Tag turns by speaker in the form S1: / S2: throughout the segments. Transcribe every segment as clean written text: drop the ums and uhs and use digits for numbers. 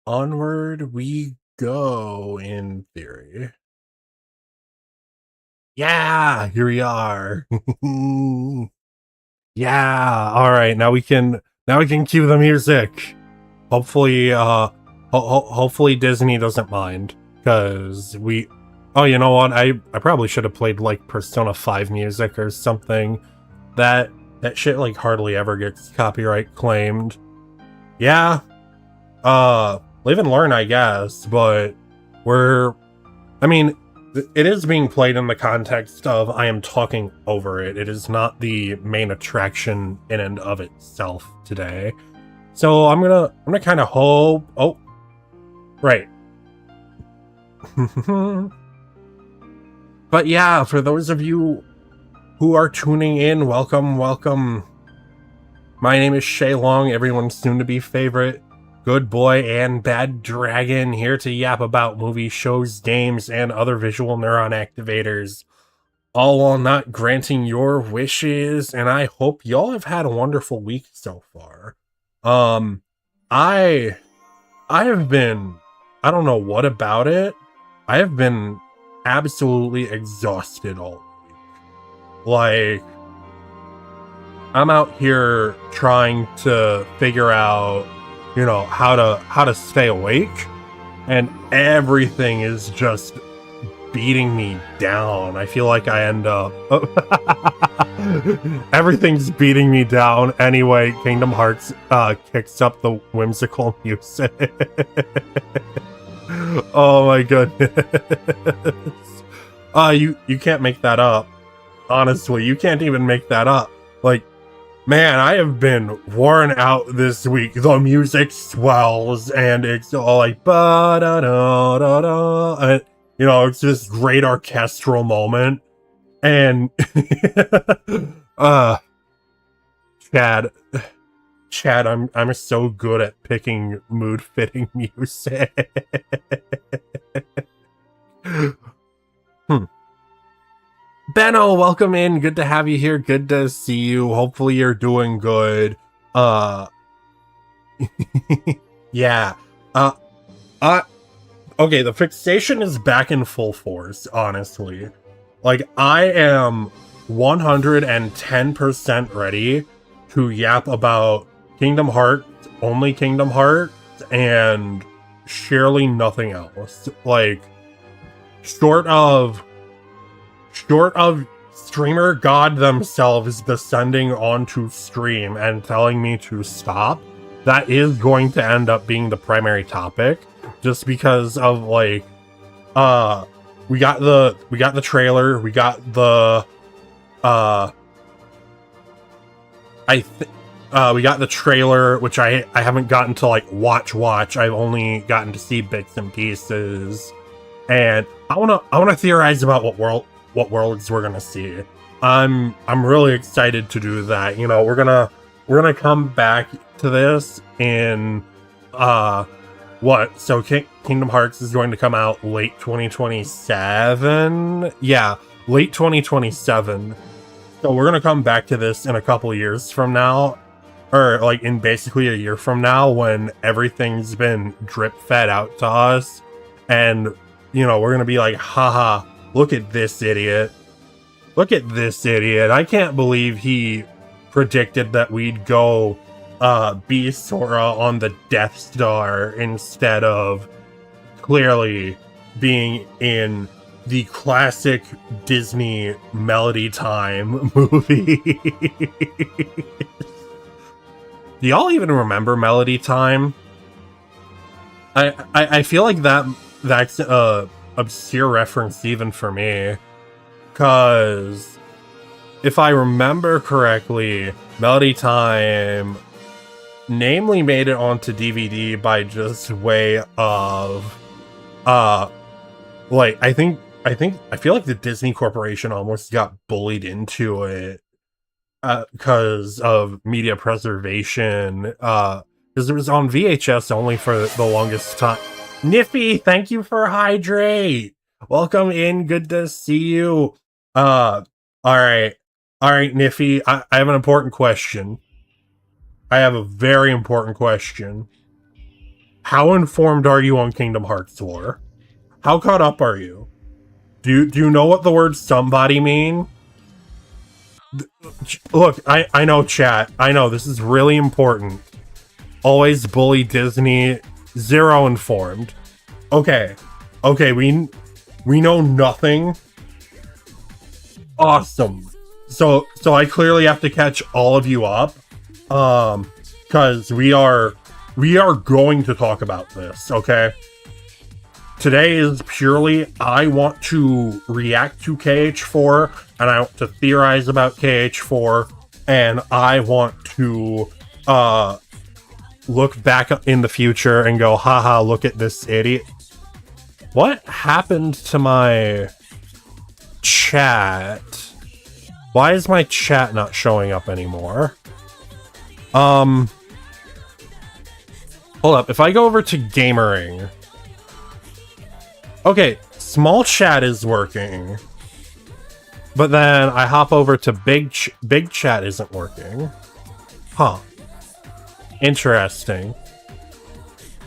S1: onward we go, in theory. Yeah, here we are. Yeah, all right. Now we can cue the music. Hopefully, hopefully Disney doesn't mind, because we. Oh, you know what? I probably should have played like Persona 5 music or something. That that shit like hardly ever gets copyright claimed. Yeah, live and learn, I guess, but we're, I mean, it is being played in the context of I am talking over it. It is not the main attraction in and of itself today. So I'm gonna kind of hope. Oh, right. But yeah, for those of you who are tuning in, welcome. My name is Shay Long, everyone's soon-to-be favorite good boy and bad dragon, here to yap about movies, shows, games, and other visual neuron activators, all while not granting your wishes. And I hope y'all have had a wonderful week so far. I have been, I don't know what about it, I have been absolutely exhausted all week. Like, I'm out here trying to figure out, how to stay awake, and everything is just beating me down. I feel like I end up everything's beating me down. Anyway, Kingdom Hearts kicks up the whimsical music. Oh my goodness. You can't make that up. Honestly, you can't even make that up. Like, man, I have been worn out this week. The music swells, and it's all like ba-da-da-da-da, and it's this great orchestral moment. And Chad, I'm so good at picking mood-fitting music. Benno, welcome in. Good to have you here. Good to see you. Hopefully you're doing good. Yeah. Okay, the fixation is back in full force, honestly. Like, I am 110% ready to yap about Kingdom Hearts, only Kingdom Hearts, and surely nothing else. Like, short of streamer god themselves descending onto stream and telling me to stop, that is going to end up being the primary topic, just because of, like, we got the trailer, we got the we got the trailer, which I haven't gotten to like watch. I've only gotten to see bits and pieces, and I wanna theorize about what worlds we're gonna see. I'm really excited to do that. We're gonna come back to this in what? So Kingdom Hearts is going to come out late 2027. Yeah, late 2027. So we're gonna come back to this in a couple years from now, or like in basically a year from now, when everything's been drip fed out to us, and we're gonna be like, haha, look at this idiot. Look at this idiot. I can't believe he predicted that we'd go be Sora on the Death Star instead of clearly being in the classic Disney Melody Time movie. Do y'all even remember Melody Time? I feel like that's a obscure reference even for me, because if I remember correctly, Melody Time namely made it onto DVD by just way of like, I feel like the Disney Corporation almost got bullied into it because of media preservation, because it was on VHS only for the longest time. Niffy, thank you for hydrate. Welcome in. Good to see you. All right, Niffy. I have an important question. I have a very important question. how informed are you on Kingdom Hearts lore? How caught up are you? Do you know what the word somebody mean? Look, I know, chat. I know, this is really important. Always bully Disney. Zero informed. Okay. Okay, we know nothing. Awesome. So I clearly have to catch all of you up. Because we are going to talk about this, okay? Today is purely, I want to react to KH4, and I want to theorize about KH4, and I want to, look back in the future and go, haha, look at this idiot. What happened to my chat? Why is my chat not showing up anymore? Hold up, if I go over to Gamering... Okay, small chat is working. But then I hop over to big chat isn't working. Huh. Interesting.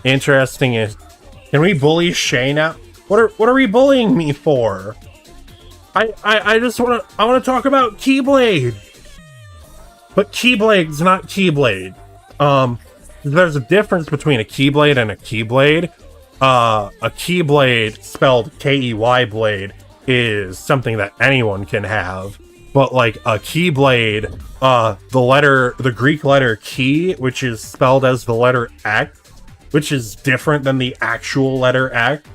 S1: Interesting is... Can we bully Shay now? What are we bullying me for? I just wanna talk about Keyblade. But Keyblade's not Keyblade. There's a difference between a Keyblade and a Keyblade. A Keyblade, spelled K-E-Y blade, is something that anyone can have. But like a Keyblade, the Greek letter key, which is spelled as the letter X, which is different than the actual letter X,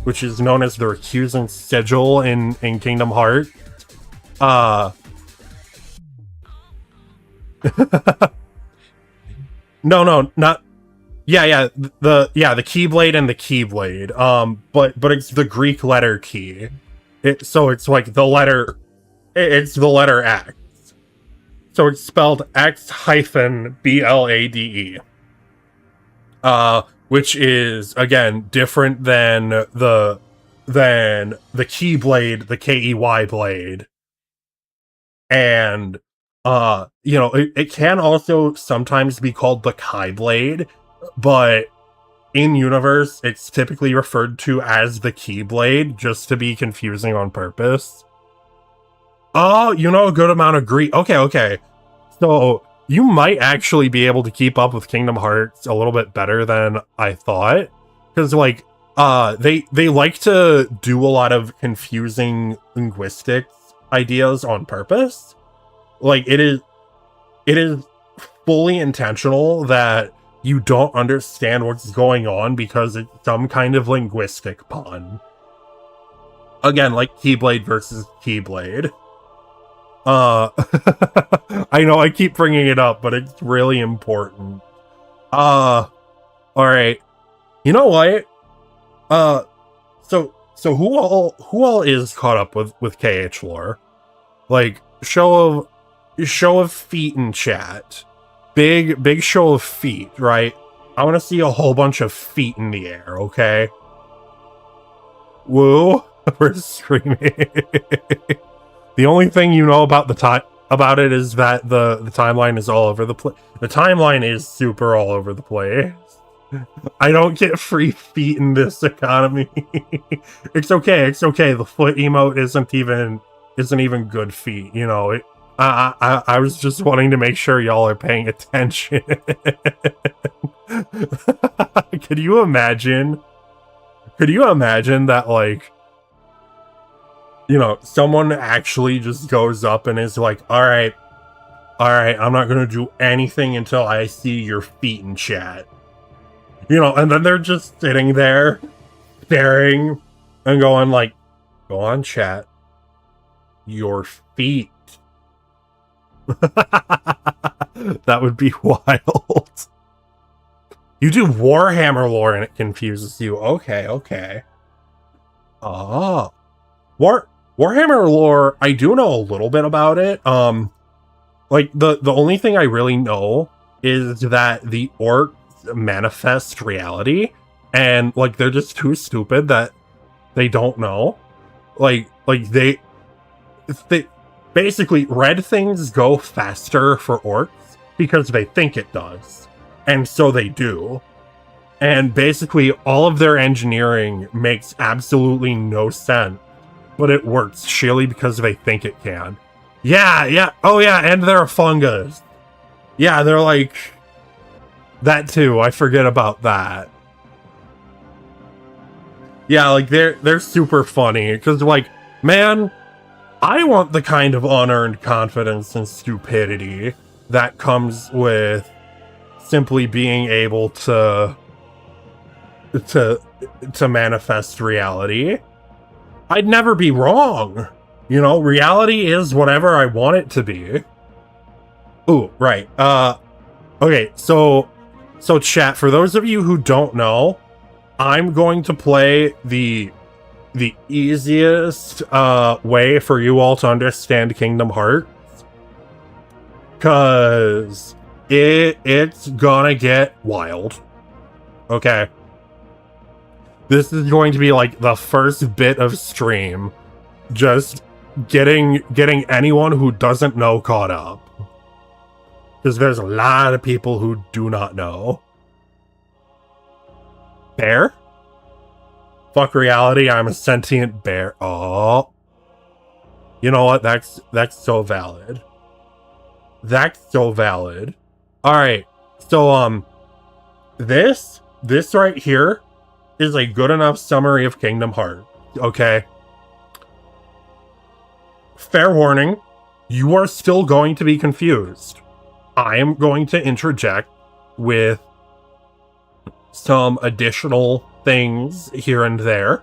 S1: which is known as the recusant sigil in Kingdom Hearts. No, not... Yeah, the Keyblade and the Keyblade. But it's the Greek letter key. So it's like the letter... It's the letter X. So it's spelled X-B-L-A-D-E. Which is, again, different than the Keyblade, the K-E-Y blade. And, it can also sometimes be called the Keyblade, but in universe, it's typically referred to as the Keyblade, just to be confusing on purpose. Oh, a good amount of Greek. Okay. So, you might actually be able to keep up with Kingdom Hearts a little bit better than I thought. Because, like, they like to do a lot of confusing linguistics ideas on purpose. Like, it is fully intentional that you don't understand what's going on because it's some kind of linguistic pun. Again, like Keyblade versus Keyblade. I know I keep bringing it up, but it's really important. Alright. You know what? So who all is caught up with KH lore? Like, show of feet in chat. Big show of feet, right? I want to see a whole bunch of feet in the air, okay? Woo! We're screaming. The only thing you know about about it is that the timeline is all over the place. The timeline is super all over the place. I don't get free feet in this economy. It's okay. The foot emote isn't even good feet. I was just wanting to make sure y'all are paying attention. Could you imagine that, like, someone actually just goes up and is like, all right, I'm not going to do anything until I see your feet in chat. And then they're just sitting there, staring, and going like, go on, chat. Your feet. That would be wild. You do Warhammer lore and it confuses you. Okay. Oh. Warhammer lore, I do know a little bit about it. Like, the only thing I really know is that the orcs manifest reality, and, like, they're just too stupid that they don't know. Like they basically, red things go faster for orcs because they think it does. And so they do. And basically, all of their engineering makes absolutely no sense, but it works surely because they think it can. Yeah. Oh, yeah, and they're a fungus. Yeah, they're like that too. I forget about that. Yeah, like they're super funny because, like, man, I want the kind of unearned confidence and stupidity that comes with simply being able to manifest reality. I'd never be wrong. You know, reality is whatever I want it to be. Ooh, right. Okay, so chat, for those of you who don't know, I'm going to play the easiest way for you all to understand Kingdom Hearts, cause it's gonna get wild. Okay. This is going to be like the first bit of stream, just getting anyone who doesn't know caught up. Because there's a lot of people who do not know. Bear? Fuck reality, I'm a sentient bear. Oh. You know what? That's so valid. That's so valid. Alright. So this right here is a good enough summary of Kingdom Hearts. Okay. Fair warning, you are still going to be confused. I am going to interject with some additional things here and there.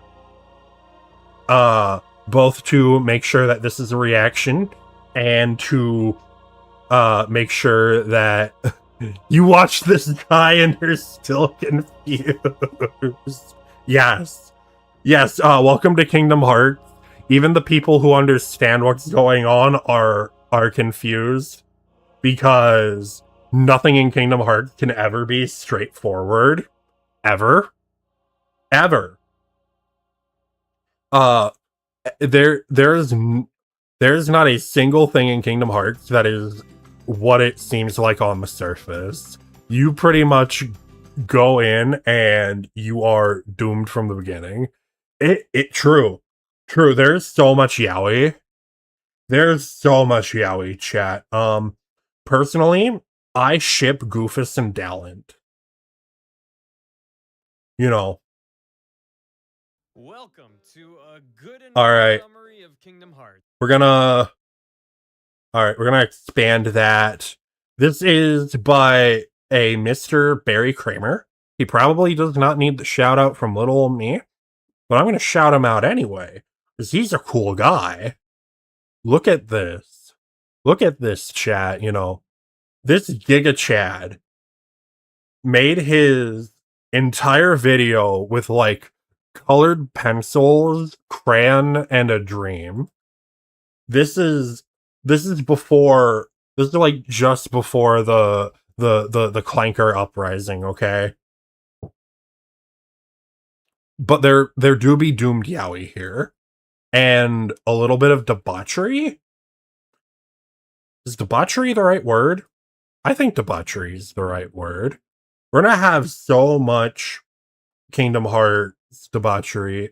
S1: Both to make sure that this is a reaction and to make sure that you watch this guy and you're still confused. Yes. Welcome to Kingdom Hearts. Even the people who understand what's going on are confused, because nothing in Kingdom Hearts can ever be straightforward. Ever. There's not a single thing in Kingdom Hearts that is what it seems like on the surface. You pretty much go in and you are doomed from the beginning. True. There's so much yaoi. Chat. Personally, I ship Goofus and Dallant. You know.
S2: Welcome to a good
S1: enough
S2: summary of Kingdom Hearts.
S1: We're gonna expand that. This is by a Mr. Barry Kramer. He probably does not need the shout out from little old me, but I'm gonna shout him out anyway, because he's a cool guy. Look at this. Chat, you know. This Giga Chad made his entire video with like colored pencils, crayon, and a dream. This is before, this is like just before the Clanker uprising, okay? But there do be doomed yaoi here, and a little bit of debauchery. Is debauchery the right word? I think debauchery is the right word. We're gonna have so much Kingdom Hearts debauchery.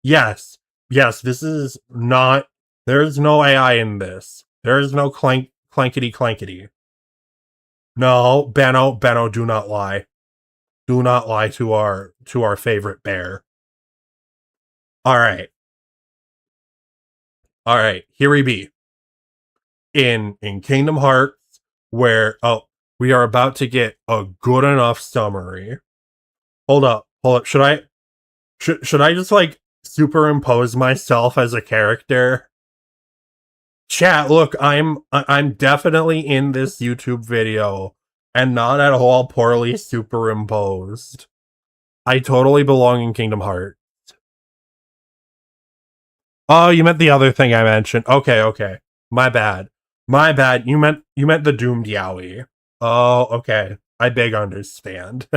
S1: Yes, this is not. There's no AI in this. There is no clankety. No, Benno, do not lie. Do not lie to our favorite bear. All right, here we be. In Kingdom Hearts, where we are about to get a good enough summary. Hold up. Should I just like superimpose myself as a character? Chat, look, I'm definitely in this YouTube video and not at all poorly superimposed. I totally belong in Kingdom Hearts. Oh, you meant the other thing I mentioned. Okay. My bad. You meant the doomed yaoi. Oh, okay. I beg understand.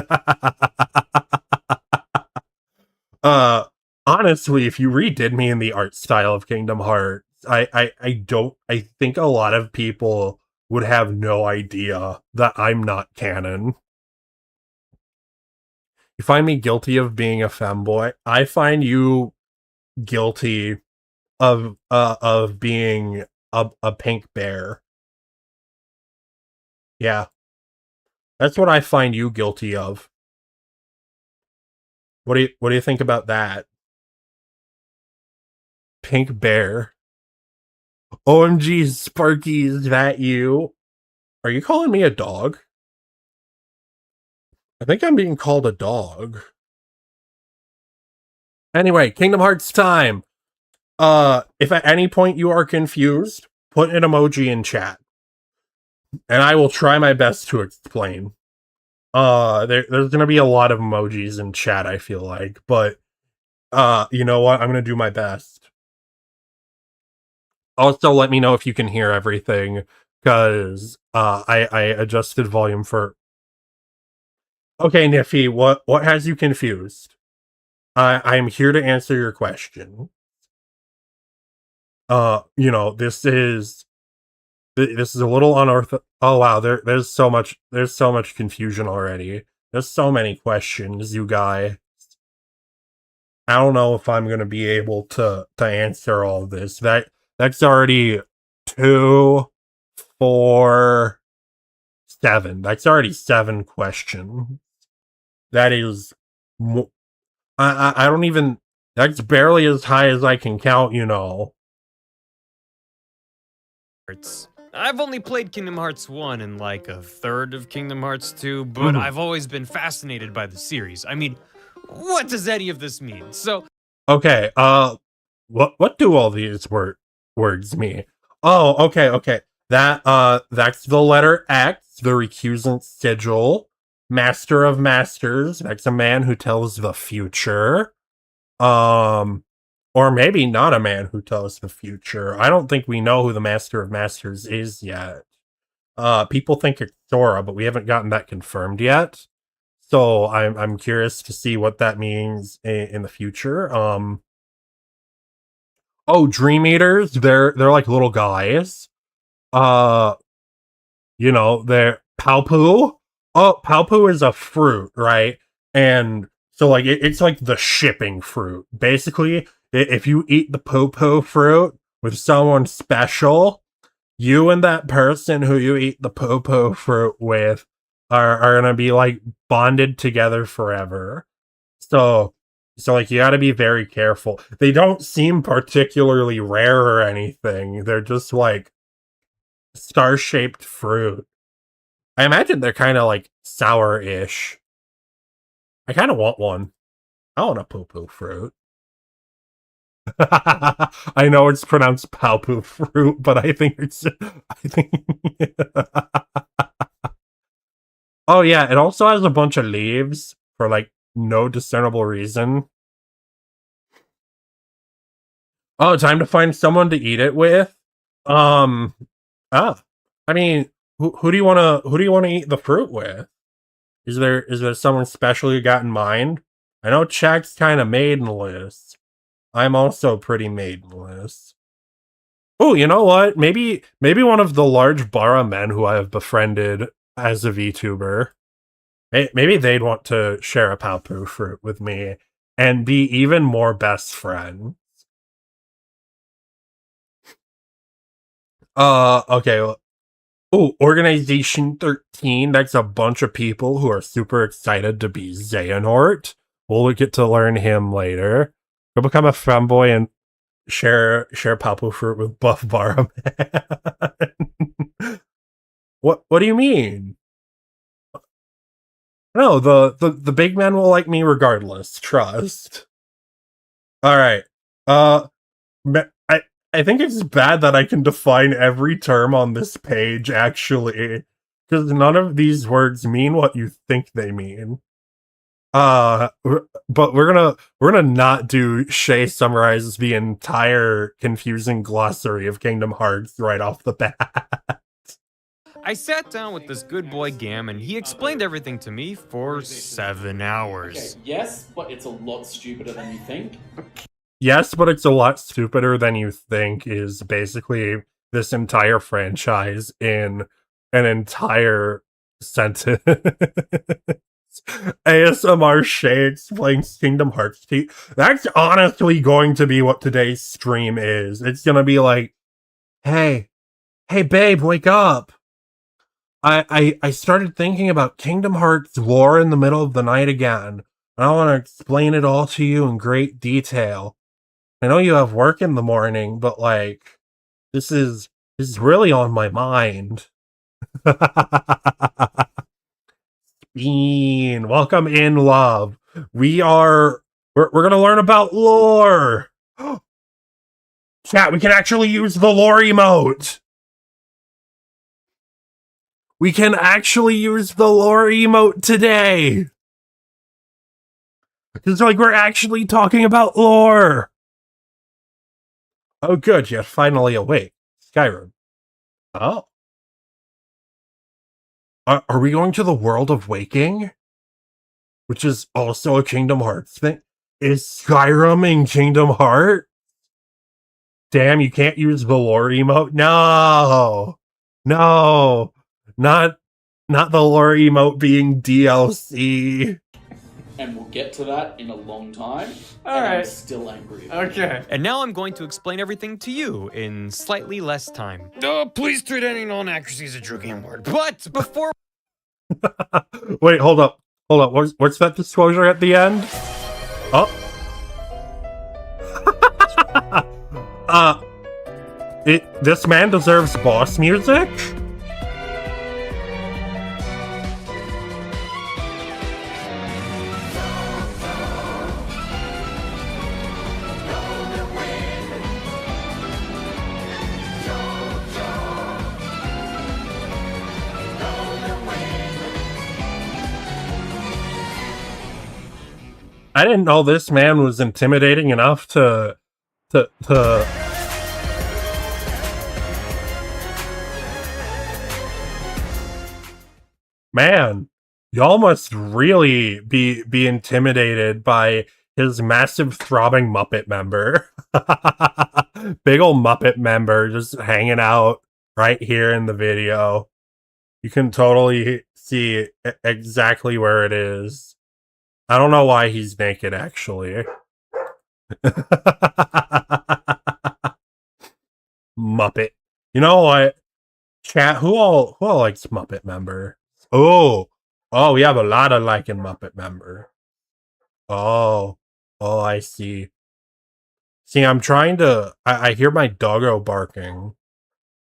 S1: Honestly, if you redid me in the art style of Kingdom Hearts, I think a lot of people would have no idea that I'm not canon. You find me guilty of being a femboy. I find you guilty of being a pink bear. Yeah. That's what I find you guilty of. What do you think about that? Pink bear. OMG, Sparky, is that you? Are you calling me a dog? I think I'm being called a dog. Anyway, Kingdom Hearts time. If at any point you are confused, put an emoji in chat, and I will try my best to explain. There's gonna be a lot of emojis in chat, I feel like, but you know what? I'm gonna do my best. Also, let me know if you can hear everything, because I adjusted volume for. Okay, Niffy, what has you confused? I'm here to answer your question. You know, this is a little unorthodox. Oh wow, there's so much confusion already. There's so many questions, you guys. I don't know if I'm gonna be able to answer all of this. That's already 2, 4, 7. That's already 7 questions. That is, I don't even. That's barely as high as I can count. You know.
S2: I've only played Kingdom Hearts 1 and like a third of Kingdom Hearts 2, but I've always been fascinated by the series. I mean, what does any of this mean? So
S1: okay, what do all these words mean? Oh, okay. That's the letter X, the recusant sigil. Master of Masters, that's a man who tells the future. Or maybe not a man who tells the future. I don't think we know who the Master of Masters is yet. People think it's Sora, but we haven't gotten that confirmed yet. So I'm curious to see what that means in the future. Oh, Dream Eaters, they're like little guys. You know, they're Palpu. Oh, Palpu is a fruit, right? And so like it's like the shipping fruit. Basically, if you eat the Popo fruit with someone special, you and that person who you eat the Popo fruit with are gonna be like bonded together forever. So like you gotta be very careful. They don't seem particularly rare or anything. They're just like star-shaped fruit. I imagine they're kind of like sour-ish. I kind of want one. I want a poo-poo fruit. I know it's pronounced palpu fruit, but I think Oh yeah, it also has a bunch of leaves for like no discernible reason. Oh, time to find someone to eat it with. I mean, who do you want to eat the fruit with? Is there someone special you got in mind? I know Chuck's kind of maidenless. I'm also pretty maidenless. Oh, you know what? Maybe one of the large Bara men who I have befriended as a VTuber. Maybe they'd want to share a Palpu fruit with me and be even more best friends. Okay. Oh, Organization 13. That's a bunch of people who are super excited to be Xehanort. We'll get to learn him later. Go become a femboy and share Palpu fruit with Buff Bara Man. What do you mean? No, the big man will like me regardless. Trust. All right. I think it's bad that I can define every term on this page actually, because none of these words mean what you think they mean. But we're gonna not do Shay summarizes the entire confusing glossary of Kingdom Hearts right off the bat.
S2: I sat down with this good boy Gam and he explained everything to me for 7 hours.
S3: Okay, yes, but it's a lot stupider than you think.
S1: Yes, but it's a lot stupider than you think is basically this entire franchise in an entire sentence. ASMR Shay explains Kingdom Hearts to you. That's honestly going to be what today's stream is. It's gonna be like, hey babe, wake up. I started thinking about Kingdom Hearts lore in the middle of the night again. And I want to explain it all to you in great detail. I know you have work in the morning, but like, this is really on my mind. Bean, welcome in, love. We're gonna learn about lore. Chat, we can actually use the lore emote. We can actually use the lore emote today. It's like we're actually talking about lore. Oh, good, you're finally awake. Skyrim. Oh. Are we going to the world of waking? Which is also a Kingdom Hearts thing? Is Skyrim in Kingdom Hearts? Damn, you can't use the lore emote? No! No! Not the lore emote being DLC.
S3: And we'll get to that in a long time.
S2: All
S3: and
S2: right.
S3: I'm still angry.
S2: Okay. And now I'm going to explain everything to you in slightly less time. Please treat any non-accuracy as a true game word. But before...
S1: Wait, hold up. What's that disclosure at the end? Oh. This man deserves boss music? I didn't know this man was intimidating enough to Man, y'all must really be intimidated by his massive throbbing Muppet member. Big ol' Muppet member just hanging out right here in the video. You can totally see exactly where it is. I don't know why he's naked, actually. Muppet. You know what? Chat, who all likes Muppet member? Oh, we have a lot of liking Muppet member. Oh, I see. See, I'm trying to... I hear my doggo barking,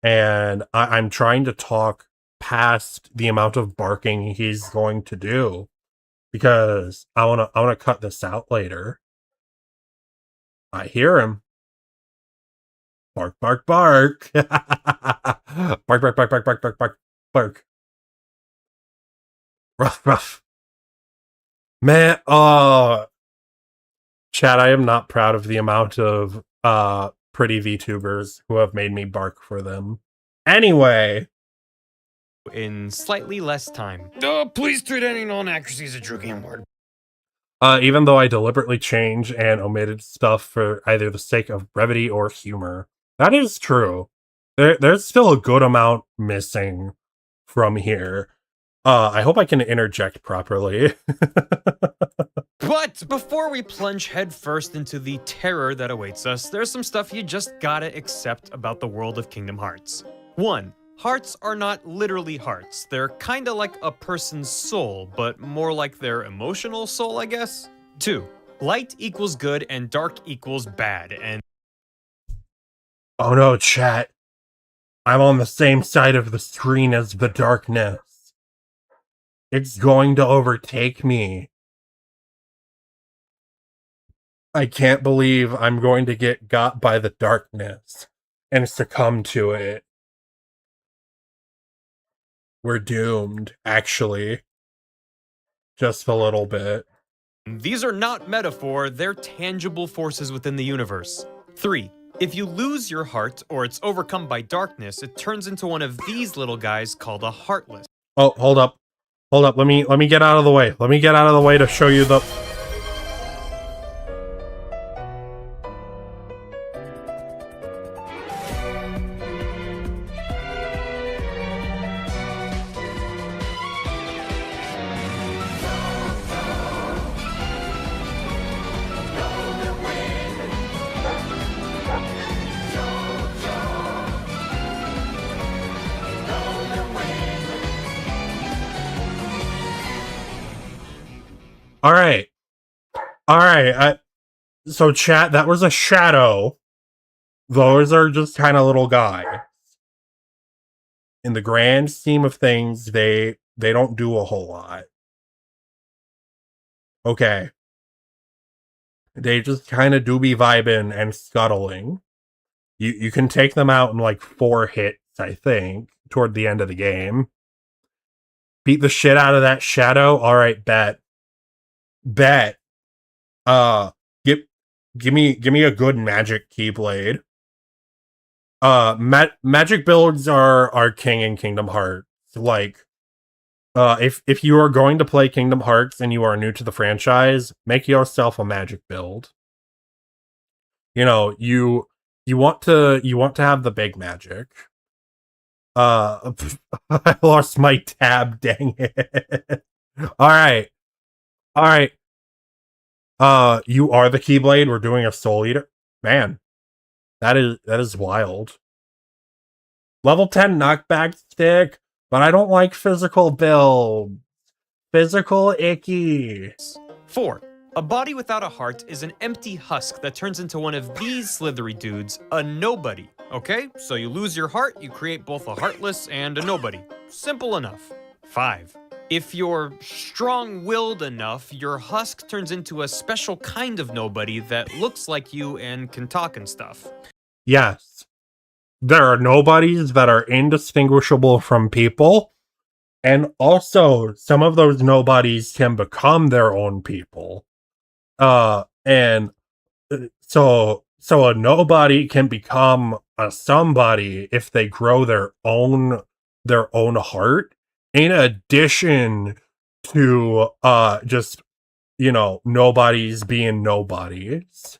S1: and I'm trying to talk past the amount of barking he's going to do. Because I wanna cut this out later. I hear him. Bark, bark, bark. Bark, bark, bark, bark, bark, bark, bark, bark. Ruff, ruff. Man, chat, I am not proud of the amount of pretty VTubers who have made me bark for them. Anyway.
S2: In slightly less time. Please treat any non-accuracy as a true game word.
S1: Even though I deliberately changed and omitted stuff for either the sake of brevity or humor. That is true. There's still a good amount missing from here. I hope I can interject properly.
S2: But before we plunge headfirst into the terror that awaits us, there's some stuff you just gotta accept about the world of Kingdom Hearts. 1. Hearts are not literally hearts. They're kinda like a person's soul, but more like their emotional soul, I guess? 2. Light equals good and dark equals bad, and...
S1: Oh no, chat. I'm on the same side of the screen as the darkness. It's going to overtake me. I can't believe I'm going to get got by the darkness and succumb to it. We're doomed, actually. Just a little bit.
S2: These are not metaphor, they're tangible forces within the universe. 3. If you lose your heart, or it's overcome by darkness, it turns into one of these little guys called a Heartless.
S1: Oh, hold up. Hold up, let me get out of the way. Let me get out of the way to show you the... All right. All right. So chat, that was a shadow. Those are just kind of little guys. In the grand scheme of things, they don't do a whole lot. Okay. They just kind of do be vibing and scuttling. You can take them out in like 4 hits, I think, toward the end of the game. Beat the shit out of that shadow. All right, bet. Uh, give me a good magic keyblade. Magic builds are king in Kingdom Hearts. Like, if you are going to play Kingdom Hearts and you are new to the franchise, make yourself a magic build. You know, you want to have the big magic. I lost my tab, dang it. Alright. Alright. You are the Keyblade, we're doing a Soul Eater. Man, that is wild. Level 10 knockback stick, but I don't like physical build. Physical icky.
S2: 4. A body without a heart is an empty husk that turns into one of these slithery dudes, a nobody. Okay? So you lose your heart, you create both a heartless and a nobody. Simple enough. 5. If you're strong-willed enough, your husk turns into a special kind of nobody that looks like you and can talk and stuff.
S1: Yes. There are nobodies that are indistinguishable from people, and also some of those nobodies can become their own people. And so a nobody can become a somebody if they grow their own heart, in addition to just, you know, nobodies being nobodies.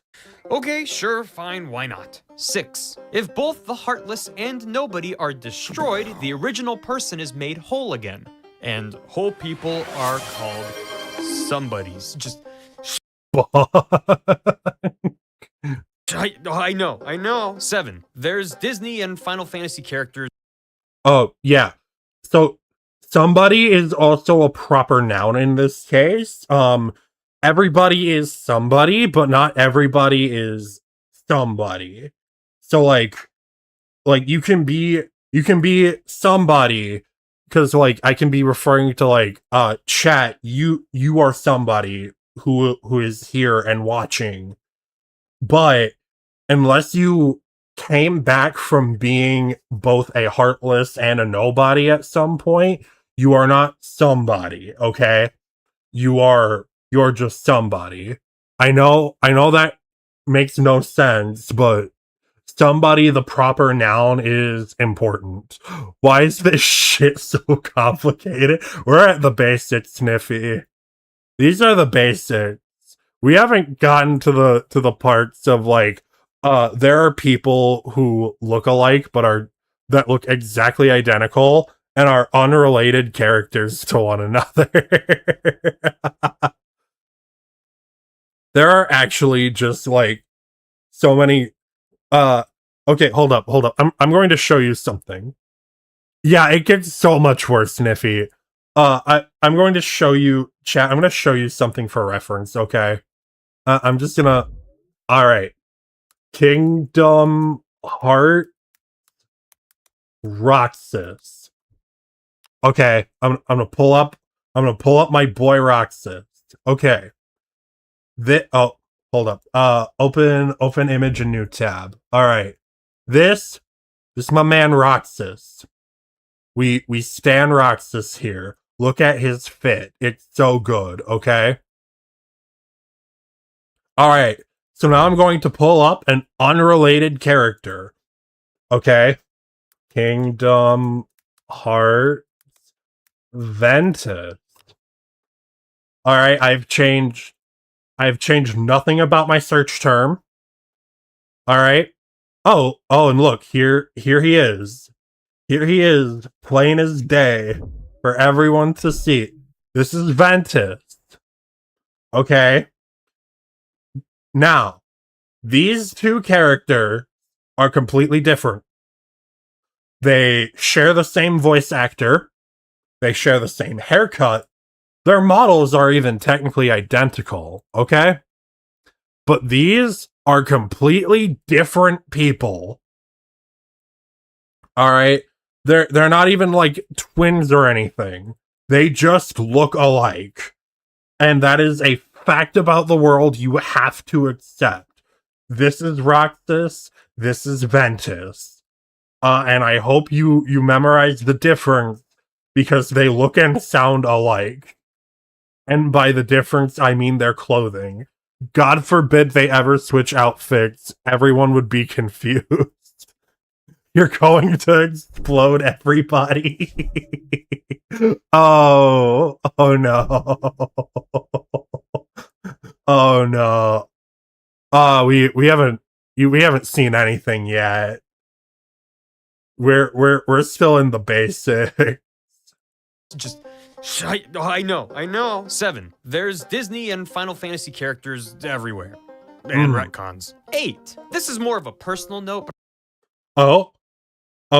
S2: Okay, sure, fine, why not? 6. If both the heartless and nobody are destroyed, the original person is made whole again. And whole people are called somebodies. Just I know. 7. There's Disney and Final Fantasy characters.
S1: Oh, yeah. So somebody is also a proper noun in this case. Everybody is somebody, but not everybody is somebody. So like you can be somebody, because like I can be referring to like chat, you are somebody who is here and watching. But unless you came back from being both a heartless and a nobody at some point, you are not somebody, okay? You're just somebody. I know that makes no sense, but somebody, the proper noun, is important. Why is this shit so complicated? We're at the basics, Sniffy. These are the basics. We haven't gotten to the parts of like, there are people who look alike that look exactly identical and are unrelated characters to one another. There are actually just like so many. Okay, hold up. I'm going to show you something. Yeah, it gets so much worse, Sniffy. I'm going to show you, chat. I'm going to show you something for reference. Okay. I'm just gonna. All right. Kingdom Heart Roxas. Okay, I'm gonna pull up my boy Roxas. Okay. Hold up. Open image and new tab. All right. This is my man Roxas. We stan Roxas here. Look at his fit. It's so good, okay? All right. So now I'm going to pull up an unrelated character. Okay? Kingdom Hearts Ventus. All right, I've changed nothing about my search term. All right. Oh, and look, here he is. Here he is, plain as day, for everyone to see. This is Ventus. Okay. Now, these two characters are completely different. They share the same voice actor. They share the same haircut. their models are even technically identical, okay? But these are completely different people. All right? They're not even like twins or anything. They just look alike. And that is a fact about the world you have to accept. This is Roxas, this is Ventus. And I hope you memorize the difference because they look and sound alike. And by the difference, I mean their clothing. God forbid they ever switch outfits. Everyone would be confused. You're going to explode everybody. Oh no. Oh no. We haven't seen anything yet. We're still in the basics.
S2: Just, I know. 7. There's Disney and Final Fantasy characters everywhere. And retcons. 8. This is more of a personal note.
S1: Oh,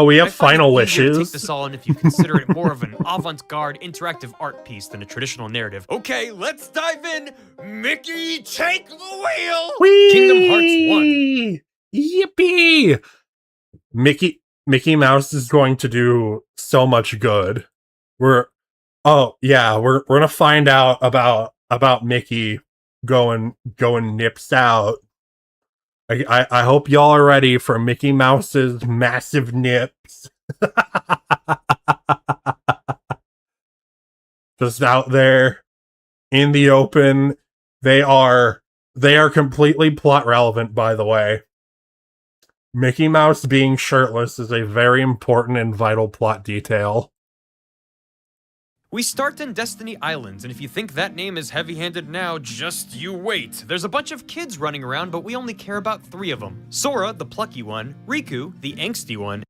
S1: we have
S2: I find
S1: final
S2: it easier to
S1: wishes.
S2: take this all in if you consider it more of an avant-garde interactive art piece than a traditional narrative. Okay, let's dive in. Mickey, take the wheel.
S1: Whee!
S2: Kingdom Hearts 1.
S1: Yippee! Mickey Mouse is going to do so much good. We're gonna find out about Mickey going nips out. I hope y'all are ready for Mickey Mouse's massive nips. Just out there in the open. They are completely plot relevant, by the way. Mickey Mouse being shirtless is a very important and vital plot detail.
S2: We start in Destiny Islands, and if you think that name is heavy-handed now, just you wait. There's a bunch of kids running around, but we only care about 3 of them. Sora, the plucky one, Riku, the angsty one,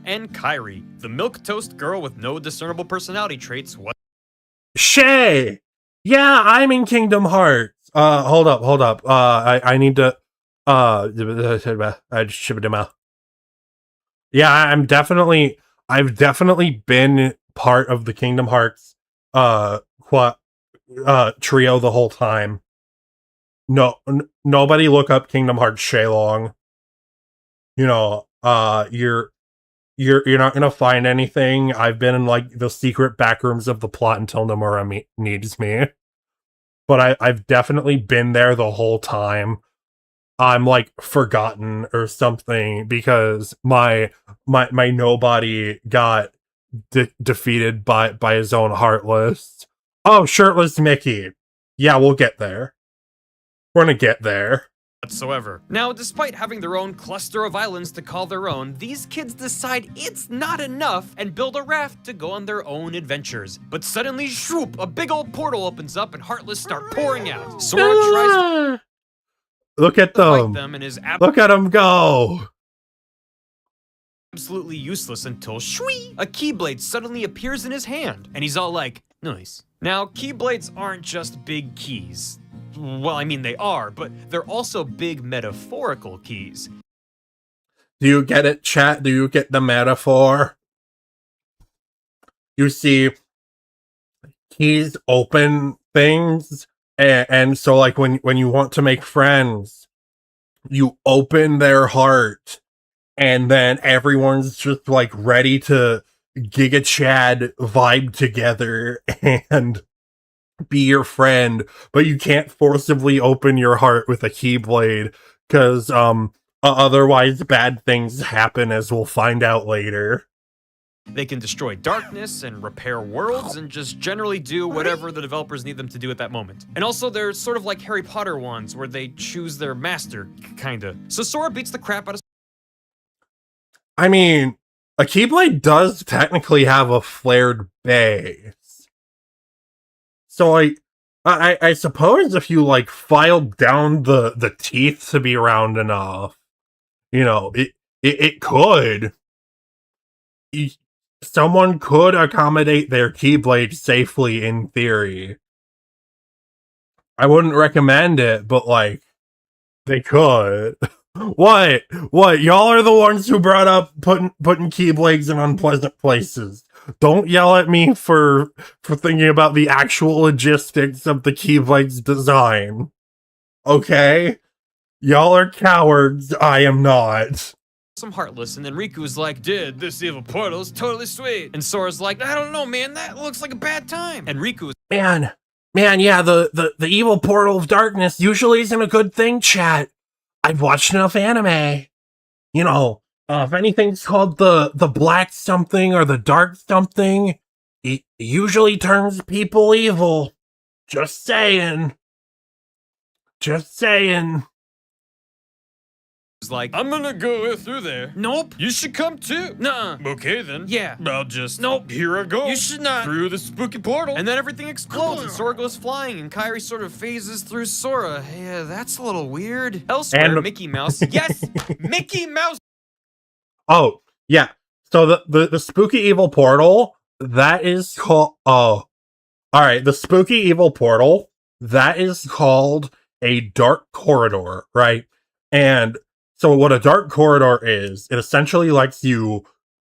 S2: and Kairi, the milquetoast girl with no discernible personality traits. What?
S1: Shay! Yeah, I'm in Kingdom Hearts. Hold up. I need to, yeah, I've definitely been part of the Kingdom Hearts trio the whole time. Nobody look up Kingdom Hearts Shaylong. You know, you're not gonna find anything. I've been in like the secret backrooms of the plot until Nomura needs me. But I've definitely been there the whole time. I'm like forgotten or something because my nobody got defeated by his own Heartless. Oh, shirtless Mickey. Yeah, we'll get there. We're gonna get there.
S2: Whatsoever. Now, despite having their own cluster of islands to call their own, these kids decide it's not enough and build a raft to go on their own adventures. But suddenly, shoop, a big old portal opens up and Heartless start pouring out. Sora tries
S1: Look at
S2: to fight
S1: them.
S2: them and is
S1: Look at them go.
S2: absolutely useless until shwee, a Keyblade suddenly appears in his hand, and he's all like, nice. Now, Keyblades aren't just big keys. Well, I mean, they are, but they're also big metaphorical keys.
S1: Do you get it, chat? Do you get the metaphor? You see, keys open things, and so like when you want to make friends, you open their heart, and then everyone's just like ready to Giga Chad vibe together and be your friend, but you can't forcibly open your heart with a Keyblade because otherwise bad things happen, as we'll find out later.
S2: They can destroy darkness and repair worlds and just generally do whatever the developers need them to do at that moment. And also, they're sort of like Harry Potter ones where they choose their master, kinda. So Sora beats the crap out of...
S1: I mean, a Keyblade does technically have a flared base. So, like, I suppose if you, like, filed down the teeth to be round enough, you know, it could. Someone could accommodate their Keyblade safely, in theory. I wouldn't recommend it, but, like, they could. What? Y'all are the ones who brought up putting Keyblades in unpleasant places. Don't yell at me for thinking about the actual logistics of the Keyblade's design. Okay? Y'all are cowards. I am not.
S2: some Heartless, and then Riku's like, dude, this evil portal is totally sweet. And Sora's like, I don't know, man, that looks like a bad time. And Riku's
S1: Man, yeah, the evil portal of darkness usually isn't a good thing, chat. I've watched enough anime. You know, if anything's called the black something or the dark something, it usually turns people evil. Just saying. Just saying.
S2: like, I'm gonna go through there. Nope. You should come too. Nuh-uh. Okay then. Yeah. I'll just. Nope. Here I go. You should not. Through the spooky portal. And then everything explodes and Sora goes flying and Kairi sort of phases through Sora. Yeah, that's a little weird. Elsewhere,
S1: And-
S2: Mickey Mouse. Yes! Mickey Mouse!
S1: Oh, yeah. So the spooky evil portal, that is called alright, the spooky evil portal, that is called a dark corridor, right? And so what a dark corridor is, it essentially lets you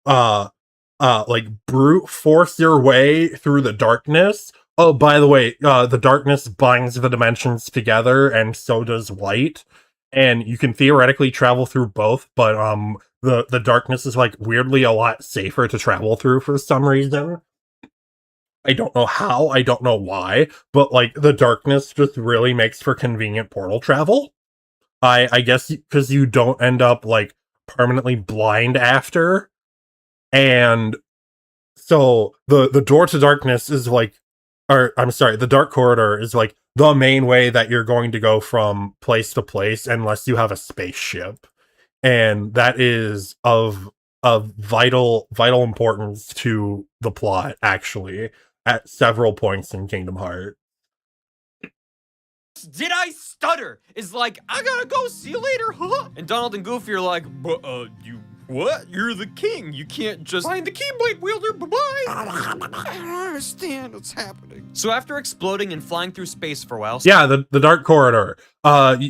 S1: like brute force your way through the darkness. Oh, by the way, the darkness binds the dimensions together, and so does light. And you can theoretically travel through both, but the darkness is like weirdly a lot safer to travel through for some reason. I don't know how, I don't know why, but like the darkness just really makes for convenient portal travel. I guess because you don't end up like permanently blind after. And so the door to darkness is like, or I'm sorry, the dark corridor is like the main way that you're going to go from place to place unless you have a spaceship. And that is of vital importance to the plot, actually, at several points in Kingdom Hearts.
S2: Did I stutter? Is like, I gotta go, see you later, huh? And Donald and Goofy are like, you what? You're the king. You can't just find the Keyblade Wielder, bye-bye. I don't understand what's happening. So after exploding and flying through space for a while...
S1: Yeah, the dark corridor.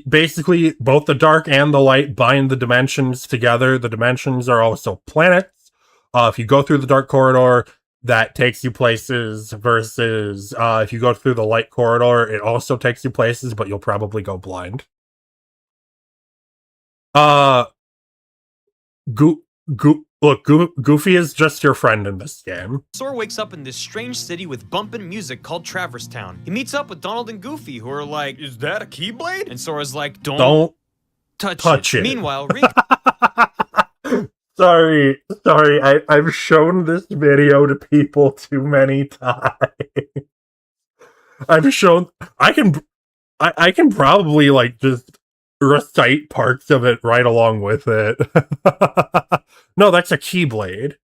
S1: Basically, both the dark and the light bind the dimensions together. The dimensions are also planets. If you go through the dark corridor, that takes you places, versus if you go through the light corridor, it also takes you places, but you'll probably go blind. Look, Goofy is just your friend in this game.
S2: Sora wakes up in this strange city with bumpin' music called Traverse Town. He meets up with Donald and Goofy, who are like, is that a Keyblade? And Sora's like, don't touch it. Meanwhile, Riku...
S1: Sorry, I've shown this video to people too many times. I can probably like just recite parts of it right along with it. No, that's a Keyblade.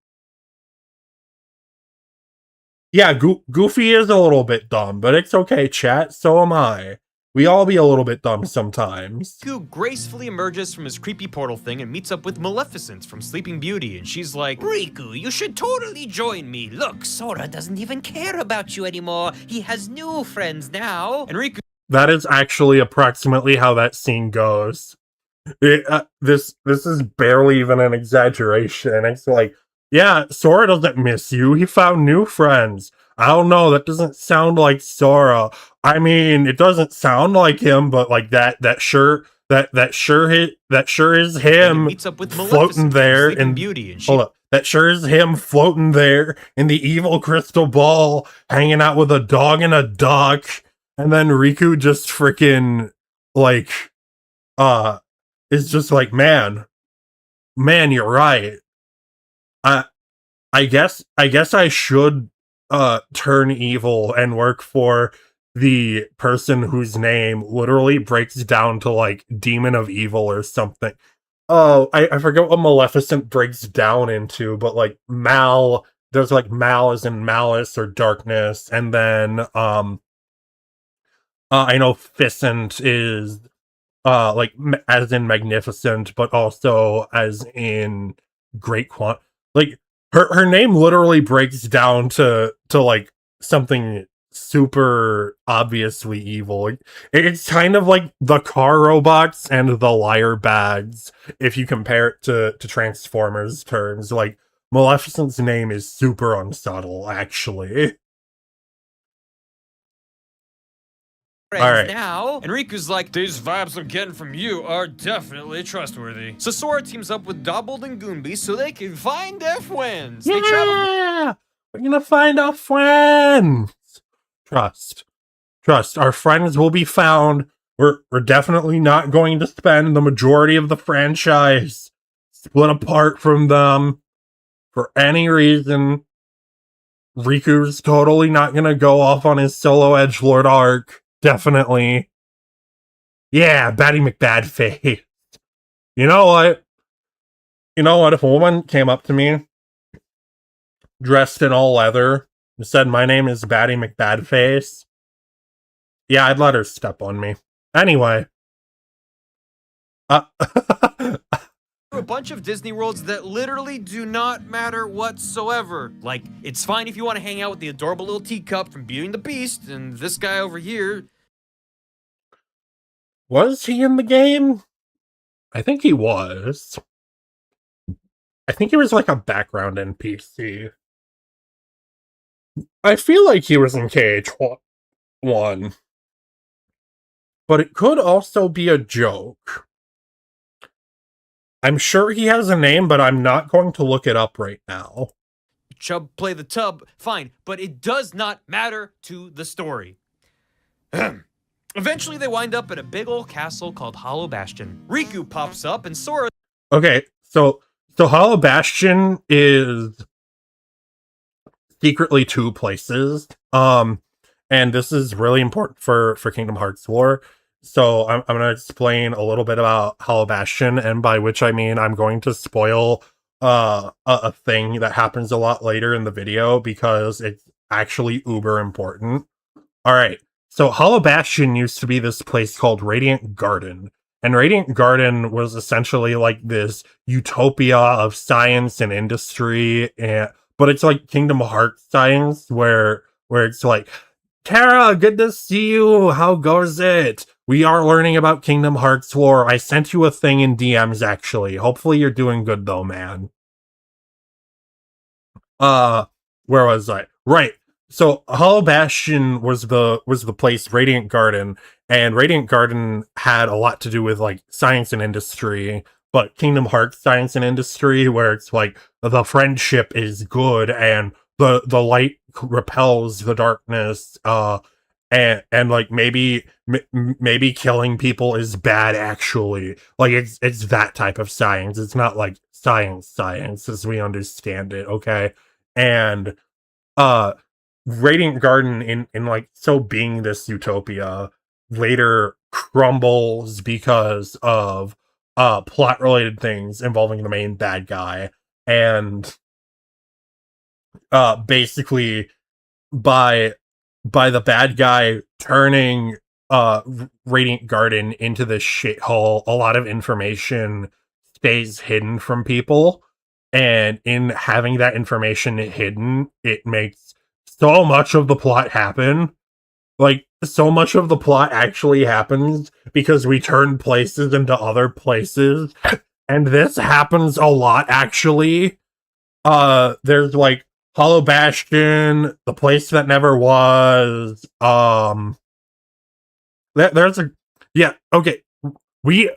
S1: Yeah, Goofy is a little bit dumb, but it's okay, chat, so am I. We all be a little bit dumb sometimes.
S2: Riku gracefully emerges from his creepy portal thing and meets up with Maleficent from Sleeping Beauty, and she's like, Riku, you should totally join me. Look, Sora doesn't even care about you anymore. He has new friends now. And Riku...
S1: That is actually approximately how that scene goes. This is barely even an exaggeration. It's like, yeah, Sora doesn't miss you. He found new friends. I don't know, that doesn't sound like Sora. I mean, it doesn't sound like him, but like that sure is him
S2: meets up with
S1: floating there in
S2: Beauty, and
S1: hold up. That sure is him floating there in the evil crystal ball, hanging out with a dog and a duck, and then Riku just freaking like is just like, man, you're right. I guess I should turn evil and work for the person whose name literally breaks down to like demon of evil or something. Oh, I forget what Maleficent breaks down into, but like Mal, there's like Mal as in malice or darkness, and then I know Ficent is like as in magnificent, but also as in great like her name literally breaks down to like something super obviously evil. It's kind of like the car robots and the liar bags if you compare it to Transformers terms. Like Maleficent's name is super unsubtle, actually. Alright.
S2: Now, and Riku's like, these vibes I'm getting from you are definitely trustworthy. So Sora teams up with Dobbled and Goombi so they can find their friends. They travel.
S1: Yeah! We're gonna find our friends! Trust. Our friends will be found. We're definitely not going to spend the majority of the franchise split apart from them for any reason. Riku's totally not gonna go off on his solo edgelord arc. Definitely. Yeah, Batty McBadface. You know what? If a woman came up to me, dressed in all leather, and said, "My name is Batty McBadface," yeah, I'd let her step on me. Anyway.
S2: A bunch of Disney worlds that literally do not matter whatsoever. Like, it's fine if you want to hang out with the adorable little teacup from Beauty and the Beast, and this guy over here.
S1: Was he in the game? I think he was. I think he was like a background NPC. I feel like he was in KH1. But it could also be a joke. I'm sure he has a name, but I'm not going to look it up right now.
S2: Chub play the tub, fine, but it does not matter to the story. Eventually, they wind up at a big old castle called Hollow Bastion. Riku pops up, and Sora.
S1: Okay, so Hollow Bastion is secretly two places. And this is really important for Kingdom Hearts lore. So I'm going to explain a little bit about Hollow Bastion, and by which I mean I'm going to spoil a thing that happens a lot later in the video because it's actually uber important. All right. So Hollow Bastion used to be this place called Radiant Garden. And Radiant Garden was essentially like this utopia of science and industry, but it's like Kingdom Hearts science where it's like, Tara, good to see you. How goes it? We are learning about Kingdom Hearts lore. I sent you a thing in DMs, actually. Hopefully you're doing good, though, man. Where was I? Right. So Hollow Bastion was the place, Radiant Garden, and Radiant Garden had a lot to do with like science and industry, but Kingdom Hearts science and industry, where it's like the friendship is good and the light repels the darkness, and like maybe killing people is bad, actually. Like it's that type of science. It's not like science as we understand it, okay? And Radiant Garden in like so being this utopia later crumbles because of plot related things involving the main bad guy, and basically by the bad guy turning Radiant Garden into this shithole, a lot of information stays hidden from people, and in having that information hidden, it makes so much of the plot happen. Like, so much of the plot actually happens because we turn places into other places, and this happens a lot, actually. There's like Hollow Bastion, the place that never was. There's a okay. We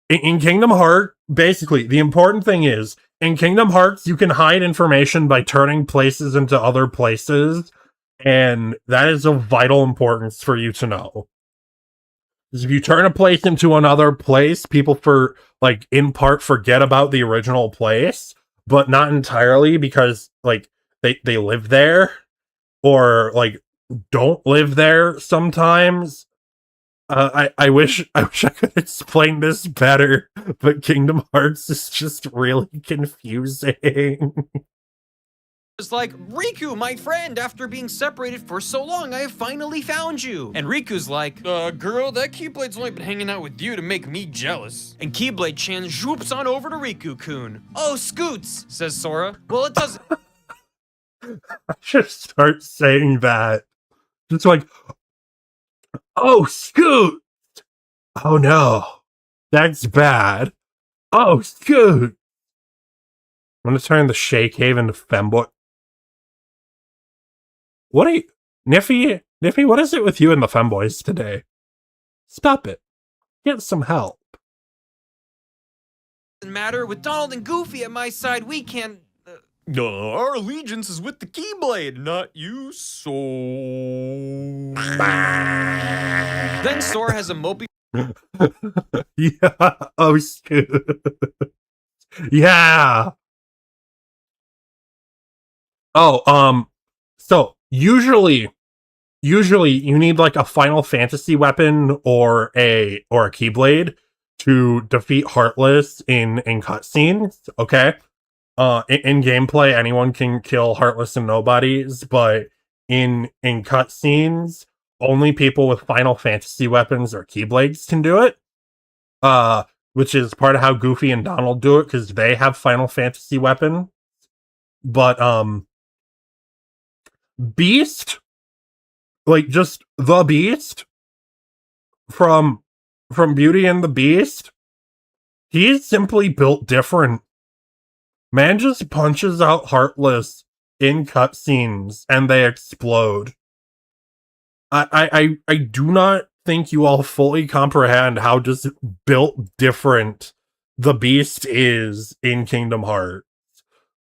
S1: in Kingdom Hearts, basically, the important thing is in Kingdom Hearts you can hide information by turning places into other places, and that is of vital importance for you to know. Because if you turn a place into another place, people in part forget about the original place, but not entirely, because like they live there or like don't live there sometimes. I wish I could explain this better, but Kingdom Hearts is just really confusing.
S2: It's like, Riku, my friend, after being separated for so long, I have finally found you. And Riku's like, girl, that Keyblade's only been hanging out with you to make me jealous. And Keyblade-chan zwoops on over to Riku-kun. Oh, Scoots, says Sora. Well, it doesn't.
S1: I should start saying that. It's like, oh, Scoot! Oh no, that's bad. Oh, Scoot! I'm gonna turn the Shea Cave into Femboy. What are you... Niffy, what is it with you and the femboys today? Stop it. Get some help.
S2: Doesn't matter. With Donald and Goofy at my side, we can't... our allegiance is with the Keyblade, not you, so... Then Sora has a mopey...
S1: Yeah. Oh, shit. Yeah. Oh, so usually you need like a Final Fantasy weapon or a Keyblade to defeat Heartless in cutscenes, okay? In gameplay, anyone can kill Heartless and nobodies, but in cutscenes, only people with Final Fantasy weapons or Keyblades can do it. Which is part of how Goofy and Donald do it, because they have Final Fantasy weapon. But Beast, like just the Beast from Beauty and the Beast, he's simply built different. Man just punches out Heartless in cutscenes and they explode. I do not think you all fully comprehend how just built different the Beast is in Kingdom Hearts.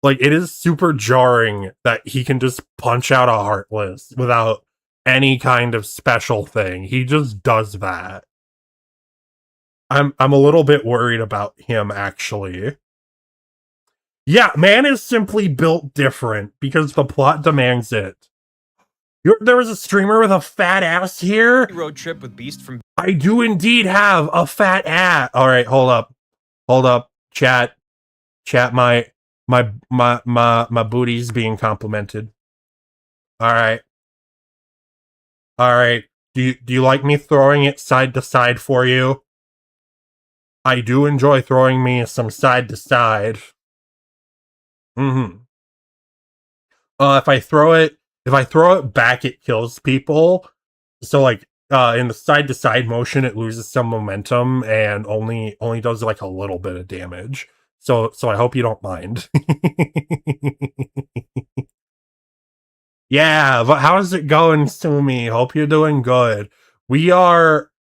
S1: Like, it is super jarring that he can just punch out a Heartless without any kind of special thing. He just does that. I'm a little bit worried about him, actually. Yeah, man is simply built different because the plot demands it. There was a streamer with a fat ass here?
S2: road trip with Beast from...
S1: I do indeed have a fat ass. All right, hold up. Chat, my booty's being complimented. All right. Do you like me throwing it side to side for you? I do enjoy throwing me some side to side. If I throw it back, it kills people. So like in the side to side motion, it loses some momentum and only does like a little bit of damage. So I hope you don't mind. Yeah, but how's it going, Sumi? Hope you're doing good. We are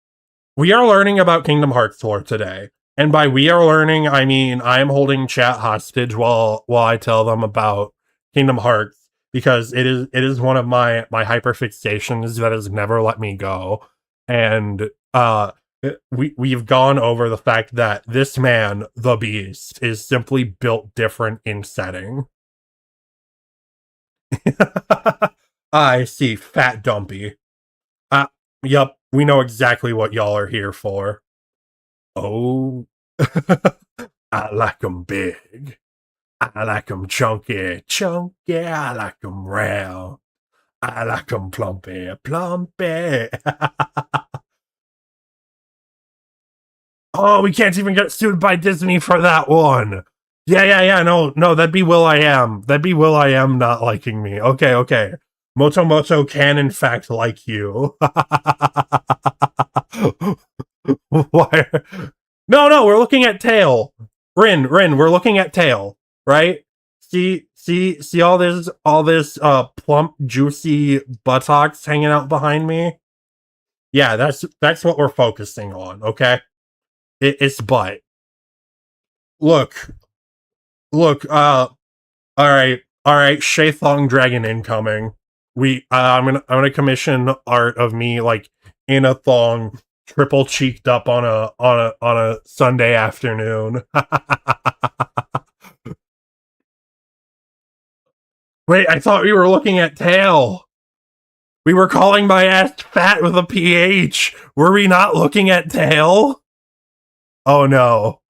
S1: learning about Kingdom Hearts lore today. And by we are learning, I mean I am holding chat hostage while I tell them about Kingdom Hearts, because it is one of my hyperfixations that has never let me go. And we've gone over the fact that this man, the Beast, is simply built different in setting. I see, Fat Dumpy. Yup, we know exactly what y'all are here for. Oh, I like 'em big. I like 'em chunky. I like 'em round. I like 'em plumpy. Oh, we can't even get sued by Disney for that one. Yeah. No, that'd be Will.i.am. That'd be Will.i.am not liking me. Okay. Moto can in fact like you. Why? No, we're looking at tail. Rin, we're looking at tail, right? See all this plump, juicy buttocks hanging out behind me? Yeah, that's what we're focusing on, okay? It's butt. Look, all right, Shay Thong Dragon incoming. I'm gonna commission art of me like in a thong, triple cheeked up on a Sunday afternoon. Wait, I thought we were looking at tail. We were calling my ass fat with a PH. Were we not looking at tail? Oh no.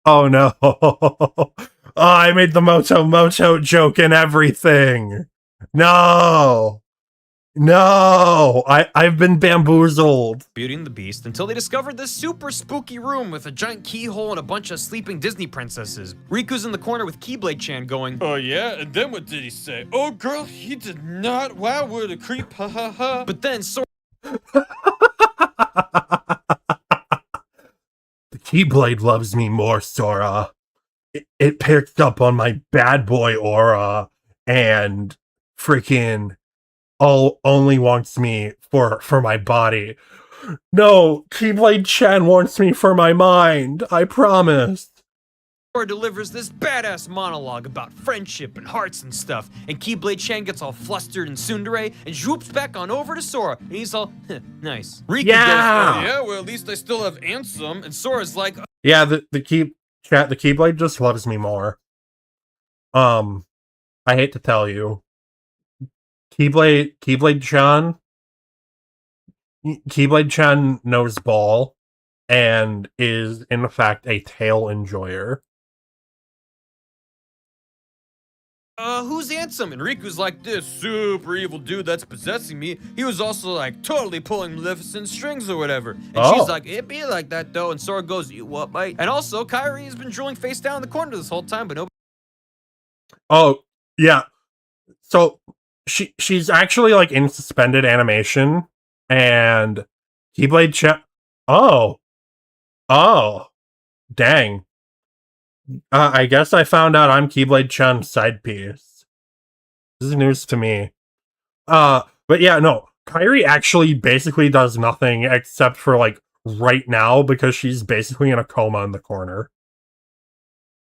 S1: Oh, I made the Moto joke and everything. No, I've been bamboozled.
S2: Beauty and the Beast until they discovered this super spooky room with a giant keyhole and a bunch of sleeping Disney princesses. Riku's in the corner with Keyblade-chan going, "Oh yeah? And then what did he say? Oh girl, he did not. Wow, what a creep, ha ha ha." But then Sora...
S1: The Keyblade loves me more, Sora. it picked up on my bad boy aura and freaking only wants me for my body. No, Keyblade Chen wants me for my mind. I promise.
S2: Sora delivers this badass monologue about friendship and hearts and stuff, and Keyblade Chen gets all flustered and tsundere and swoops back on over to Sora, and he's all, nice. Riku goes, yeah, well, at least I still have Ansem, and Sora's like,
S1: yeah, the Keyblade just loves me more. I hate to tell you, Keyblade Chan knows ball and is in fact a tail enjoyer.
S2: Who's Ansem? And Riku's like, this super evil dude that's possessing me. He was also like totally pulling Maleficent strings or whatever. And she's like, it be like that though. And Sora goes, you what, mate? And also, Kairi has been drooling face down in the corner this whole time, but nobody.
S1: Oh, yeah. So she's actually like in suspended animation, and Keyblade Chen. Oh, dang. I guess I found out I'm Keyblade Chen's side piece. This is news to me. But yeah, no. Kairi actually basically does nothing except for like right now because she's basically in a coma in the corner.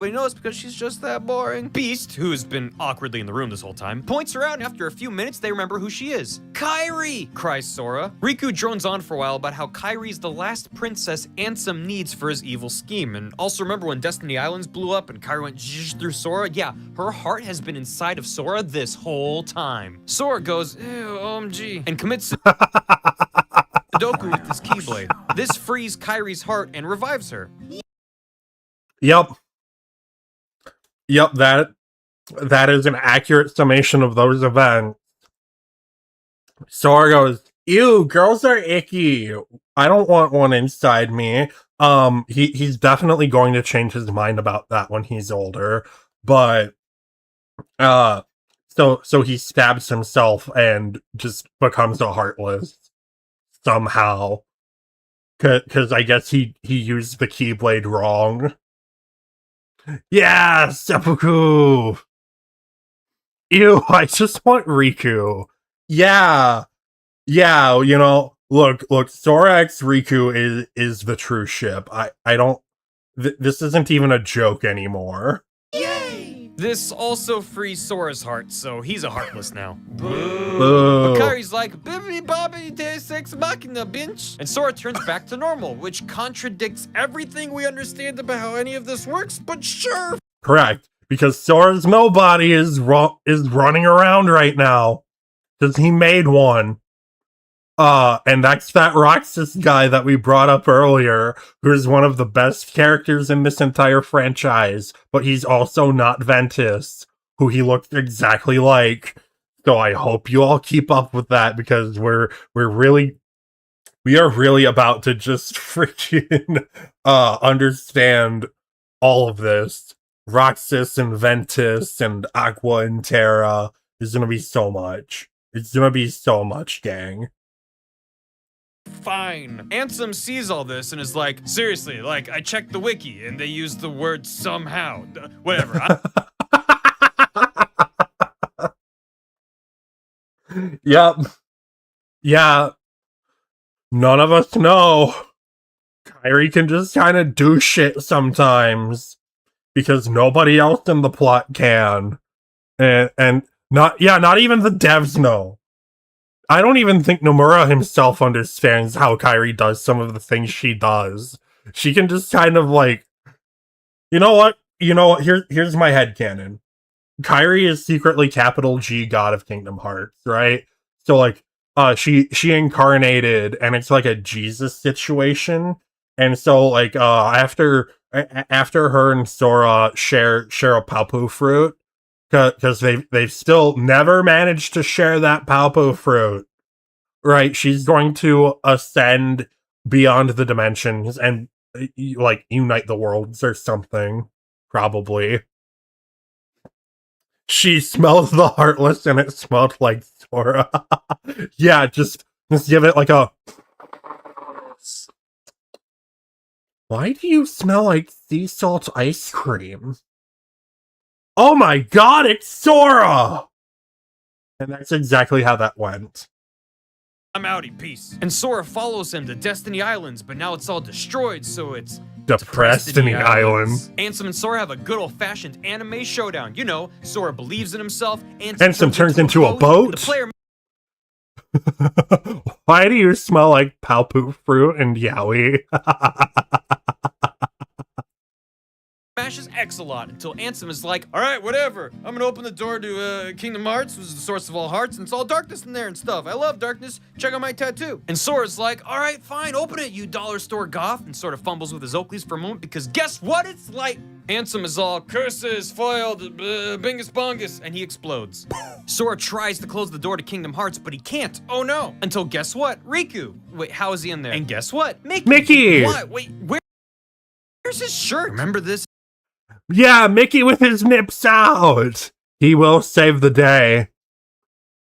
S2: But he knows because she's just that boring. Beast, who's been awkwardly in the room this whole time, points her out, and after a few minutes, they remember who she is. Kairi! Cries Sora. Riku drones on for a while about how Kairi's the last princess Ansem needs for his evil scheme. And also remember when Destiny Islands blew up and Kairi went zzzz through Sora? Yeah, her heart has been inside of Sora this whole time. Sora goes, ew, OMG, and commits Sudoku with his Keyblade. This frees Kairi's heart and revives her.
S1: Yep, that is an accurate summation of those events. Sora goes, ew, girls are icky. I don't want one inside me. He's definitely going to change his mind about that when he's older. But so he stabs himself and just becomes a heartless somehow. Cause I guess he used the Keyblade wrong. Yeah, seppuku! Ew, I just want Riku. Yeah, you know, look, Sora X Riku is the true ship. I don't, this isn't even a joke anymore.
S2: Yay! This also frees Sora's heart, so he's a heartless now.
S1: Boo.
S2: But Kairi's like, bibbidi bobbidi deus ex machina, bitch. And Sora turns back to normal, which contradicts everything we understand about how any of this works, but sure.
S1: Correct, because Sora's nobody is running around right now. Because he made one. And that's that Roxas guy that we brought up earlier, who's one of the best characters in this entire franchise, but he's also not Ventus, who he looks exactly like. So I hope you all keep up with that, because we are really about to just freaking understand all of this. Roxas and Ventus and Aqua and Terra. There's gonna be so much. It's gonna be so much, gang.
S2: Fine. Ansem sees all this and is like, seriously, like, I checked the wiki and they used the word somehow. Whatever.
S1: Yep. Yeah. None of us know. Kairi can just kind of do shit sometimes. Because nobody else in the plot can. And not even the devs know. I don't even think Nomura himself understands how Kairi does some of the things she does. She can just kind of like, you know what? Here's my headcanon. Kairi is secretly capital G God of Kingdom Hearts, right? So like, she incarnated, and it's like a Jesus situation. And so like, after her and Sora share a Palpu fruit, because they've still never managed to share that Palpu fruit, right? She's going to ascend beyond the dimensions and like unite the worlds or something, probably. She smelled the Heartless and it smelled like Sora. Yeah, just give it like a Why do you smell like sea salt ice cream? Oh my god, it's Sora! And that's exactly how that went.
S2: I'm outie, peace. And Sora follows him to Destiny Islands, but now it's all destroyed, so it's
S1: Depressed-iny Island.
S2: Ansem and Sora have a good old-fashioned anime showdown. You know, Sora believes in himself,
S1: Ansem turns into a boat?
S2: The player
S1: Why do you smell like Palpu fruit and yaoi?
S2: smashes X a lot until Ansem is like, all right, whatever. I'm gonna open the door to Kingdom Hearts, which is the source of all hearts, and it's all darkness in there and stuff. I love darkness. Check out my tattoo. And Sora's like, all right, fine, open it, you dollar store goth, and sort of fumbles with his Oakleys for a moment because guess what? It's like Ansem is all curses, foiled, bingus bongus, and he explodes. Sora tries to close the door to Kingdom Hearts, but he can't. Oh no. Until guess what? Riku. Wait, how is he in there? And guess what?
S1: Mickey!
S2: What? Wait, where's his shirt? Remember this?
S1: Yeah, Mickey with his nips out! He will save the day.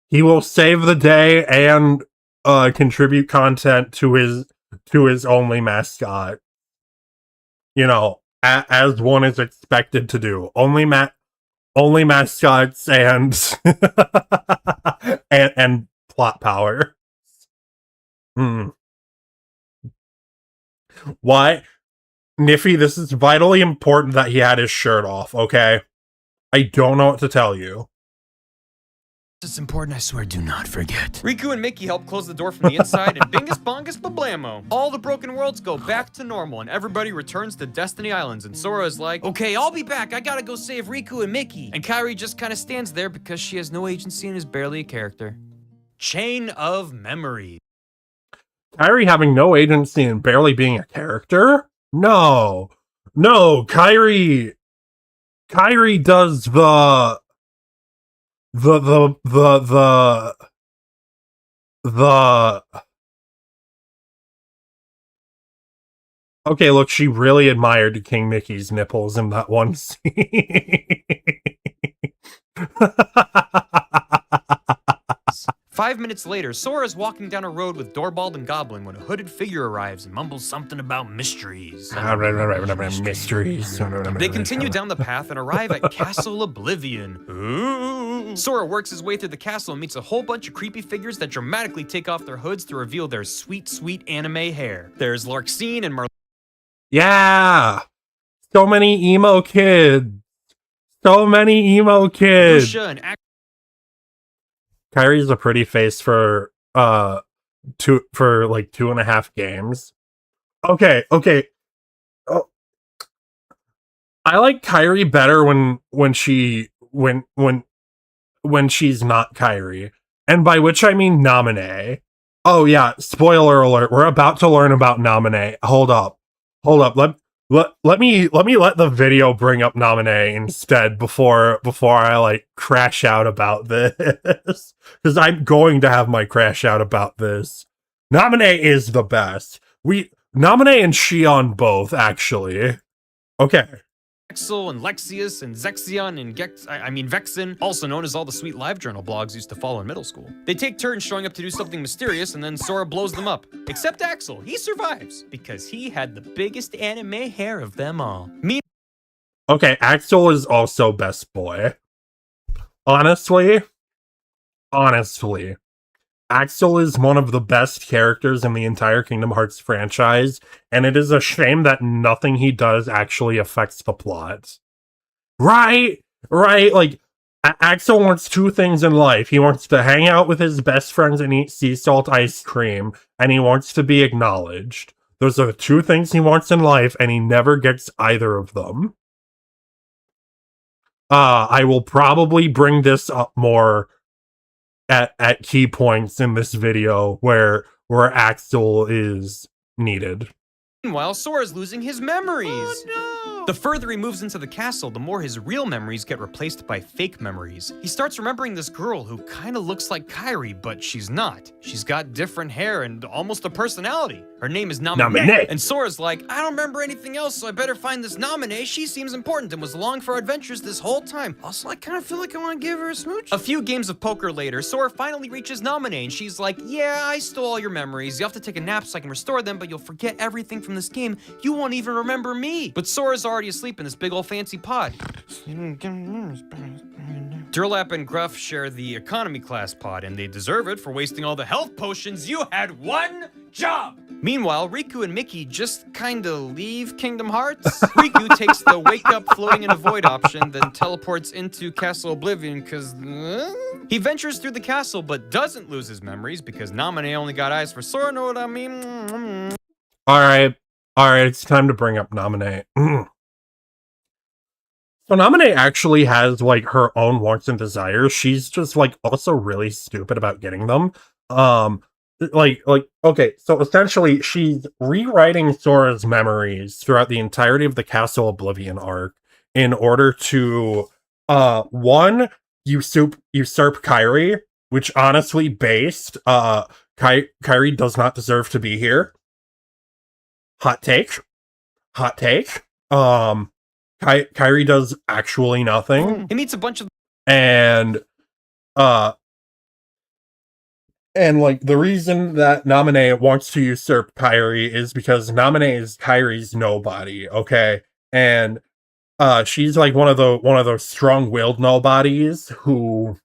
S1: He will save the day and contribute content to his only mascot. You know, as one is expected to do. Only mascots and and plot power. Why? Niffy, this is vitally important that he had his shirt off, okay? I don't know what to tell you.
S2: It's important, I swear, do not forget. Riku and Mickey help close the door from the inside, and bingus bongus bablamo. All the broken worlds go back to normal, and everybody returns to Destiny Islands, and Sora is like, okay, I'll be back, I gotta go save Riku and Mickey. And Kairi just kind of stands there because she has no agency and is barely a character. Chain of Memories.
S1: Kairi having no agency and barely being a character? No, Kairi does the okay, look, she really admired King Mickey's nipples in that one scene.
S2: 5 minutes later, Sora is walking down a road with Dorbald and Goblin when a hooded figure arrives and mumbles something about mysteries.
S1: Mysteries.
S2: They continue down the path and arrive at Castle Oblivion. Ooh. Sora works his way through the castle and meets a whole bunch of creepy figures that dramatically take off their hoods to reveal their sweet, sweet anime hair. There's Larxene and
S1: Yeah! So many emo kids!
S2: Lucia and
S1: Kairi's a pretty face for like 2.5 games. Okay. Oh. I like Kairi better when she's not Kairi. And by which I mean Naminé. Oh yeah, spoiler alert, we're about to learn about Naminé. Hold up. Let me let the video bring up Naminé instead before I like crash out about this. Because I'm going to have my crash out about this. Naminé is the best. Naminé and Shion both, actually. Okay.
S2: Axel and Lexius and Zexion and Vexen, also known as all the sweet LiveJournal blogs used to follow in middle school. They take turns showing up to do something mysterious, and then Sora blows them up. Except Axel, he survives, because he had the biggest anime hair of them all.
S1: Okay, Axel is also best boy. Honestly, Axel is one of the best characters in the entire Kingdom Hearts franchise, and it is a shame that nothing he does actually affects the plot. Right? Like, Axel wants two things in life. He wants to hang out with his best friends and eat sea salt ice cream, and he wants to be acknowledged. Those are the two things he wants in life, and he never gets either of them. I will probably bring this up more at key points in this video where Axel is needed.
S2: Meanwhile, Sora's losing his memories. Oh no! The further he moves into the castle, the more his real memories get replaced by fake memories. He starts remembering this girl who kind of looks like Kairi, but she's not. She's got different hair and almost a personality. Her name is
S1: Naminé.
S2: And Sora's like, I don't remember anything else, so I better find this Naminé. She seems important and was along for our adventures this whole time. Also, I kind of feel like I want to give her a smooch. A few games of poker later, Sora finally reaches Naminé, and she's like, yeah, I stole all your memories. You have to take a nap so I can restore them, but you'll forget everything from this game. You won't even remember me. But Sora's already asleep in this big old fancy pod. Durlap and Gruff share the economy class pod, and they deserve it for wasting all the health potions. You had one job! Meanwhile, Riku and Mickey just kinda leave Kingdom Hearts. Riku takes the wake up floating in a void option, then teleports into Castle Oblivion because he ventures through the castle but doesn't lose his memories because Naminé only got eyes for Sora, know what I mean?
S1: Alright, it's time to bring up Naminé. So Naminé actually has, like, her own wants and desires. She's just, like, also really stupid about getting them. Okay, so essentially, she's rewriting Sora's memories throughout the entirety of the Castle Oblivion arc in order to, one, usurp Kairi, which honestly, based, Kairi does not deserve to be here. Hot take. Kairi does actually nothing.
S2: He meets a bunch of
S1: And like the reason that Naminé wants to usurp Kairi is because Naminé is Kairi's nobody, okay? And she's like one of those strong-willed nobodies who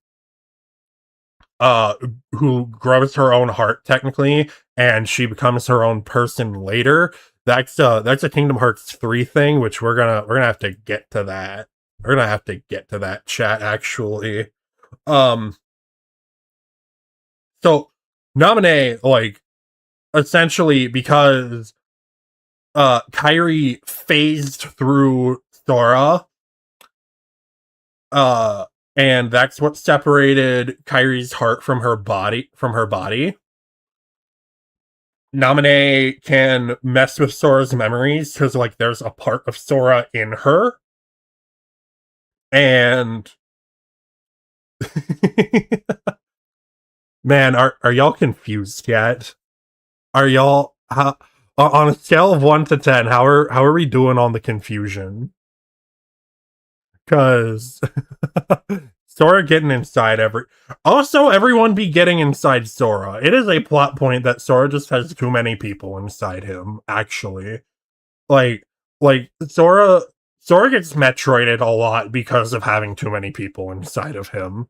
S1: grows her own heart technically, and she becomes her own person later. That's a Kingdom Hearts 3 thing, which we're gonna have to get to that. We're gonna have to get to that, chat, actually. So Naminé, like, essentially because Kairi phased through Sora, and that's what separated Kairi's heart from her body. Naminé can mess with Sora's memories because, like, there's a part of Sora in her. And man, are y'all confused yet? Are y'all on a scale of 1 to 10, how are we doing on the confusion? Cause Sora getting inside everyone be getting inside Sora. It is a plot point that Sora just has too many people inside him, actually. Like Sora gets Metroided a lot because of having too many people inside of him.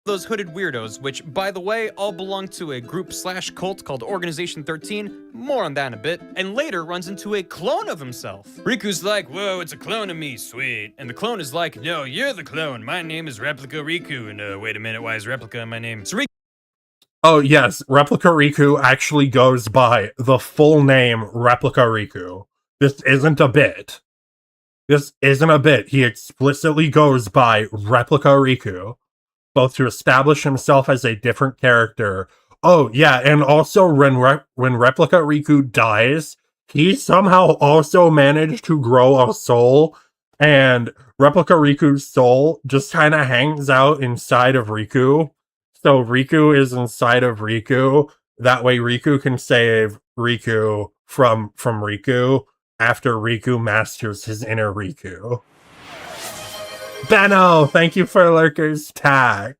S2: those hooded weirdos, which, by the way, all belong to a group/cult called Organization 13, more on that in a bit, and later runs into a clone of himself. Riku's like, whoa, it's a clone of me, sweet. And the clone is like, no, you're the clone, my name is Replica Riku, and wait a minute, why is Replica in my name? So
S1: Oh yes, Replica Riku actually goes by the full name Replica Riku. This isn't a bit. He explicitly goes by Replica Riku, both to establish himself as a different character. Oh yeah, and also when Replica Riku dies, he somehow also managed to grow a soul, and Replica Riku's soul just kind of hangs out inside of Riku. So Riku is inside of Riku. That way Riku can save Riku from Riku after Riku masters his inner Riku. Benno, thank you for Lurker's tag.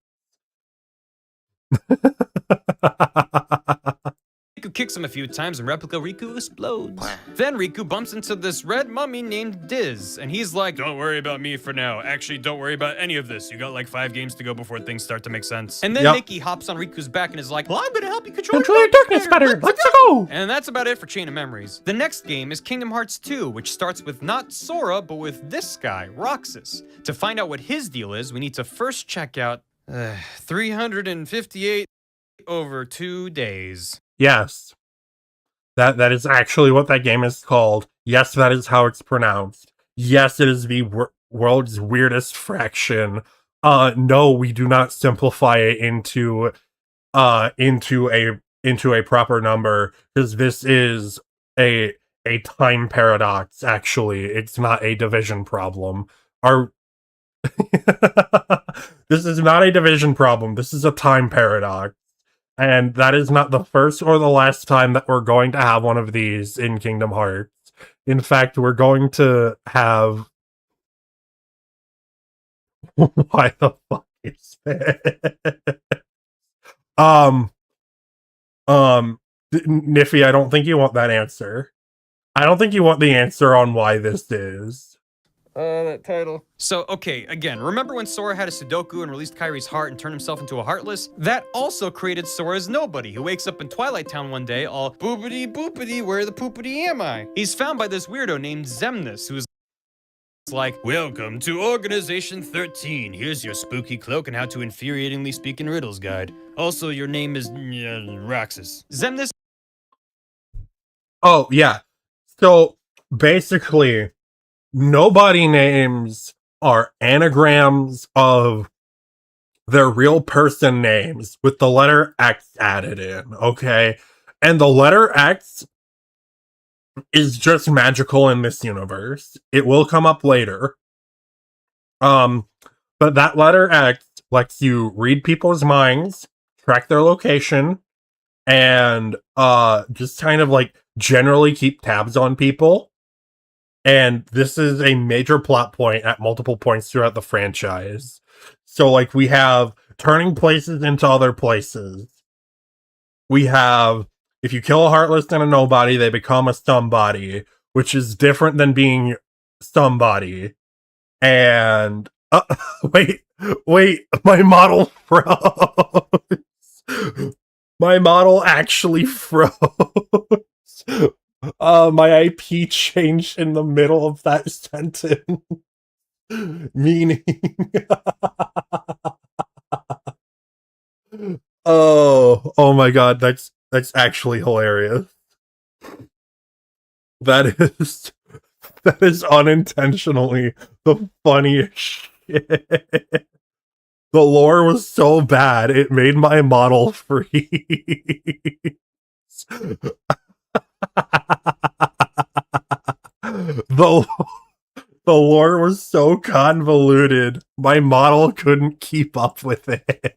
S2: Riku kicks him a few times and Replica Riku explodes. Then Riku bumps into this red mummy named Diz, and he's like, don't worry about me for now. Actually, don't worry about any of this. You got like 5 games to go before things start to make sense. And then Mickey hops on Riku's back and is like, well, I'm gonna help you control your darkness better. Let's go! And that's about it for Chain of Memories. The next game is Kingdom Hearts 2, which starts with not Sora, but with this guy, Roxas. To find out what his deal is, we need to first check out 358 over 2 days.
S1: Yes. That is actually what that game is called. Yes, that is how it's pronounced. Yes, it is the world's weirdest fraction. No, we do not simplify it into a proper number, because this is a time paradox, actually. It's not a division problem. This is not a division problem. This is a time paradox. And that is not the first or the last time that we're going to have one of these in Kingdom Hearts. In fact, we're going to have... Why the fuck is that? Niffy, I don't think you want that answer. I don't think you want the answer on why this is.
S2: That title. So, okay, again, remember when Sora had a Sudoku and released Kyrie's heart and turned himself into a Heartless? That also created Sora's Nobody, who wakes up in Twilight Town one day all, boopity boopity, where the poopity am I? He's found by this weirdo named Xemnas, who's like, welcome to Organization 13. Here's your spooky cloak and how to infuriatingly speak in riddles guide. Also, your name is Roxas. Xemnas.
S1: Oh, yeah. So, basically, nobody names are anagrams of their real person names with the letter X added in, okay? And the letter X is just magical in this universe. It will come up later. But that letter X lets you read people's minds, track their location, and just kind of like generally keep tabs on people. And this is a major plot point at multiple points throughout the franchise. So like we have turning places into other places. We have, if you kill a Heartless and a Nobody, they become a Somebody, which is different than being somebody. And wait, my model froze. My model actually froze. My IP changed in the middle of that sentence. Meaning... oh my god, that's actually hilarious. That is unintentionally the funniest shit. The lore was so bad, it made my model freeze. The lore was so convoluted, my model couldn't keep up with it.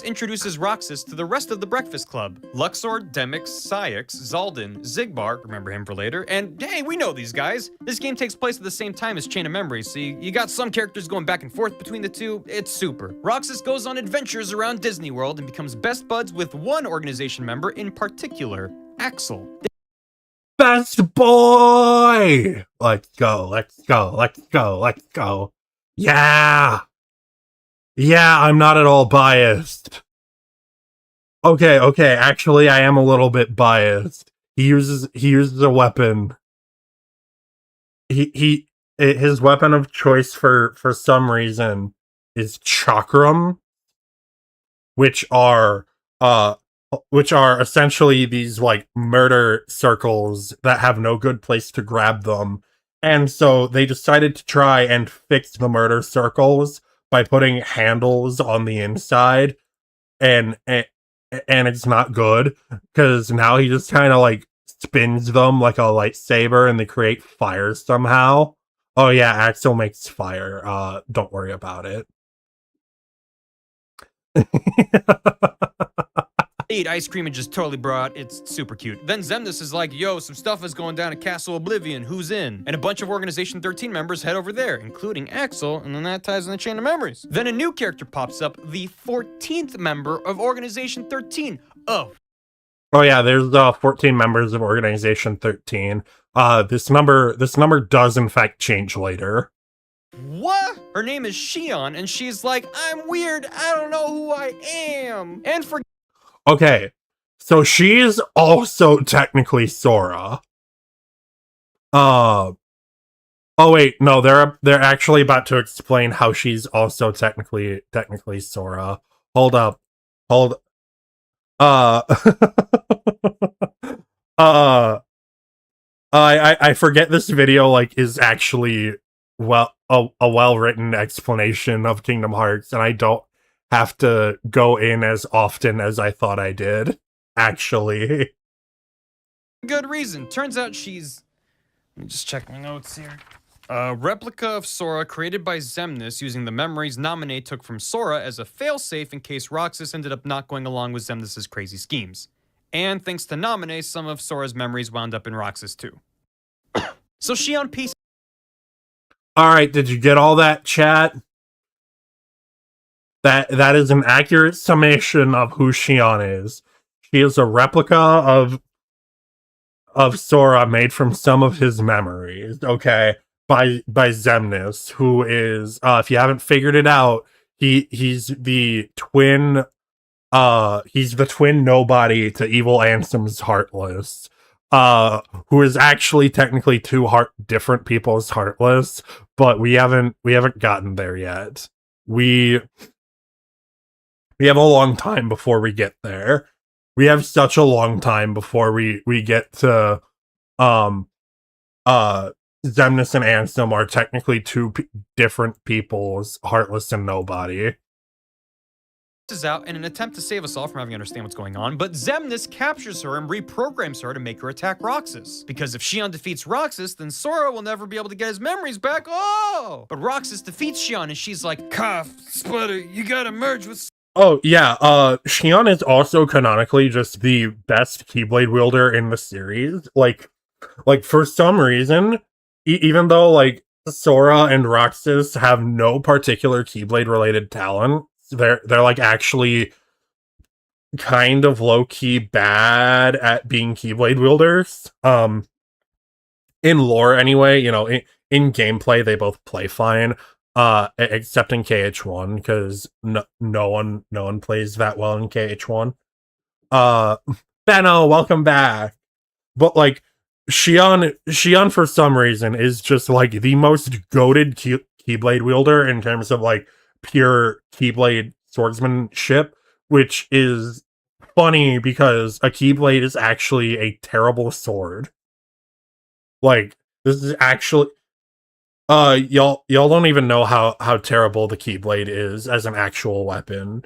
S2: Introduces Roxas to the rest of the Breakfast Club. Luxor, Demix, Syx, Zaldin, Zigbar, remember him for later, and hey, we know these guys. This game takes place at the same time as Chain of Memories, so you got some characters going back and forth between the two. It's super. Roxas goes on adventures around Disney World and becomes best buds with one organization member in particular, Axel.
S1: Best boy! Let's go, let's go, let's go, let's go. Yeah! Yeah, I'm not at all biased. Okay, actually I am a little bit biased. He uses a weapon. His weapon of choice for some reason is chakram, which are essentially these like murder circles that have no good place to grab them. And so they decided to try and fix the murder circles by putting handles on the inside, and it's not good because now he just kind of like spins them like a lightsaber and they create fire somehow. Oh yeah, Axel makes fire. Don't worry about it.
S2: Eat ice cream and just totally brought. It's super cute. Then Xemnas is like, yo, some stuff is going down at Castle Oblivion. Who's in? And a bunch of Organization 13 members head over there, including Axel, and then that ties in the Chain of Memories. Then a new character pops up, the 14th member of Organization 13. Oh
S1: yeah, there's 14 members of Organization 13. This number does in fact change later.
S2: What? Her name is Shion, and she's like, I'm weird, I don't know who I am. And for
S1: okay, so she's also technically Sora. Oh wait, no, they're actually about to explain how she's also technically Sora. Hold up. I forget this video like is actually a well-written explanation of Kingdom Hearts, and I don't have to go in as often as I thought I did, actually.
S2: good reason. Turns out she's... Let me just check my notes here. A replica of Sora created by Xemnas using the memories Naminé took from Sora as a failsafe in case Roxas ended up not going along with Xemnas' crazy schemes. And thanks to Naminé, some of Sora's memories wound up in Roxas too. So Xion pieced.
S1: Alright, did you get all that, chat? That is an accurate summation of who Xion is. She is a replica of Sora made from some of his memories, okay? By Xemnas, who is if you haven't figured it out, he's the twin nobody to Evil Ansem's Heartless. Who is actually technically two different people's Heartless, but we haven't gotten there yet. We have a long time before we get there. We have such a long time before we get to Xemnas and Ansem are technically two different people's Heartless and Nobody.
S2: Is out in an attempt to save us all from having to understand what's going on, but Xemnas captures her and reprograms her to make her attack Roxas. Because if Xion defeats Roxas, then Sora will never be able to get his memories back. Oh! But Roxas defeats Xion and she's like, "Cough, Sputter, you gotta merge with..."
S1: Oh, yeah, Xion is also canonically just the best Keyblade wielder in the series. Like for some reason, even though, like, Sora and Roxas have no particular Keyblade-related talent, they're like, actually kind of low-key bad at being Keyblade wielders. In lore, anyway, you know, in gameplay, they both play fine. Except in KH1, because no one plays that well in KH1. Benno, welcome back. But like Xion for some reason is just like the most goated Keyblade wielder in terms of like pure Keyblade swordsmanship, which is funny because a Keyblade is actually a terrible sword. Like, this is actually y'all don't even know how terrible the Keyblade is as an actual weapon.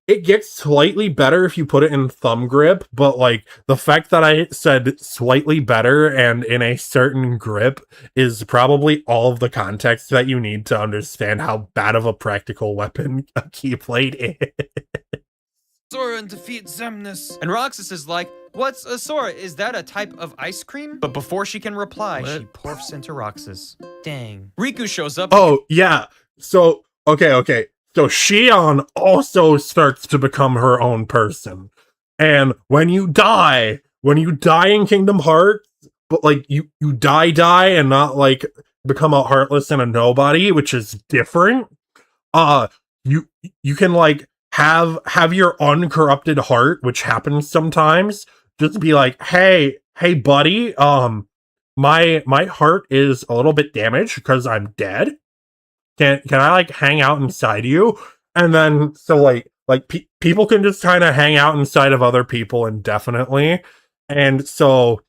S1: It gets slightly better if you put it in thumb grip, but like the fact that I said slightly better and in a certain grip is probably all of the context that you need to understand how bad of a practical weapon a Keyblade is.
S2: Sora and defeat Xemnas. And Roxas is like, "What's a Sora? Is that a type of ice cream?" But before she can reply, she porfs into Roxas. Dang. Riku shows up.
S1: Oh, yeah. So, okay. So Xion also starts to become her own person. And when you die in Kingdom Hearts, but like you die and not like become a Heartless and a Nobody, which is different. You can like have your uncorrupted heart, which happens sometimes, just be like, hey buddy, my heart is a little bit damaged because I'm dead. Can I like hang out inside you? And then so like people can just kind of hang out inside of other people indefinitely. And so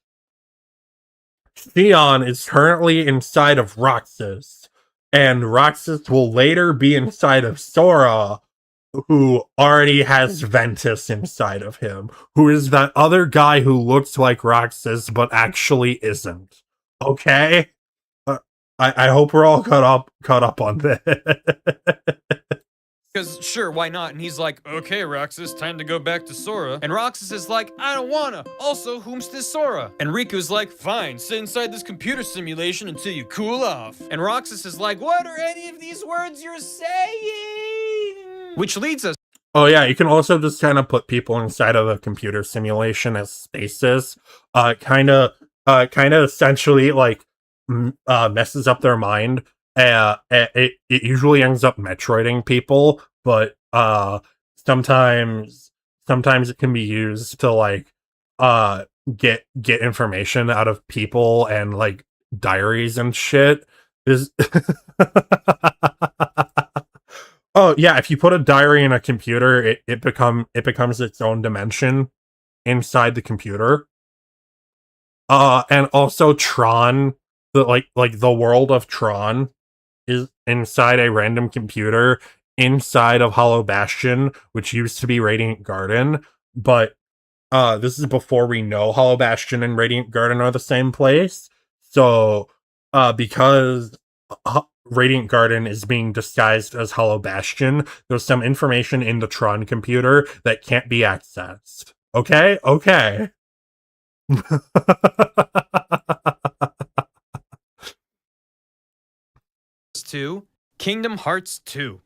S1: Xion is currently inside of Roxas, and Roxas will later be inside of Sora, who already has Ventus inside of him, who is that other guy who looks like Roxas but actually isn't. Okay? I hope we're all caught up on this.
S2: Because sure, why not? And he's like, "Okay, Roxas, time to go back to Sora." And Roxas is like, "I don't wanna. Also, whom's this Sora?" And Riku's like, "Fine, sit inside this computer simulation until you cool off." And Roxas is like, "What are any of these words you're saying?" Which leads us.
S1: Oh yeah, you can also just kind of put people inside of a computer simulation as stasis. Kind of essentially like messes up their mind. It usually ends up Metroiding people, but sometimes it can be used to like get information out of people and like diaries and shit. Is oh yeah, if you put a diary in a computer, it becomes its own dimension inside the computer. And also Tron, the world of Tron is inside a random computer inside of Hollow Bastion, which used to be Radiant Garden, but this is before we know Hollow Bastion and Radiant Garden are the same place. So because Radiant Garden is being disguised as Hollow Bastion, there's some information in the Tron computer that can't be accessed. Okay? Okay.
S2: 2, Kingdom Hearts 2.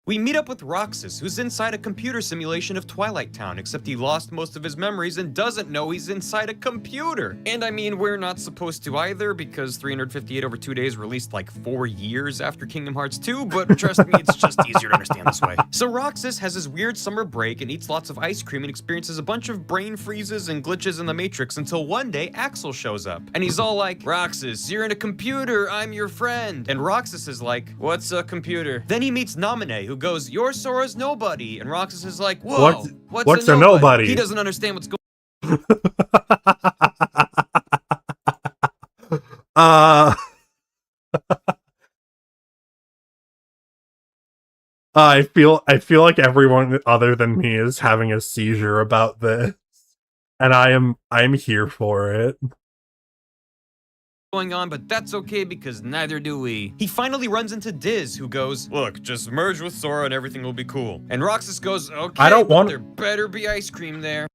S2: We meet up with Roxas, who's inside a computer simulation of Twilight Town, except he lost most of his memories and doesn't know he's inside a computer. And I mean, we're not supposed to either, because 358 over 2 days released like 4 years after Kingdom Hearts 2, but trust me, it's just easier to understand this way. So Roxas has his weird summer break and eats lots of ice cream and experiences a bunch of brain freezes and glitches in the Matrix until one day Axel shows up. And he's all like, Roxas, you're in a computer, I'm your friend. And Roxas is like, what's a computer? Then he meets Naminé, who goes, you're Sora's nobody. And Roxas is like, whoa, what's a nobody? He doesn't understand what's going
S1: on. I feel like everyone other than me is having a seizure about this. And I'm here for it.
S2: Going on, but that's okay because neither do we. He finally runs into Diz, who goes, look, just merge with Sora and everything will be cool. And Roxas goes, okay,
S1: I don't want
S2: there better be ice cream there.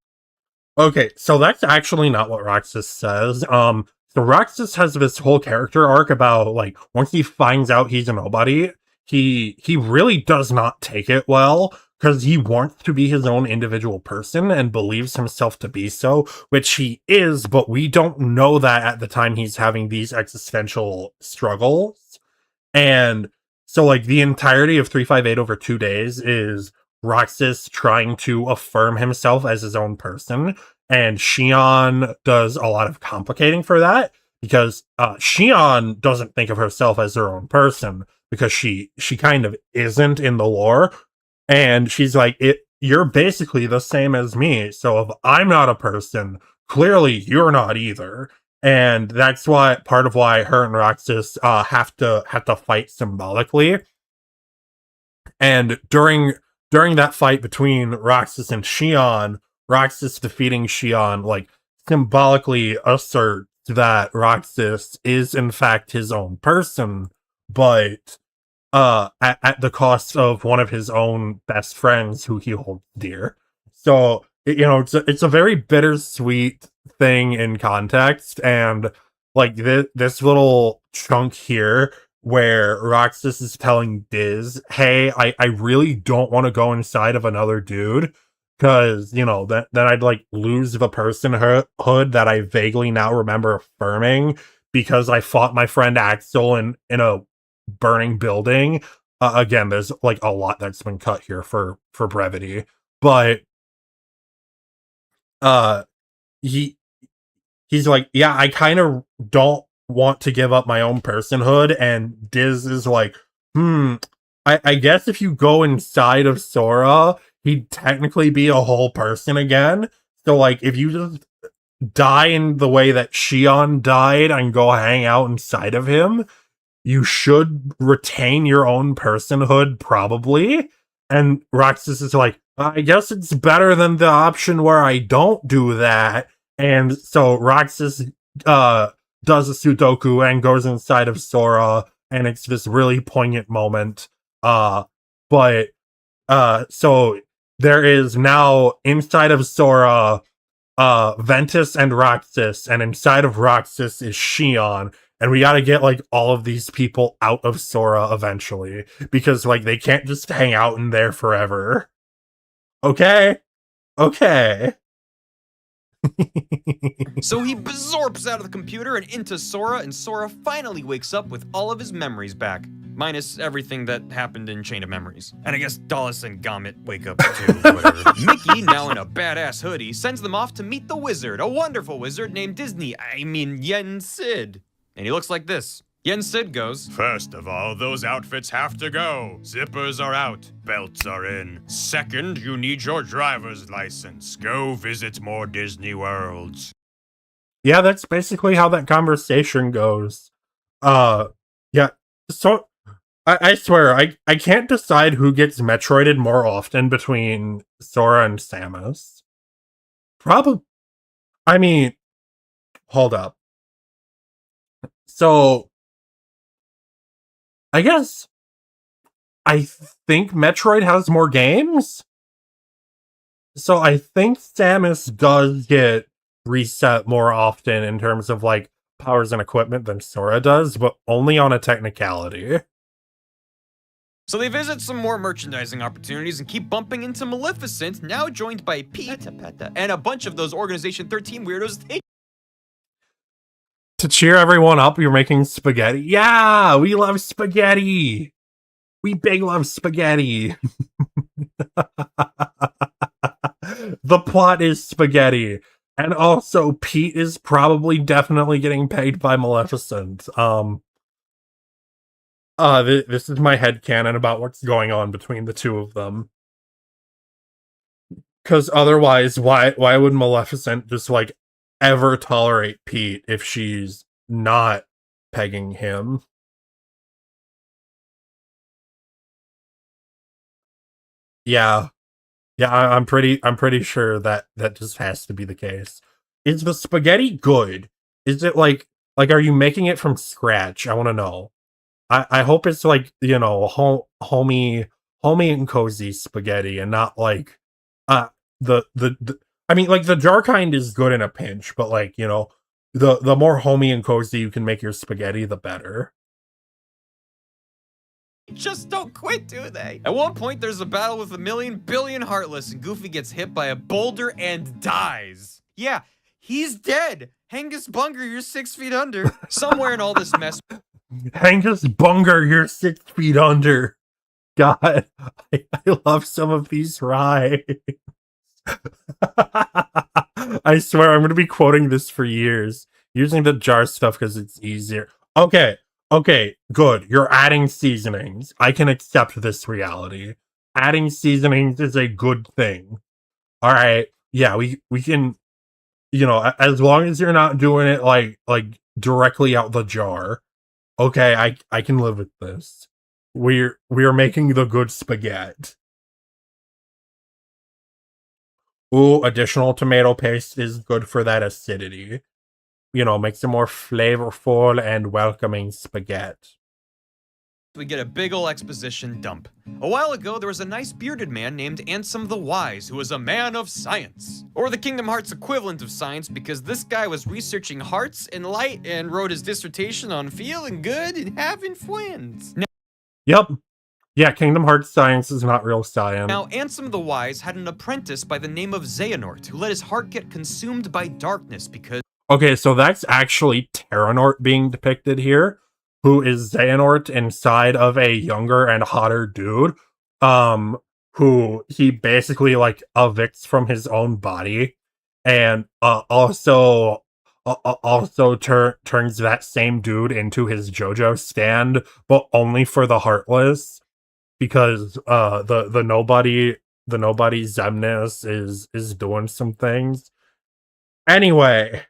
S1: Okay, so that's actually not what Roxas says. So Roxas has this whole character arc about, like, once he finds out he's a nobody, he really does not take it well, because he wants to be his own individual person and believes himself to be so, which he is, but we don't know that at the time he's having these existential struggles. And so, like, the entirety of 358 over 2 days is Roxas trying to affirm himself as his own person, and Xion does a lot of complicating for that, because Xion doesn't think of herself as her own person, because she kind of isn't in the lore. And she's like, you're basically the same as me, so if I'm not a person, clearly you're not either. And that's why part of why her and Roxas have to fight symbolically. And during that fight between Roxas and Xion, Roxas defeating Xion, like, symbolically asserts that Roxas is in fact his own person, but at the cost of one of his own best friends who he holds dear. So, it's a very bittersweet thing in context, and, like, this little chunk here where Roxas is telling Diz, hey, I really don't want to go inside of another dude, because, then I'd, like, lose the personhood that I vaguely now remember affirming, because I fought my friend Axel in a burning building. Again, there's, like, a lot that's been cut here for brevity, but he's like, yeah, I kind of don't want to give up my own personhood. And Diz is like, I guess if you go inside of Sora, he'd technically be a whole person again. So, like, if you just die in the way that Xion died and go hang out inside of him, you should retain your own personhood, probably. And Roxas is like, I guess it's better than the option where I don't do that. And so Roxas does a Sudoku and goes inside of Sora, and it's this really poignant moment. So there is now inside of Sora Ventus and Roxas, and inside of Roxas is Xion. And we gotta get, like, all of these people out of Sora eventually, because, like, they can't just hang out in there forever. Okay? Okay.
S2: So he absorbs out of the computer and into Sora, and Sora finally wakes up with all of his memories back. Minus everything that happened in Chain of Memories. And I guess Dallas and Gommet wake up too, whatever. Mickey, now in a badass hoodie, sends them off to meet the wizard, a wonderful wizard named Yen Sid. And he looks like this. Yen Sid goes, first of all, those outfits have to go. Zippers are out, belts are in. Second, you need your driver's license. Go visit more Disney worlds.
S1: Yeah, that's basically how that conversation goes. Yeah, so I swear, I can't decide who gets Metroided more often between Sora and Samus. I mean, hold up. So, I guess I think Metroid has more games. So I think Samus does get reset more often in terms of like powers and equipment than Sora does, but only on a technicality.
S2: So they visit some more merchandising opportunities and keep bumping into Maleficent, now joined by Pete and a bunch of those Organization 13 weirdos.
S1: To cheer everyone up, you're making spaghetti. Yeah, we love spaghetti. We big love spaghetti. The plot is spaghetti. And also, Pete is probably definitely getting paid by Maleficent. This is my headcanon about what's going on between the two of them. Because otherwise, why would Maleficent just, like, ever tolerate Pete if she's not pegging him? Yeah. Yeah, I'm pretty sure that just has to be the case. Is the spaghetti good? Is it like are you making it from scratch? I want to know. I hope it's like, you know, homey and cozy spaghetti and not like uh the I mean, like, the jar kind is good in a pinch, but like, you know, the more homey and cozy you can make your spaghetti, the better.
S2: Just don't quit, do they? At one point, there's a battle with a million billion Heartless, and Goofy gets hit by a boulder and dies. Yeah, he's dead. Hangus Bunger, you're 6 feet under. Somewhere in all this mess,
S1: Hangus Bunger, you're 6 feet under. God, I love some of these rhymes. I swear I'm going to be quoting this for years, using the jar stuff because it's easier. Okay, good. You're adding seasonings. I can accept this reality. Adding seasonings is a good thing. All right. Yeah, we can, you know, as long as you're not doing it like directly out the jar. Okay, I can live with this. We're making the good spaghetti. Ooh, additional tomato paste is good for that acidity. You know, makes it more flavorful and welcoming spaghetti.
S2: we get a big ol' exposition dump. A while ago, there was a nice bearded man named Ansem the Wise, who was a man of science. Or the Kingdom Hearts equivalent of science, because this guy was researching hearts and light and wrote his dissertation on feeling good and having friends.
S1: Yep. Yeah, Kingdom Hearts science is not real science.
S2: Now, Ansem the Wise had an apprentice by the name of Xehanort, who let his heart get consumed by darkness because...
S1: Okay, so that's actually Terranort being depicted here, who is Xehanort inside of a younger and hotter dude, who he basically, like, evicts from his own body, and also turns that same dude into his JoJo stand, but only for the Heartless, because the nobody Zemnis is doing some things. Anyway,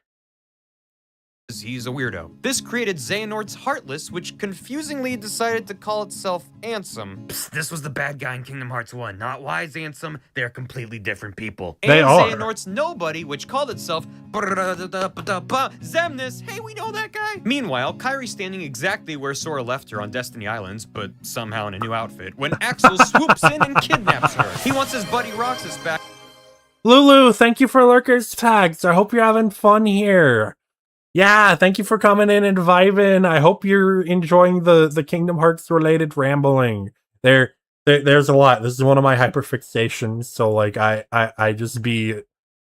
S2: he's a weirdo. This created Xehanort's Heartless, which confusingly decided to call itself Ansem. Psst, this was the bad guy in Kingdom Hearts 1, not Wise Ansem. They're completely different people.
S1: They
S2: and
S1: are.
S2: Xehanort's Nobody, which called itself Zemnis. Hey, we know that guy. Meanwhile, Kairi's standing exactly where Sora left her on Destiny Islands, but somehow in a new outfit, when Axel swoops in and kidnaps her. He wants his buddy Roxas back.
S1: Lulu, thank you for Lurker's tags. I hope you're having fun here. Yeah, thank you for coming in and vibing. I hope you're enjoying the Kingdom Hearts related rambling. There's a lot. This is one of my hyperfixations, so like I just be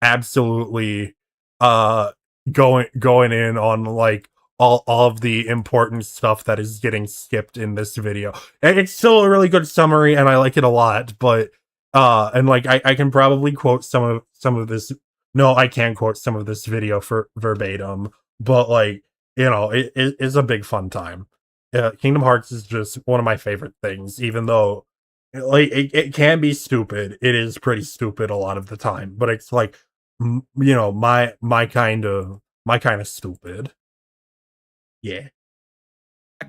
S1: absolutely going in on like all of the important stuff that is getting skipped in this video. And it's still a really good summary and I like it a lot, but and like I can probably quote some of this. No, I can't quote some of this video for verbatim, but like, you know, it's a big fun time. Kingdom Hearts is just one of my favorite things, even though like it can be stupid. It is pretty stupid a lot of the time, but it's like, you know, my kind of stupid. Yeah.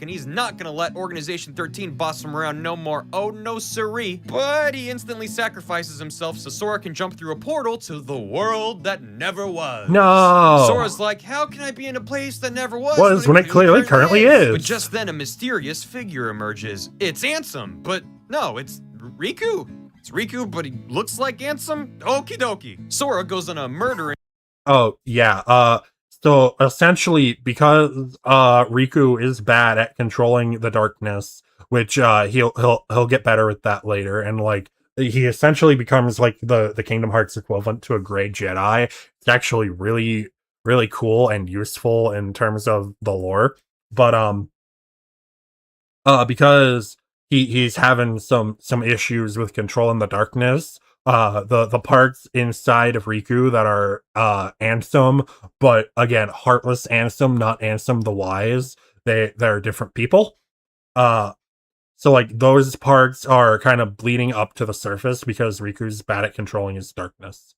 S2: and he's not gonna let Organization 13 boss him around no more. Oh no siree. But he instantly sacrifices himself so Sora can jump through a portal to the world that never was.
S1: No.
S2: Sora's like, how can I be in a place that never was
S1: when it clearly currently is?
S2: But just then a mysterious figure emerges. It's Ansem, but no, it's Riku. It's Riku, but he looks like Ansem. Okie dokie. Sora goes on a murdering.
S1: Oh yeah. So essentially, because Riku is bad at controlling the darkness, which he'll get better at that later, and like he essentially becomes like the Kingdom Hearts equivalent to a gray Jedi. It's actually really cool and useful in terms of the lore. But because he's having some issues with controlling the darkness. The parts inside of Riku that are Ansem, but again, heartless Ansem, not Ansem the Wise. They're different people. So like those parts are kind of bleeding up to the surface because Riku's bad at controlling his darkness.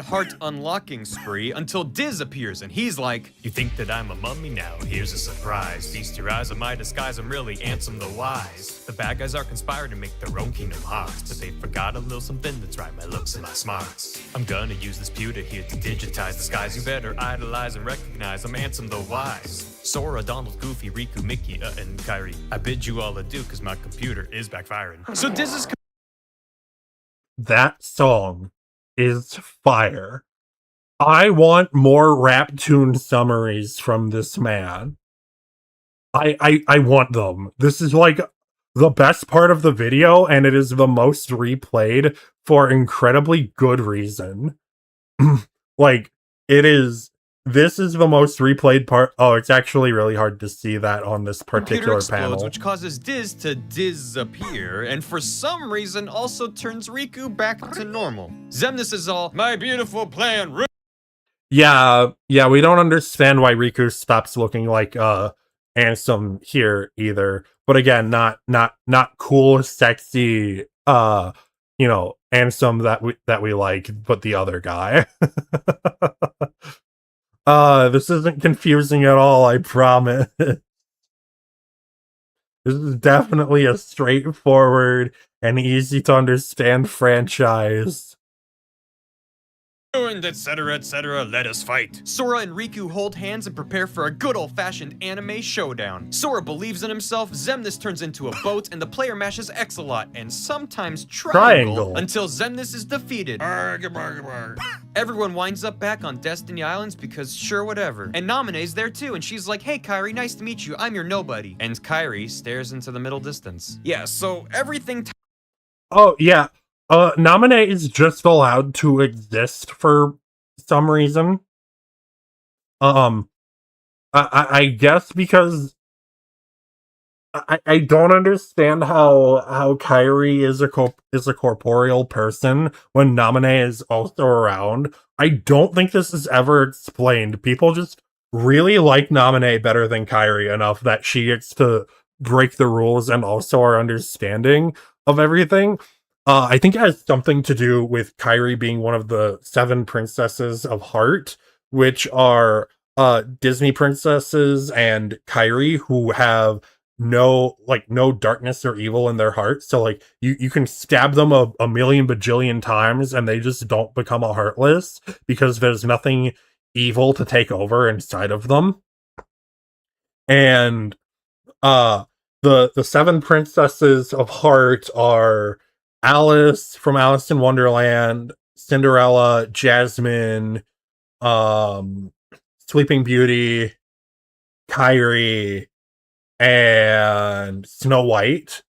S2: Heart unlocking spree until Diz appears and he's like, you think that I'm a mummy now? Here's a surprise. Feast your eyes on my disguise. I'm really Ansem the Wise. The bad guys are conspiring to make their own Kingdom Hearts, but they forgot a little something that's right, my looks and my smarts. I'm gonna use this pewter here to digitize the skies. You better idolize and recognize I'm Ansem the Wise. Sora, Donald, Goofy, Riku, Mickey, and Kairi. I bid you all adieu because my computer is backfiring. So Diz is...
S1: That song is fire. I want more rap tune summaries from this man. I want them. This is like the best part of the video, and it is the most replayed for incredibly good reason. Like, this is the most replayed part. Oh, it's actually really hard to see that on this particular panel.
S2: Which causes Diz to disappear, and for some reason also turns Riku back to normal. Xemnas is all, my beautiful plan.
S1: Yeah, we don't understand why Riku stops looking like Ansem here either. But again, not cool, sexy, Ansem that we like, but the other guy. This isn't confusing at all, I promise. This is definitely a straightforward and easy to understand franchise.
S2: And etc, let us fight. Sora and Riku hold hands and prepare for a good old-fashioned anime showdown. Sora believes in himself, Xemnas turns into a boat, and the player mashes X a lot, and sometimes triangle. Until Xemnas is defeated. Everyone winds up back on Destiny Islands because sure, whatever. And Namine's there too, and she's like, hey Kairi, nice to meet you, I'm your nobody. And Kairi stares into the middle distance. Yeah, so everything...
S1: Oh, yeah. Namine is just allowed to exist for some reason. I guess because I don't understand how Kairi is a corporeal person when Namine is also around. I don't think this is ever explained. People just really like Namine better than Kairi enough that she gets to break the rules and also our understanding of everything. I think it has something to do with Kairi being one of the 7 princesses of Heart, which are Disney princesses and Kairi who have no darkness or evil in their heart. So like you can stab them a million bajillion times and they just don't become a heartless because there's nothing evil to take over inside of them. And the 7 princesses of Heart are Alice from Alice in Wonderland, Cinderella, Jasmine, Sleeping Beauty, Kairi, and Snow White.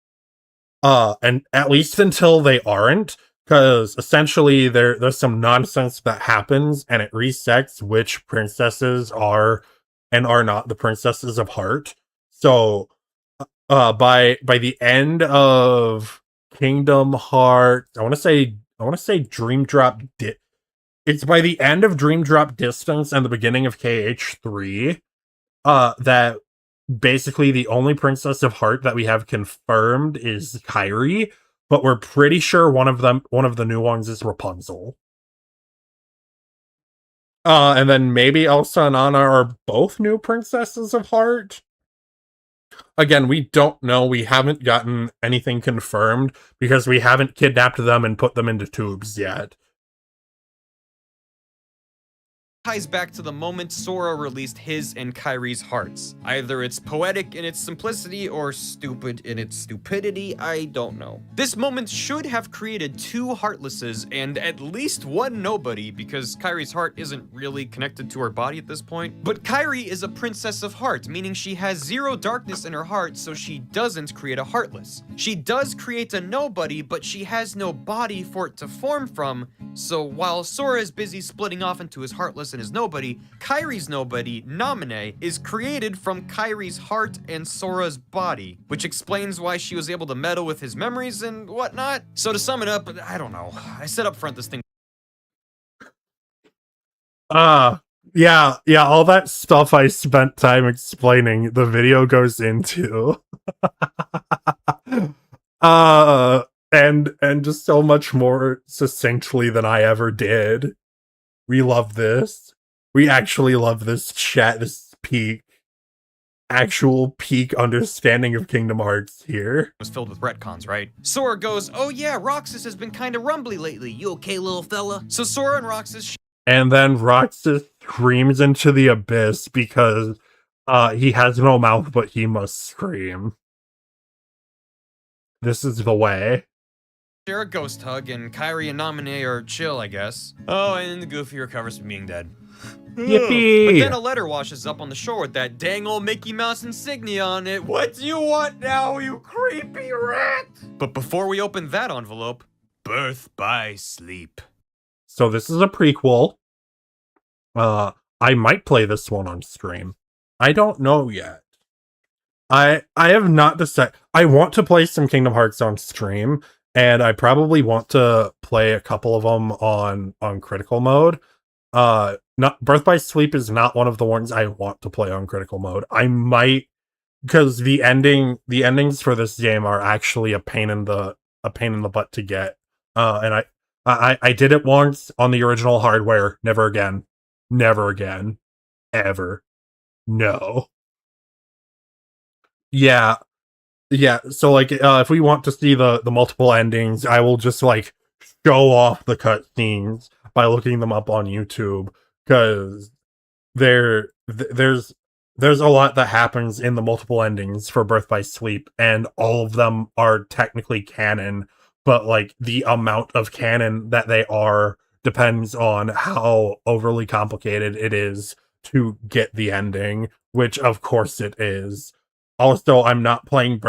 S1: And at least until they aren't, because essentially there's some nonsense that happens and it resets which princesses are and are not the princesses of Heart. So by the end of Kingdom Hearts, I want to say Dream Drop. It's by the end of Dream Drop Distance and the beginning of KH3 that basically the only princess of Heart that we have confirmed is Kairi, but we're pretty sure one of the new ones is Rapunzel. And then maybe Elsa and Anna are both new princesses of Heart. Again, we don't know. We haven't gotten anything confirmed because we haven't kidnapped them and put them into tubes yet.
S2: Ties back to the moment Sora released his and Kyrie's hearts. Either it's poetic in its simplicity or stupid in its stupidity, I don't know. This moment should have created 2 Heartlesses and at least 1 nobody, because Kyrie's heart isn't really connected to her body at this point. But Kyrie is a princess of heart, meaning she has 0 darkness in her heart, so she doesn't create a Heartless. She does create a nobody, but she has no body for it to form from, so while Sora is busy splitting off into his Heartless and his nobody, Kyrie's nobody, Namine, is created from Kyrie's heart and Sora's body, which explains why she was able to meddle with his memories and whatnot. So to sum it up, I don't know. I said up front this thing.
S1: Yeah, all that stuff I spent time explaining, the video goes into. And just so much more succinctly than I ever did. We love this. We actually love this chat, this actual peak understanding of Kingdom Hearts here.
S2: Was filled with retcons, right? Sora goes, "Oh yeah, Roxas has been kinda rumbly lately. You okay, little fella?" So Sora and Roxas
S1: and then Roxas screams into the abyss because he has no mouth, but he must scream. This is the way.
S2: share a ghost hug, and Kyrie and Namine are chill, I guess. Oh, and the Goofy recovers from being dead.
S1: Yippee!
S2: But then a letter washes up on the shore with that dang old Mickey Mouse insignia on it. What do you want now, you creepy rat? But before we open that envelope, birth by sleep.
S1: So this is a prequel. I might play this one on stream. I don't know yet. I have not decided. I want to play some Kingdom Hearts on stream, and I probably want to play a couple of them on critical mode. Not Birth by Sleep is not one of the ones I want to play on critical mode. I might, because the endings for this game are actually a pain in the butt to get. And I did it once on the original hardware. Never again. Never again. Ever. No. Yeah. So like, if we want to see the multiple endings, I will just like show off the cutscenes by looking them up on YouTube, because there's a lot that happens in the multiple endings for Birth by Sleep, and all of them are technically canon, but like the amount of canon that they are depends on how overly complicated it is to get the ending, which of course it is. Also, I'm not playing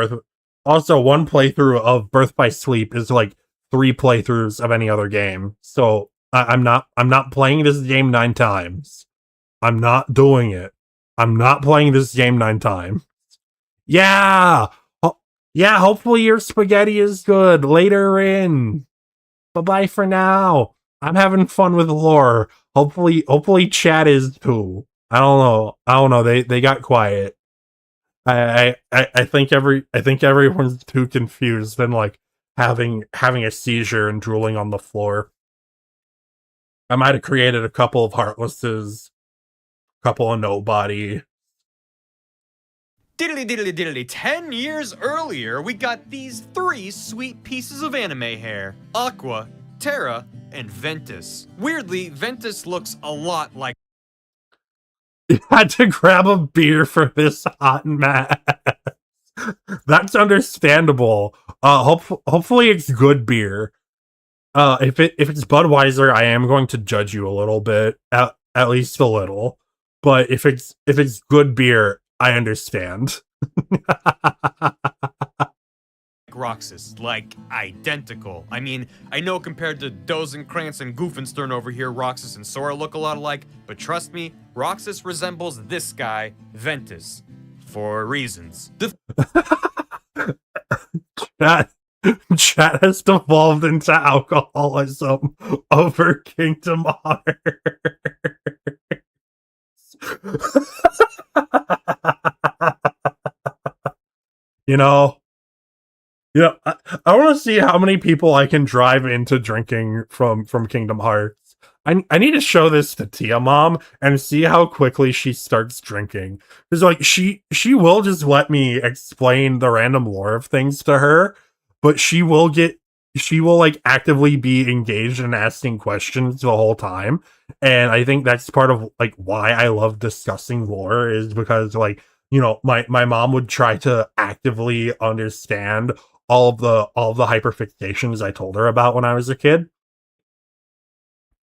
S1: Also, one playthrough of Birth by Sleep is like 3 playthroughs of any other game. So I'm not playing this game 9 times. I'm not doing it. I'm not playing this game 9 times. Yeah! Yeah, hopefully your spaghetti is good later in. Bye-bye for now. I'm having fun with lore. Hopefully chat is too. I don't know. They got quiet. I think everyone's too confused and like having a seizure and drooling on the floor. I might have created a couple of Heartlesses, a couple of Nobody.
S2: Diddly. 10 years earlier, we got these 3 sweet pieces of anime hair. Aqua, Terra, and Ventus. Weirdly, Ventus looks a lot like...
S1: You had to grab a beer for this hot mess. That's understandable. Hopefully it's good beer. If it's Budweiser, I am going to judge you a little bit, at least a little. But if it's good beer, I understand.
S2: Roxas, like identical. I mean, I know compared to Dozenkrantz and Goofenstern over here, Roxas and Sora look a lot alike, but trust me, Roxas resembles this guy, Ventus, for reasons.
S1: Chat has devolved into alcoholism over Kingdom Hearts. You know, I want to see how many people I can drive into drinking from Kingdom Hearts. I need to show this to Tia Mom and see how quickly she starts drinking. Because like she will just let me explain the random lore of things to her, but she will like actively be engaged in asking questions the whole time. And I think that's part of like why I love discussing lore, is because like, you know, my mom would try to actively understand all of the hyperfixations I told her about when I was a kid.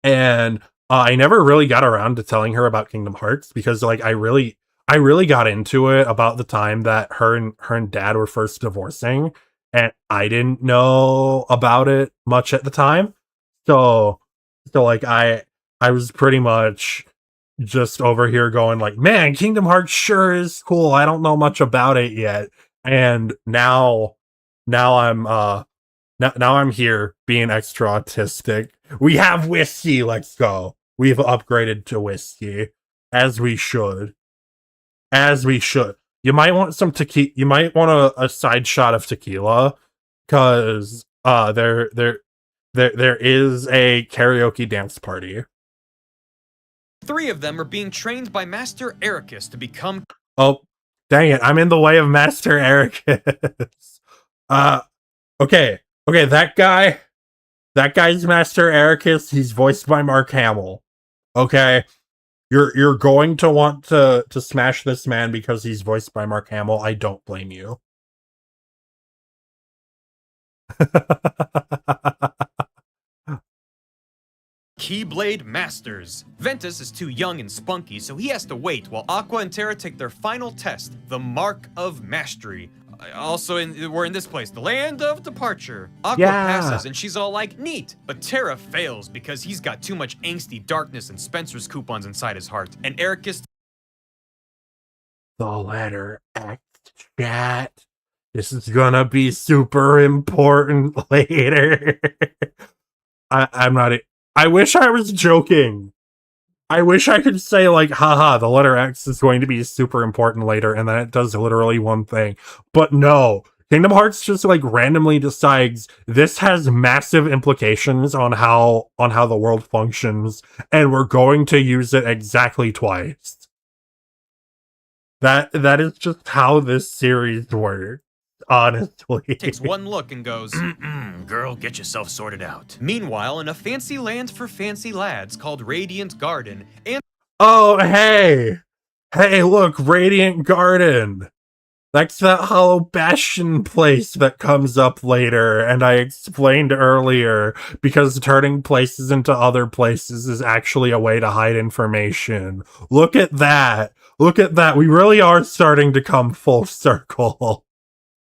S1: And I never really got around to telling her about Kingdom Hearts because like I really got into it about the time that her and dad were first divorcing, and I didn't know about it much at the time. So like I was pretty much just over here going like, man, Kingdom Hearts sure is cool. I don't know much about it yet. And now now I'm here being extra autistic. We have whiskey. Let's go. We've upgraded to whiskey, as we should. As we should. You might want some tequila. You might want a side shot of tequila, because there is a karaoke dance party.
S2: 3 of them are being trained by Master Ericus to become.
S1: Oh, dang it! I'm in the way of Master Ericus. Okay, that guy's Master Ericus. He's voiced by Mark Hamill. Okay, you're going to want to smash this man because he's voiced by Mark Hamill. I don't blame you.
S2: Keyblade Masters. Ventus is too young and spunky, so he has to wait while Aqua and Terra take their final test, the Mark of Mastery. Also, we're in this place, the Land of Departure. Aqua passes, and she's all like, neat. But Terra fails because he's got too much angsty darkness and Spencer's coupons inside his heart. And Ericus...
S1: The letter X, chat. This is gonna be super important later. I'm not... I wish I was joking. I wish I could say, like, haha, the letter X is going to be super important later, and then it does literally one thing. But no, Kingdom Hearts just, like, randomly decides this has massive implications on how the world functions, and we're going to use it exactly twice. That is just how this series works. Honestly.
S2: Takes one look and goes, girl, get yourself sorted out. Meanwhile, in a fancy land for fancy lads called Radiant Garden, and...
S1: Oh, hey! Hey, look, Radiant Garden! That's that Hollow Bastion place that comes up later, and I explained earlier, because turning places into other places is actually a way to hide information. Look at that! Look at that! We really are starting to come full circle.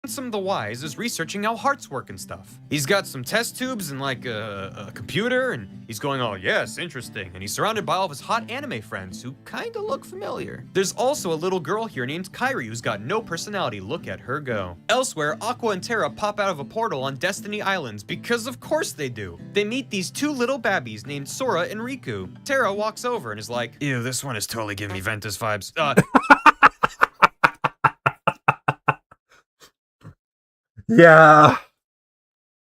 S2: Handsome the Wise is researching how hearts work and stuff. He's got some test tubes and like a computer, and he's going, oh yes, interesting. And he's surrounded by all of his hot anime friends who kinda look familiar. There's also a little girl here named Kairi who's got no personality. Look at her go. Elsewhere, Aqua and Terra pop out of a portal on Destiny Islands because of course they do. They meet these 2 little babbies named Sora and Riku. Terra walks over and is like, ew, this one is totally giving me Ventus vibes.
S1: Yeah,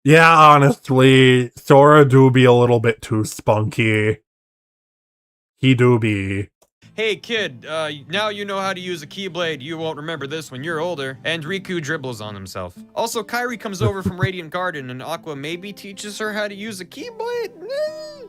S1: honestly, Sora do be a little bit too spunky. He do be.
S2: Hey kid, now you know how to use a Keyblade. You won't remember this when you're older. And Riku dribbles on himself. Also, Kairi comes over from Radiant Garden, and Aqua maybe teaches her how to use a Keyblade?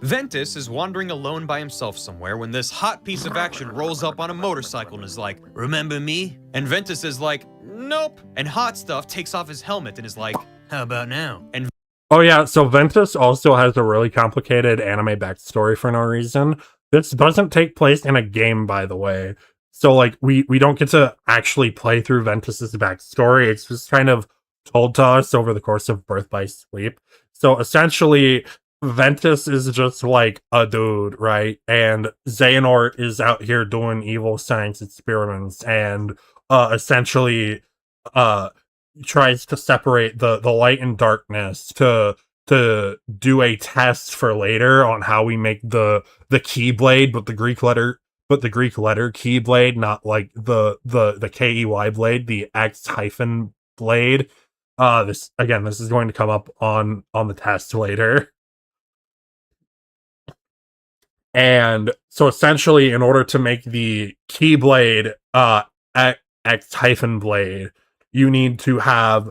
S2: Ventus is wandering alone by himself somewhere when this hot piece of action rolls up on a motorcycle and is like, remember me? And Ventus is like, nope. And Hot Stuff takes off his helmet and is like, how about now? And
S1: oh yeah, so Ventus also has a really complicated anime backstory for no reason. This doesn't take place in a game, by the way. So, like, we don't get to actually play through Ventus's backstory. It's just kind of told to us over the course of Birth by Sleep. So, essentially, Ventus is just, like, a dude, right? And Xehanort is out here doing evil science experiments and, essentially, tries to separate the light and darkness to do a test for later on how we make the Keyblade, but the Greek letter Keyblade, not like the KEY blade, the X hyphen blade. This is going to come up on the test later. And so essentially, in order to make the Keyblade X-blade, you need to have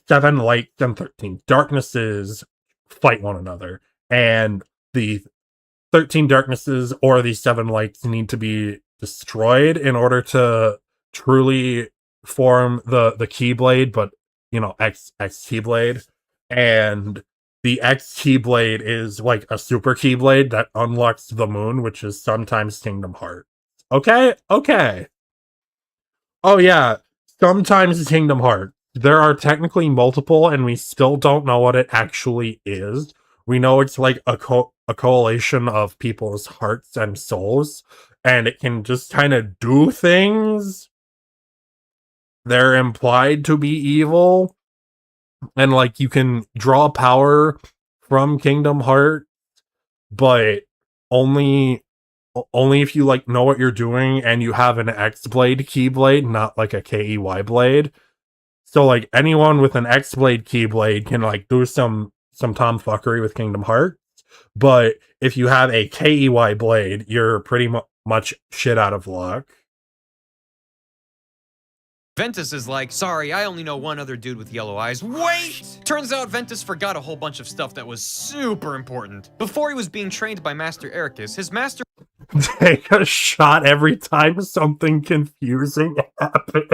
S1: 7 lights and 13 darknesses fight one another. And the 13 darknesses or the 7 lights need to be destroyed in order to truly form the Keyblade, but X Keyblade. And the X Keyblade is like a super Keyblade that unlocks the moon, which is sometimes Kingdom Hearts. Okay. Oh yeah, sometimes Kingdom Hearts. There are technically multiple, and we still don't know what it actually is. We know it's like a coalition of people's hearts and souls, and it can just kind of do things. They're implied to be evil, and like you can draw power from Kingdom Hearts, but only if you like know what you're doing and you have an X-blade Keyblade, not like a KEY blade. So like anyone with an X-blade Keyblade can like do some tomfuckery with Kingdom Hearts, but if you have a KEY blade, you're pretty much shit out of luck.
S2: Ventus is like, sorry, I only know one other dude with yellow eyes. Wait! Turns out Ventus forgot a whole bunch of stuff that was super important. Before he was being trained by Master Ericus, his master
S1: take a shot every time something confusing happens.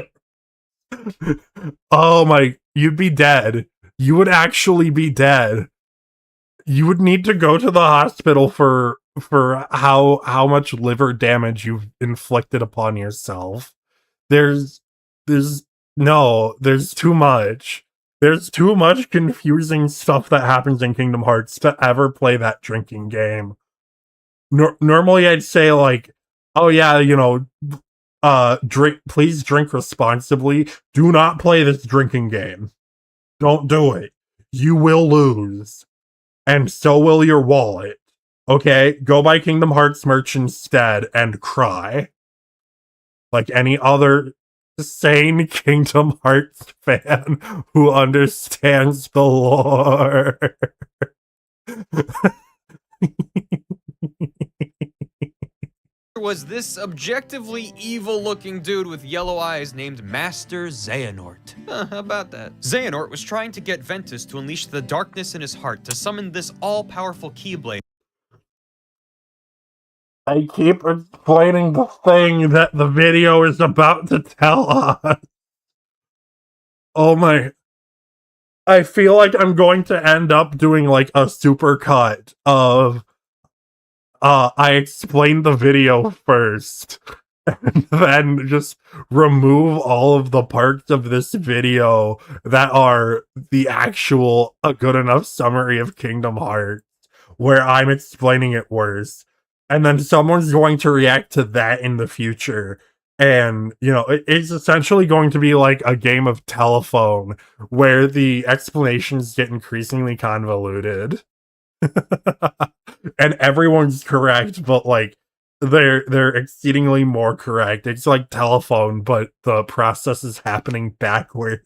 S1: Oh my, you'd be dead. You would actually be dead. You would need to go to the hospital for how much liver damage you've inflicted upon yourself. There's too much. There's too much confusing stuff that happens in Kingdom Hearts to ever play that drinking game. Normally I'd say like, oh yeah, please drink responsibly. Do not play this drinking game. Don't do it. You will lose. And so will your wallet. Okay? Go buy Kingdom Hearts merch instead and cry. Like any other sane Kingdom Hearts fan who understands the lore.
S2: was this objectively evil-looking dude with yellow eyes named Master Xehanort. How about that? Xehanort was trying to get Ventus to unleash the darkness in his heart to summon this all-powerful Keyblade.
S1: I keep explaining the thing that the video is about to tell us. Oh my... I feel like I'm going to end up doing like a super cut of I explained the video first and then just remove all of the parts of this video that are the actual a good enough summary of Kingdom Hearts where I'm explaining it worse. And then someone's going to react to that in the future. And, it's essentially going to be like a game of telephone where the explanations get increasingly convoluted. And everyone's correct, but like they're exceedingly more correct. It's like telephone, but the process is happening backwards.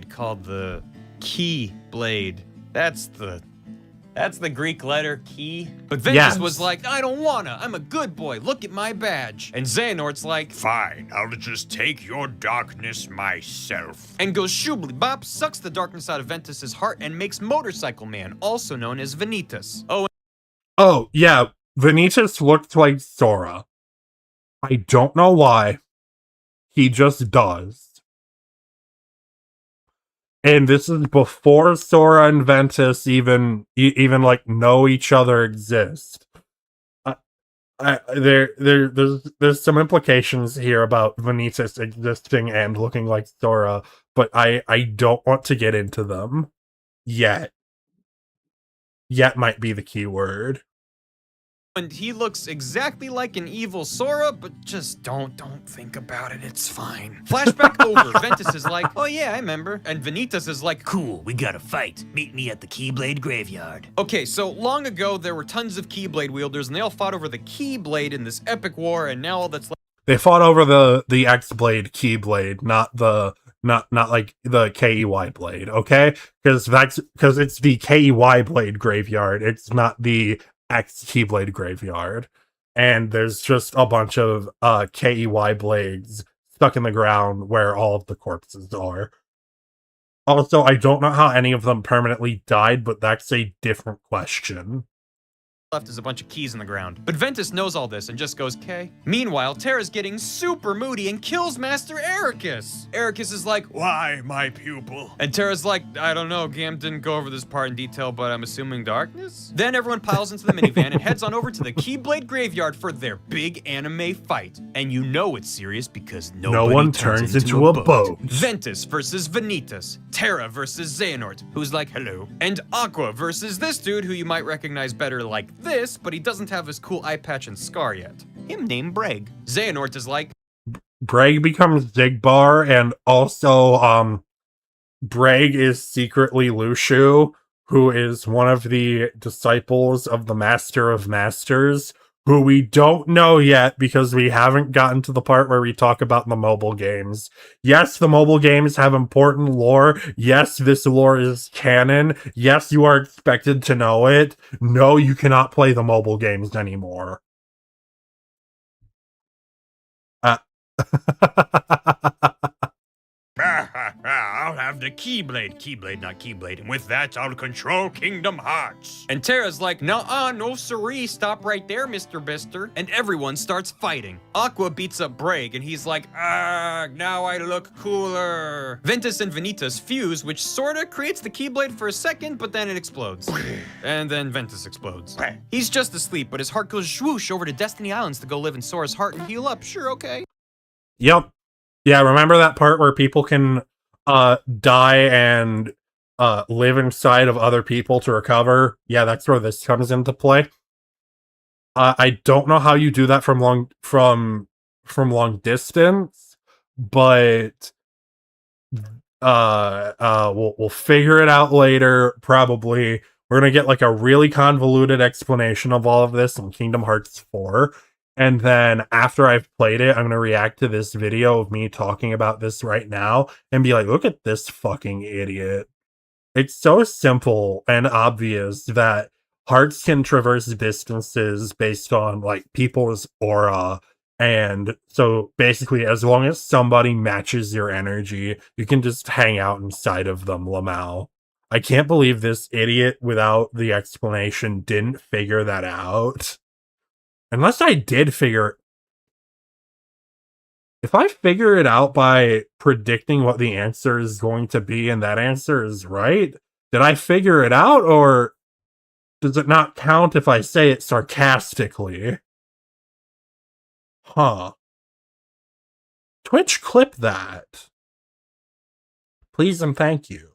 S2: Called the Keyblade. That's the Greek letter key. But Ventus was like, I don't wanna. I'm a good boy. Look at my badge. And Xehanort's like, fine, I'll just take your darkness myself. And goes shoobly bop, sucks the darkness out of Ventus's heart, and makes Motorcycle Man, also known as Vanitas.
S1: Oh, yeah. Vanitas looked like Sora. I don't know why. He just does. And this is before Sora and Ventus even like know each other exist. There's some implications here about Vanitas existing and looking like Sora, but I don't want to get into them yet. Yet might be the key word.
S2: And he looks exactly like an evil Sora, but just don't think about it, it's fine. Flashback over, Ventus is like, oh yeah, I remember. And Vanitas is like, cool, we gotta fight. Meet me at the Keyblade graveyard. Okay, so long ago, there were tons of Keyblade wielders, and they all fought over the Keyblade in this epic war, and now all that's left.
S1: They fought over the X-blade Keyblade, not like the KEY blade, okay? Because it's the KEY blade graveyard. It's not the X Keyblade Graveyard, and there's just a bunch of KEY blades stuck in the ground where all of the corpses are. Also, I don't know how any of them permanently died, but that's a different question.
S2: Left is a bunch of keys in the ground. But Ventus knows all this and just goes, "K." Meanwhile, Terra's getting super moody and kills Master Ericus. Ericus is like, "Why, my pupil?" And Terra's like, "I don't know, Gam didn't go over this part in detail, but I'm assuming darkness?" Then everyone piles into the minivan and heads on over to the Keyblade Graveyard for their big anime fight. And you know it's serious because no
S1: one turns into a boat.
S2: Ventus versus Vanitas. Terra versus Xehanort, who's like, "Hello." And Aqua versus this dude who you might recognize better like this, but he doesn't have his cool eye patch and scar yet. Him named Breg. Xehanort is like,
S1: Breg becomes Zigbar, and also, Breg is secretly Lushu, who is one of the disciples of the Master of Masters, who we don't know yet because we haven't gotten to the part where we talk about the mobile games. Yes, the mobile games have important lore. Yes, this lore is canon. Yes, you are expected to know it. No, you cannot play the mobile games anymore.
S2: "I'll have the Keyblade, not Keyblade, and with that, I'll control Kingdom Hearts." And Terra's like, "Nuh-uh, no siree, stop right there, Mr. Bister." And everyone starts fighting. Aqua beats up Breg, and he's like, "Ah, now I look cooler." Ventus and Vanitas fuse, which sorta creates the Keyblade for a second, but then it explodes. And then Ventus explodes. He's just asleep, but his heart goes swoosh over to Destiny Islands to go live in Sora's heart and heal up. Sure, okay.
S1: Yep. Yeah, remember that part where people can die and live inside of other people to recover? Yeah, that's where this comes into play. I don't know how you do that from long distance, but we'll figure it out later, probably. We're gonna get like a really convoluted explanation of all of this in Kingdom Hearts 4. And then after I've played it, I'm going to react to this video of me talking about this right now and be like, look at this fucking idiot. It's so simple and obvious that hearts can traverse distances based on like people's aura. And so basically, as long as somebody matches your energy, you can just hang out inside of them, Lamau. I can't believe this idiot without the explanation didn't figure that out. Unless I did figure... If I figure it out by predicting what the answer is going to be and that answer is right, did I figure it out, or does it not count if I say it sarcastically? Huh. Twitch, clip that. Please and thank you.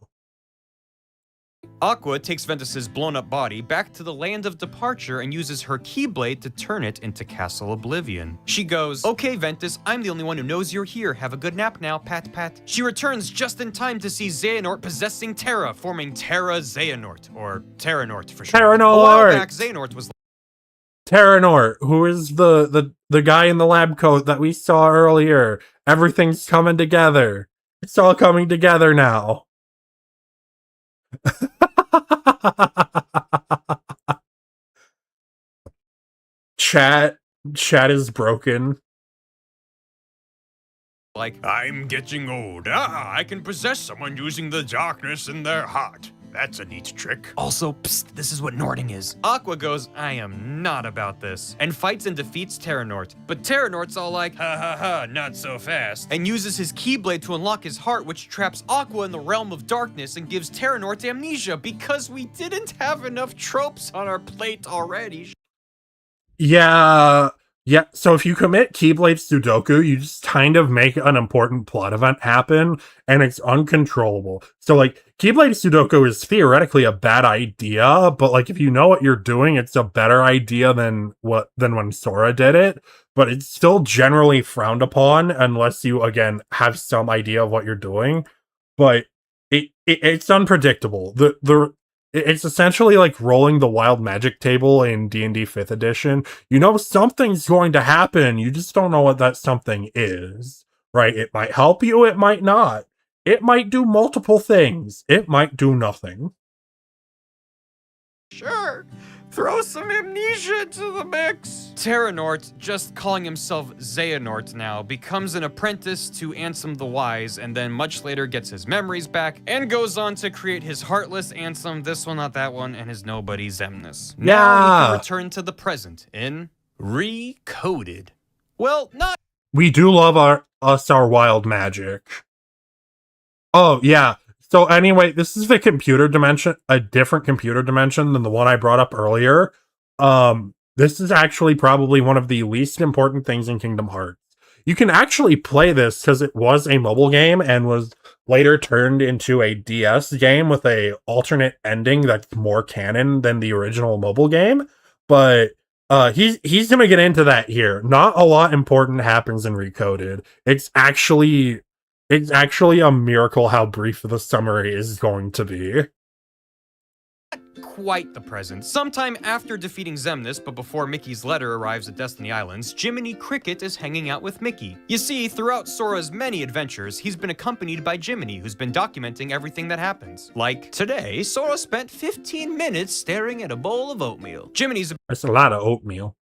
S2: Aqua takes Ventus's blown-up body back to the land of departure and uses her Keyblade to turn it into Castle Oblivion. She goes, "Okay, Ventus, I'm the only one who knows you're here. Have a good nap now, pat pat." She returns just in time to see Xehanort possessing Terra, forming Terra Xehanort, or Terranort for sure.
S1: Terranort!
S2: A while back, Xehanort was
S1: Terranort, who is the guy in the lab coat that we saw earlier. Everything's coming together. It's all coming together now. Chat is broken.
S2: like, "I'm getting old. I can possess someone using the darkness in their heart. That's a neat trick." Also, psst, this is what Norting is. Aqua goes, "I am not about this," and fights and defeats Terranort. But Terranort's all like, "Ha ha ha, not so fast," and uses his Keyblade to unlock his heart, which traps Aqua in the realm of darkness and gives Terranort amnesia because we didn't have enough tropes on our plate already.
S1: Yeah, so if you commit Keyblade Sudoku, you just kind of make an important plot event happen, and it's uncontrollable. So, like, Keyblade Sudoku is theoretically a bad idea, but, like, if you know what you're doing, it's a better idea than when Sora did it, but it's still generally frowned upon unless you, again, have some idea of what you're doing. But it's unpredictable. It's essentially like rolling the wild magic table in D&D 5th edition. You know something's going to happen, you just don't know what that something is, right? It might help you, it might not. It might do multiple things. It might do nothing.
S2: Sure. Throw some amnesia into the mix! Terranort, just calling himself Xehanort now, becomes an apprentice to Ansem the Wise, and then much later gets his memories back, and goes on to create his Heartless Ansem, this one not that one, and his Nobody Xemnas. Now we can return to the present in Recoded. Well, not...
S1: We do love our wild magic. Oh, yeah. So anyway, this is the computer dimension, a different computer dimension than the one I brought up earlier. This is actually probably one of the least important things in Kingdom Hearts. You can actually play this because it was a mobile game and was later turned into a DS game with a alternate ending that's more canon than the original mobile game. But he's gonna get into that here. Not a lot important happens in Recoded. It's actually a miracle how brief the summary is going to be.
S2: Quite the present. Sometime after defeating Xemnas, but before Mickey's letter arrives at Destiny Islands, Jiminy Cricket is hanging out with Mickey. You see, throughout Sora's many adventures, he's been accompanied by Jiminy, who's been documenting everything that happens. Like, today, Sora spent 15 minutes staring at a bowl of oatmeal.
S1: That's a lot of oatmeal.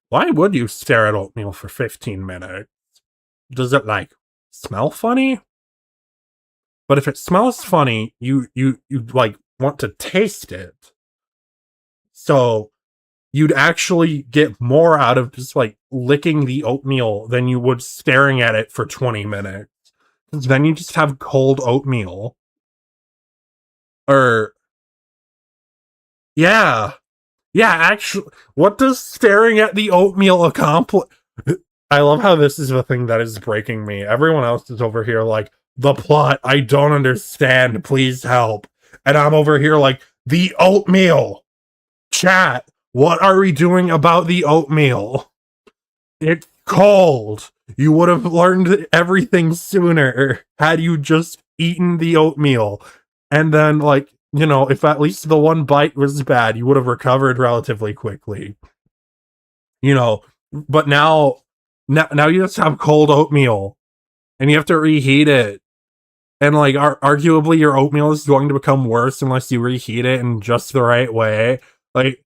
S1: Why would you stare at oatmeal for 15 minutes? Does it, like, smell funny? But if it smells funny, you like, want to taste it. So, you'd actually get more out of just, like, licking the oatmeal than you would staring at it for 20 minutes. Because then you just have cold oatmeal. Yeah. Yeah, actually, what does staring at the oatmeal accomplish? I love how this is the thing that is breaking me. Everyone else is over here like, the plot, I don't understand, please help. And I'm over here like, the oatmeal! Chat, what are we doing about the oatmeal? It's cold! You would have learned everything sooner had you just eaten the oatmeal. And then, like, you know, if at least the one bite was bad, you would have recovered relatively quickly. You know, but now you just have cold oatmeal. And you have to reheat it. And, like, arguably your oatmeal is going to become worse unless you reheat it in just the right way. Like,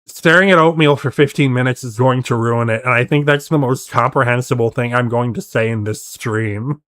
S1: staring at oatmeal for 15 minutes is going to ruin it. And I think that's the most comprehensible thing I'm going to say in this stream.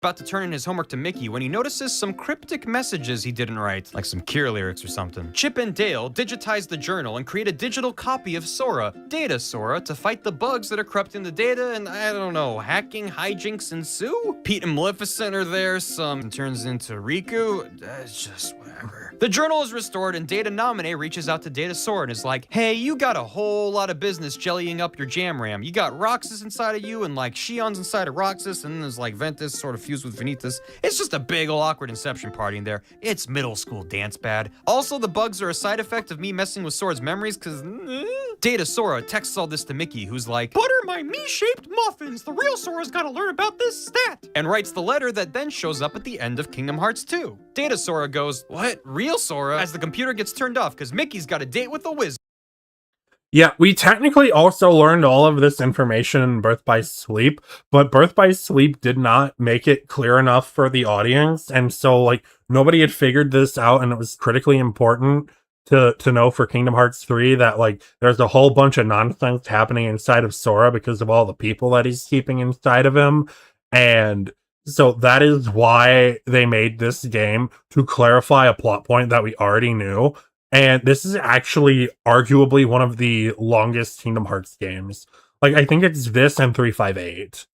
S2: About to turn in his homework to Mickey when he notices some cryptic messages he didn't write, like some Cure lyrics or something. Chip and Dale digitize the journal and create a digital copy of Sora, Data Sora, to fight the bugs that are corrupting the data, and I don't know, hacking hijinks ensue? Pete and Maleficent are there, some turns into Riku, it's just whatever. The journal is restored and Data Nominee reaches out to Data Sora and is like, hey, you got a whole lot of business jellying up your jam ram. You got Roxas inside of you and like Shion's inside of Roxas, and then there's like Ventus sort of fused with Vanitas. It's just a big ol' awkward Inception party in there. It's middle school dance bad. Also, the bugs are a side effect of me messing with Sora's memories, cause Data Sora texts all this to Mickey, who's like, butter my me-shaped muffins, the real Sora's gotta learn about this stat, and writes the letter that then shows up at the end of Kingdom Hearts 2. Data Sora goes, what, real Sora? As the computer gets turned off, cause Mickey's got a date with the wizard.
S1: Yeah, we technically also learned all of this information in Birth by Sleep, but Birth by Sleep did not make it clear enough for the audience, and so, like, nobody had figured this out, and it was critically important to know for Kingdom Hearts 3 that, like, there's a whole bunch of nonsense happening inside of Sora because of all the people that he's keeping inside of him, and so that is why they made this game, to clarify a plot point that we already knew. And this is actually arguably one of the longest Kingdom Hearts games. Like, I think it's this and 358.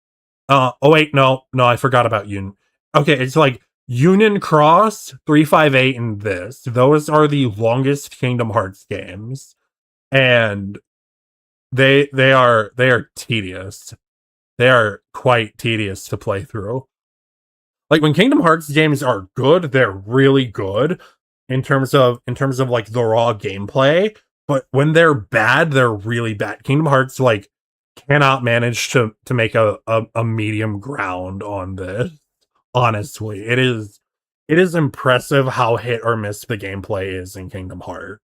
S1: Oh wait, no, I forgot about Union. Okay, it's like Union Cross, 358, and this. Those are the longest Kingdom Hearts games. And they are tedious. They are quite tedious to play through. Like, when Kingdom Hearts games are good, they're really good. In terms of like the raw gameplay, but when they're bad, they're really bad. Kingdom Hearts like cannot manage to make a medium ground on this. Honestly, it is impressive how hit or miss the gameplay is in Kingdom Hearts.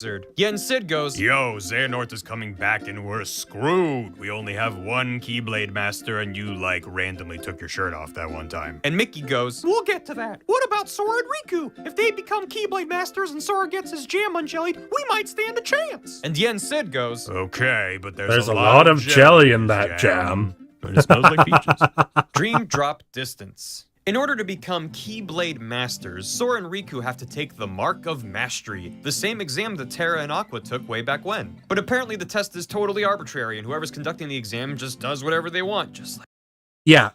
S2: Yeah, and Sid goes, "Yo, Xehanort is coming back and we're screwed. We only have one Keyblade Master and you, like, randomly took your shirt off that one time." And Mickey goes, "We'll get to that. What about Sora and Riku? If they become Keyblade Masters and Sora gets his jam unjellied, we might stand a chance." And Yen Sid goes, "Okay, but there's
S1: a lot of jelly in that
S2: jam. But it smells like peaches." Dream drop distance. In order to become Keyblade Masters, Sora and Riku have to take the Mark of Mastery, the same exam that Terra and Aqua took way back when. But apparently the test is totally arbitrary, and whoever's conducting the exam just does whatever they want, just like...
S1: Yeah.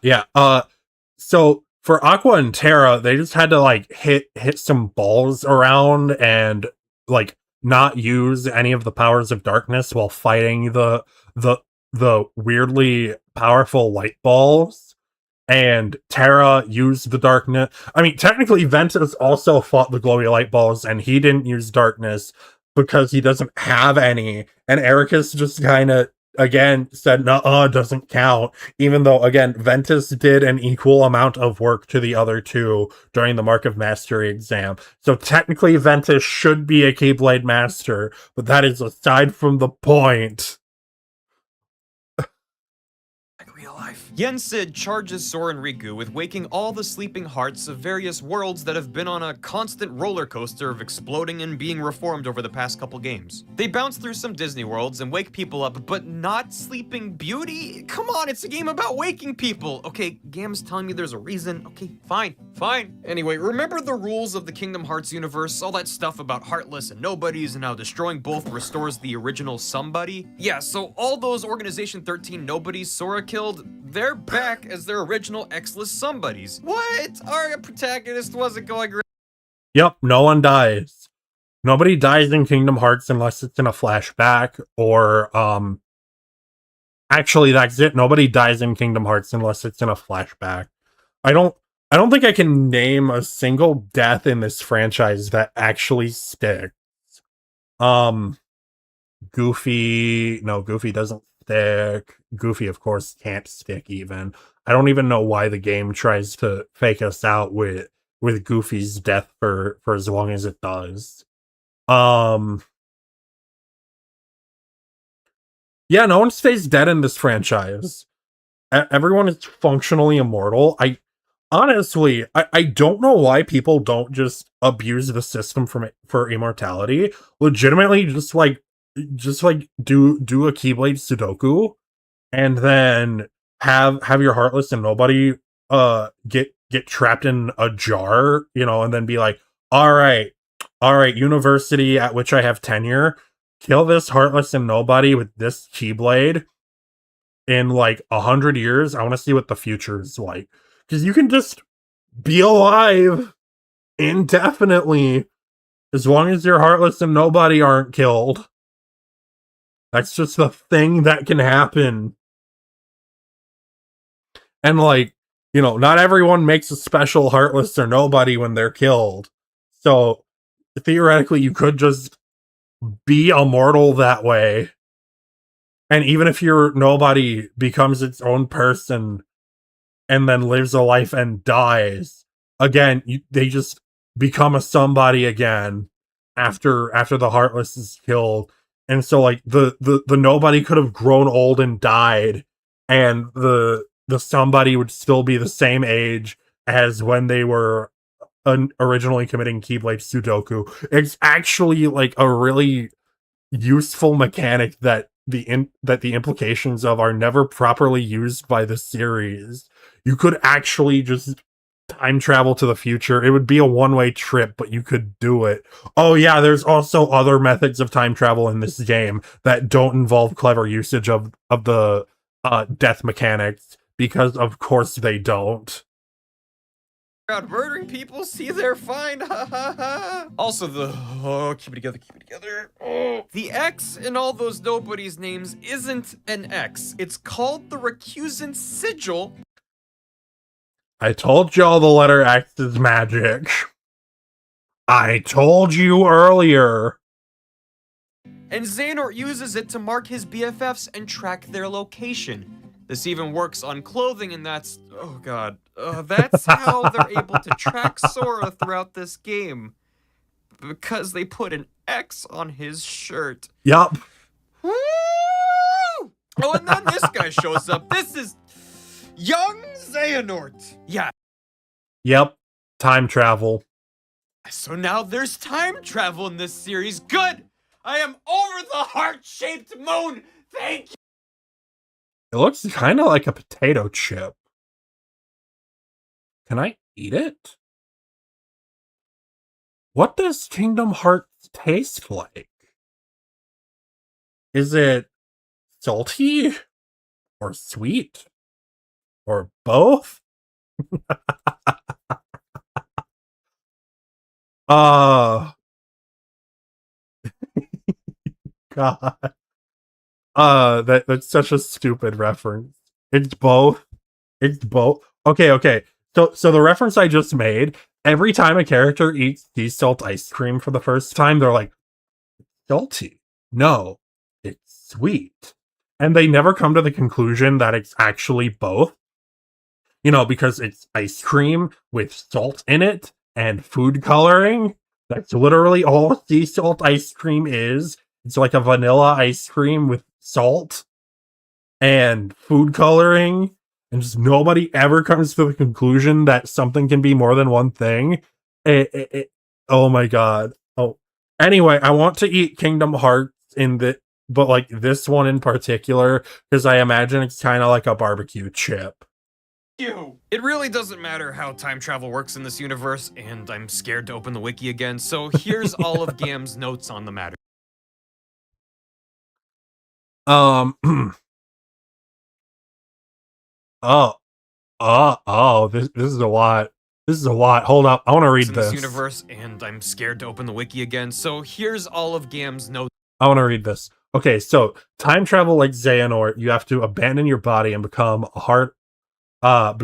S1: So for Aqua and Terra, they just had to, like, hit some balls around and, like, not use any of the powers of darkness while fighting the weirdly powerful light balls. And Terra used the darkness. I mean, technically, Ventus also fought the glowy light balls, and he didn't use darkness because he doesn't have any. And Ericus just kind of, again, said, "Nuh-uh, doesn't count." Even though, again, Ventus did an equal amount of work to the other two during the Mark of Mastery exam. So technically, Ventus should be a Keyblade Master, but that is aside from the point.
S2: Yen Sid charges Sora and Riku with waking all the sleeping hearts of various worlds that have been on a constant roller coaster of exploding and being reformed over the past couple games. They bounce through some Disney worlds and wake people up, but not Sleeping Beauty? Come on, it's a game about waking people! Okay, Gam's telling me there's a reason. Okay, fine. Anyway, remember the rules of the Kingdom Hearts universe? All that stuff about Heartless and Nobodies and how destroying both restores the original somebody? Yeah, so all those Organization 13 Nobodies Sora killed, they're back as their original X-less somebodies. What? Our protagonist wasn't going right.
S1: Yep, no one dies. Nobody dies in Kingdom Hearts unless it's in a flashback, or, actually, that's it. Nobody dies in Kingdom Hearts unless it's in a flashback. I don't think I can name a single death in this franchise that actually sticks. Goofy doesn't stick. Goofy, of course, can't stick even. I don't even know why the game tries to fake us out with Goofy's death for as long as it does. Yeah, no one stays dead in this franchise. Everyone is functionally immortal. Honestly, I don't know why people don't just abuse the system for immortality. Legitimately, just like do a Keyblade Sudoku, and then have your Heartless and Nobody get trapped in a jar, and then be like, all right, university at which I have tenure, kill this Heartless and Nobody with this Keyblade in like 100 years. I want to see what the future is like. Because you can just be alive indefinitely as long as your Heartless and Nobody aren't killed. That's just the thing that can happen. And like, not everyone makes a special Heartless or Nobody when they're killed. So theoretically, you could just be immortal that way. And even if your Nobody becomes its own person and then lives a life and dies, again, they just become a somebody again after the Heartless is killed. And so like the Nobody could have grown old and died, and the somebody would still be the same age as when they were originally committing Keyblade Sudoku. It's actually like a really useful mechanic that the implications of are never properly used by the series. You could actually just time travel to the future. It would be a one-way trip, but you could do it. Oh yeah, there's also other methods of time travel in this game that don't involve clever usage of the death mechanics, because of course they don't.
S2: Out murdering people, see, they're fine. Also, keep it together. Oh. The X in all those Nobodies' names isn't an X. It's called the Recusant Sigil.
S1: I told y'all the letter X is magic. I told you earlier.
S2: And Xehanort uses it to mark his BFFs and track their location. This even works on clothing, and that's... oh god. That's how they're able to track Sora throughout this game. because they put an X on his shirt.
S1: Yup.
S2: Woo! Oh, and then this guy shows up. This is young Xehanort. Yeah,
S1: Yep. Time travel.
S2: so now there's time travel in this series. Good! I am over the heart-shaped moon! Thank you!
S1: It looks kind of like a potato chip. Can I eat it? What does Kingdom Hearts taste like? Is it salty? Or sweet? Or both? God. That's such a stupid reference. It's both. It's both. Okay. So the reference I just made, every time a character eats sea salt ice cream for the first time, they're like, salty. No, it's sweet. And they never come to the conclusion that it's actually both. You know, because it's ice cream with salt in it and food coloring. That's literally all sea salt ice cream is. It's like a vanilla ice cream with salt and food coloring. And just nobody ever comes to the conclusion that something can be more than one thing. Oh my god. Oh, anyway, I want to eat Kingdom Hearts but like this one in particular, because I imagine it's kind of like a barbecue chip.
S2: It really doesn't matter how time travel works in this universe, and I'm scared to open the wiki again, so here's all of Gam's notes on the matter.
S1: This is a lot. This is a lot. Hold up, I want to read
S2: in
S1: this.
S2: Universe, and I'm scared to open the wiki again, so here's all of Gam's notes.
S1: I want to read this. Okay, so time travel like Xehanort, you have to abandon your body and become a heart or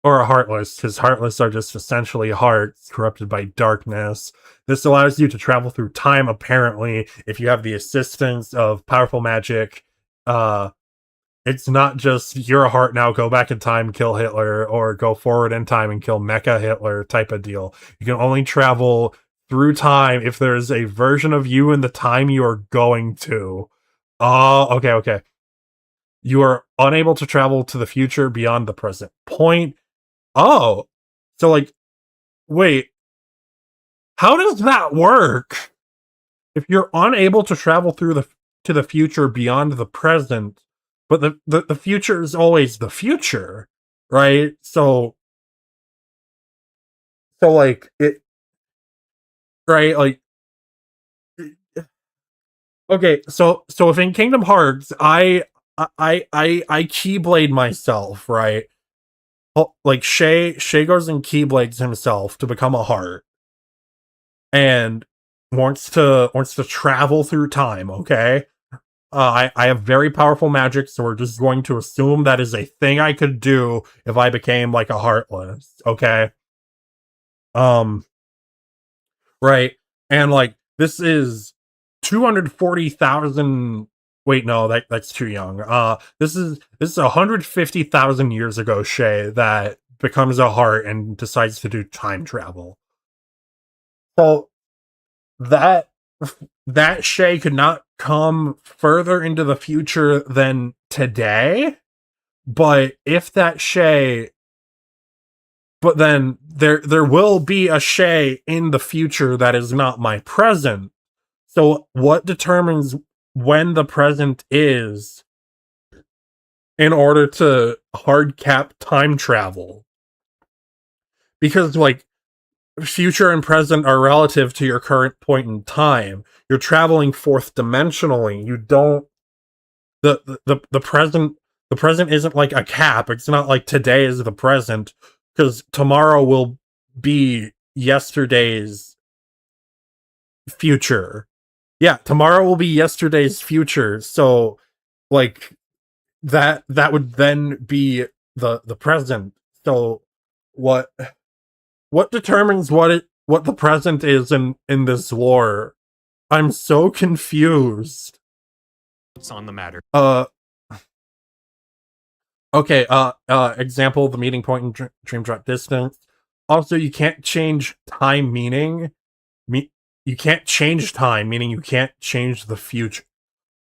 S1: a heartless, because heartless are just essentially hearts corrupted by darkness. This allows you to travel through time, apparently, if you have the assistance of powerful magic. It's not just you're a heart now, go back in time, kill Hitler, or go forward in time and kill Mecha Hitler type of deal. You can only travel through time if there's a version of you in the time you are going to. Oh, okay. You are unable to travel to the future beyond the present point. Oh, so like, wait, how does that work? If you're unable to travel through to the future beyond the present, but the future is always the future, right? So like it, right? Like, okay, so if in Kingdom Hearts, I Keyblade myself, right? Like Shay goes and Keyblades himself to become a heart, and wants to travel through time. Okay, I have very powerful magic, so we're just going to assume that is a thing I could do if I became like a heartless. Okay, right, and like this is 240,000. Wait, no, that's too young. This is 150,000 years ago, Shay, that becomes a heart and decides to do time travel. So that Shay could not come further into the future than today. But if that Shay, but then there will be a Shay in the future that is not my present. So what determines when the present is in order to hard cap time travel? Because like future and present are relative to your current point in time. You're traveling fourth dimensionally. You don't the present isn't like a cap. It's not like today is the present, because tomorrow will be yesterday's future. Yeah, tomorrow will be yesterday's future. So like that would then be the present. So what determines what the present is in this lore? I'm so confused.
S2: What's on the matter?
S1: Okay, example, the meeting point in dream drop distance. Also, you can't change time, you can't change time, meaning you can't change the future.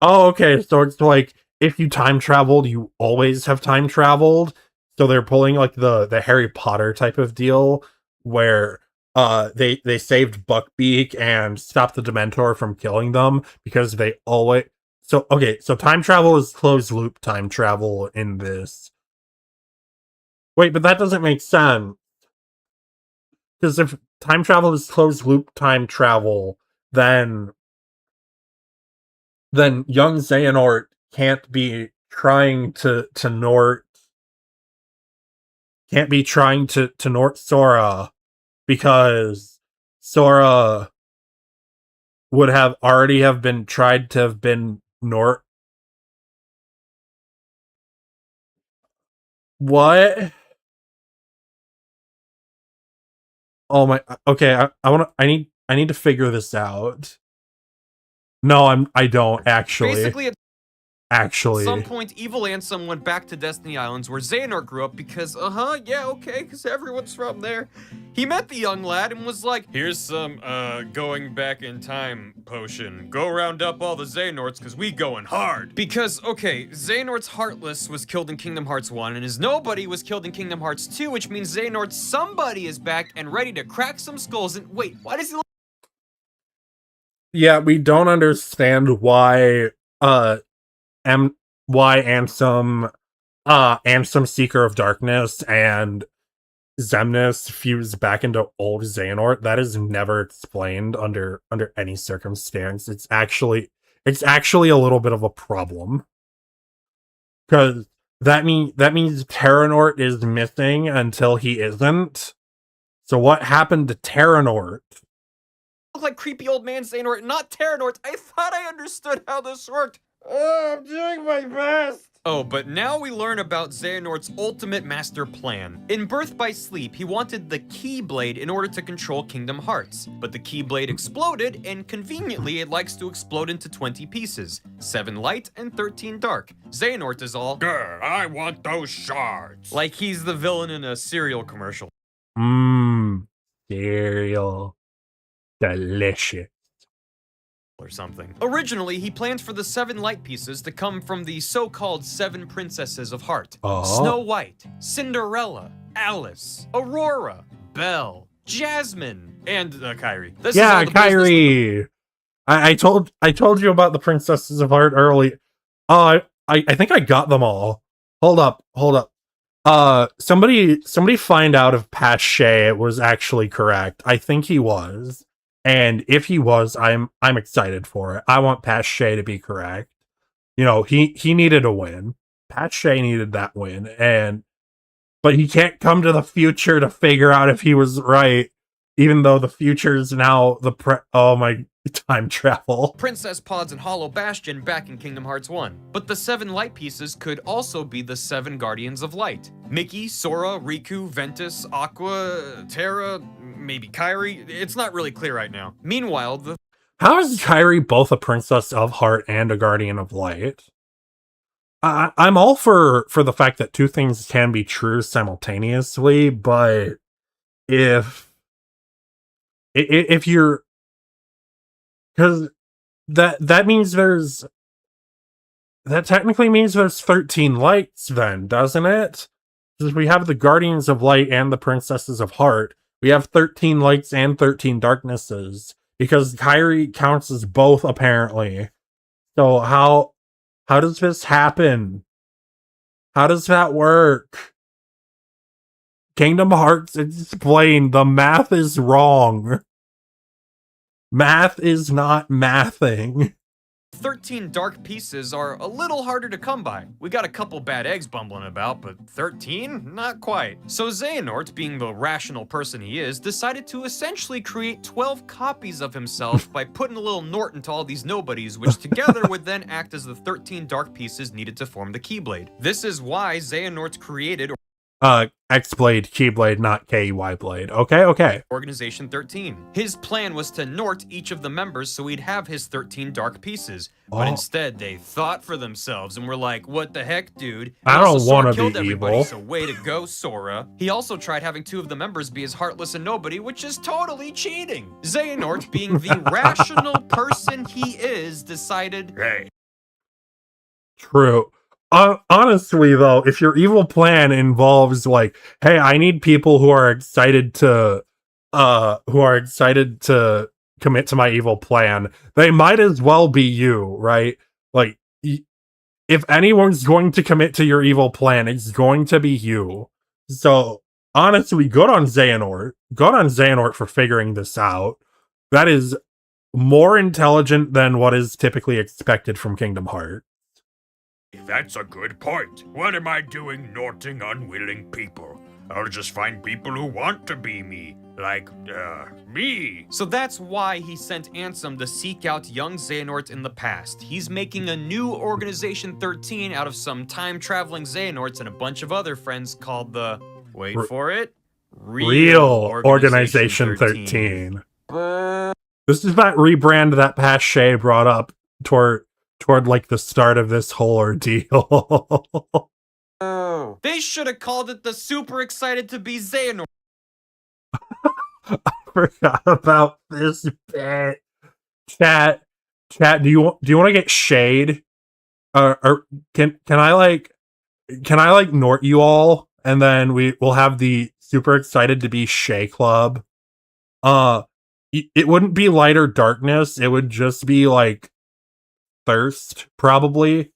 S1: Oh, okay, so it's like, if you time traveled, you always have time traveled. So they're pulling like the Harry Potter type of deal, where they saved Buckbeak and stopped the Dementor from killing them because they always. So okay, so time travel is closed loop time travel in this. Wait, but that doesn't make sense. Because if time travel is closed loop time travel, then young Xehanort can't be trying to Nort Nort Sora, because Sora would have already have been tried to have been Nort. What? Oh my. Okay, I need to figure this out. No, I don't actually.
S2: Basically, at
S1: Actually,
S2: some point, Evil Ansem went back to Destiny Islands where Xehanort grew up because, because everyone's from there. He met the young lad and was like, here's some, going back in time potion. Go round up all the Xehanorts because we going hard. Because, okay, Xehanort's Heartless was killed in Kingdom Hearts 1 and his Nobody was killed in Kingdom Hearts 2, which means Xehanort's Somebody is back and ready to crack some skulls and- wait, why does he look-
S1: yeah, we don't understand why, why Ansem Seeker of Darkness and Xemnas fuse back into old Xehanort. That is never explained under any circumstance. It's actually a little bit of a problem, because that means Terranort is missing until he isn't. So what happened to Terranort?
S2: Look like creepy old man Xehanort, not Terranort. I thought I understood how this worked. I'm doing my best. Oh, but now we learn about Xehanort's ultimate master plan. In Birth by Sleep, he wanted the Keyblade in order to control Kingdom Hearts. But the Keyblade exploded, and conveniently it likes to explode into 20 pieces. 7 light and 13 dark. Xehanort is all, grr, I want those shards. Like he's the villain in a cereal commercial.
S1: Cereal. Delicious.
S2: Or something. Originally, he planned for the 7 light pieces to come from the so-called 7 princesses of Heart. Snow White, Cinderella, Alice, Aurora, Belle, Jasmine, and Kairi. This is all the
S1: Kairi. I told you about the princesses of Heart early. I think I got them all. Hold up. Somebody find out if Pache was actually correct. I think he was. And if he was, I'm excited for it. I want Pache to be correct. You know, he needed a win. Pache needed that win, but he can't come to the future to figure out if he was right, even though the future is now oh my, time travel.
S2: Princess Pods and Hollow Bastion back in Kingdom Hearts 1. But the 7 light pieces could also be the 7 Guardians of Light. Mickey, Sora, Riku, Ventus, Aqua, Terra, maybe Kairi. It's not really clear right now. Meanwhile,
S1: how is Kairi both a Princess of Heart and a Guardian of Light? I'm all for the fact that two things can be true simultaneously, but if you're, because that means that technically means there's 13 lights then, doesn't it? Because we have the Guardians of Light and the Princesses of Heart. We have 13 lights and 13 darknesses, because Kairi counts as both, apparently. So how does this happen? How does that work? Kingdom Hearts explained the math is wrong. Math is not mathing.
S2: 13 dark pieces are a little harder to come by. We got a couple bad eggs bumbling about, but 13? Not quite. So Xehanort, being the rational person he is, decided to essentially create 12 copies of himself by putting a little Nort into all these nobodies, which together would then act as the 13 dark pieces needed to form the Keyblade. This is why Xehanort created
S1: X-Blade, Keyblade, not K-E-Y Blade. Okay.
S2: Organization 13. His plan was to Nort each of the members so he'd have his 13 dark pieces. But
S1: Oh.
S2: instead, they thought for themselves and were like, what the heck, dude?
S1: I
S2: And
S1: don't
S2: also Sora
S1: wanna
S2: killed
S1: be
S2: everybody,
S1: evil.
S2: So way to go, Sora. He also tried having 2 of the members be as heartless and nobody, which is totally cheating. Xehanort, being the rational person he is, decided, hey,
S1: True. Honestly, though, if your evil plan involves like, hey, I need people who are excited to commit to my evil plan, they might as well be you, right? Like, if anyone's going to commit to your evil plan, it's going to be you. So, honestly, good on Xehanort. Good on Xehanort for figuring this out. That is more intelligent than what is typically expected from Kingdom Hearts.
S4: That's a good point. What am I doing norting unwilling people? I'll just find people who want to be me. Like, me.
S2: So that's why he sent Ansem to seek out young Xehanort in the past. He's making a new Organization 13 out of some time-traveling Xehanorts and a bunch of other friends called the... Wait for it.
S1: Real Organization 13. This is that rebrand that Pache brought up toward like the start of this whole ordeal.
S2: They should have called it the Super Excited to Be Xehanort.
S1: I forgot about this bit. Chat, do you want to get shade? Or can I Nort you all, and then we'll have the Super Excited to Be Shay Club. It wouldn't be light or darkness. It would just be like thirst, probably.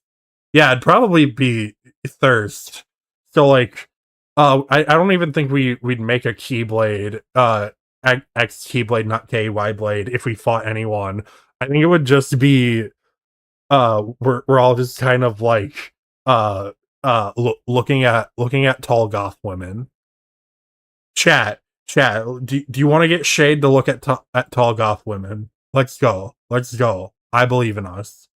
S1: Yeah, it'd probably be thirst. So like, I don't even think we'd make a Keyblade, X Keyblade, not KY Blade, if we fought anyone. I think it would just be, we're all just kind of like, looking at tall goth women. Chat, do you want to get shade to look at tall goth women? Let's go. I believe in us.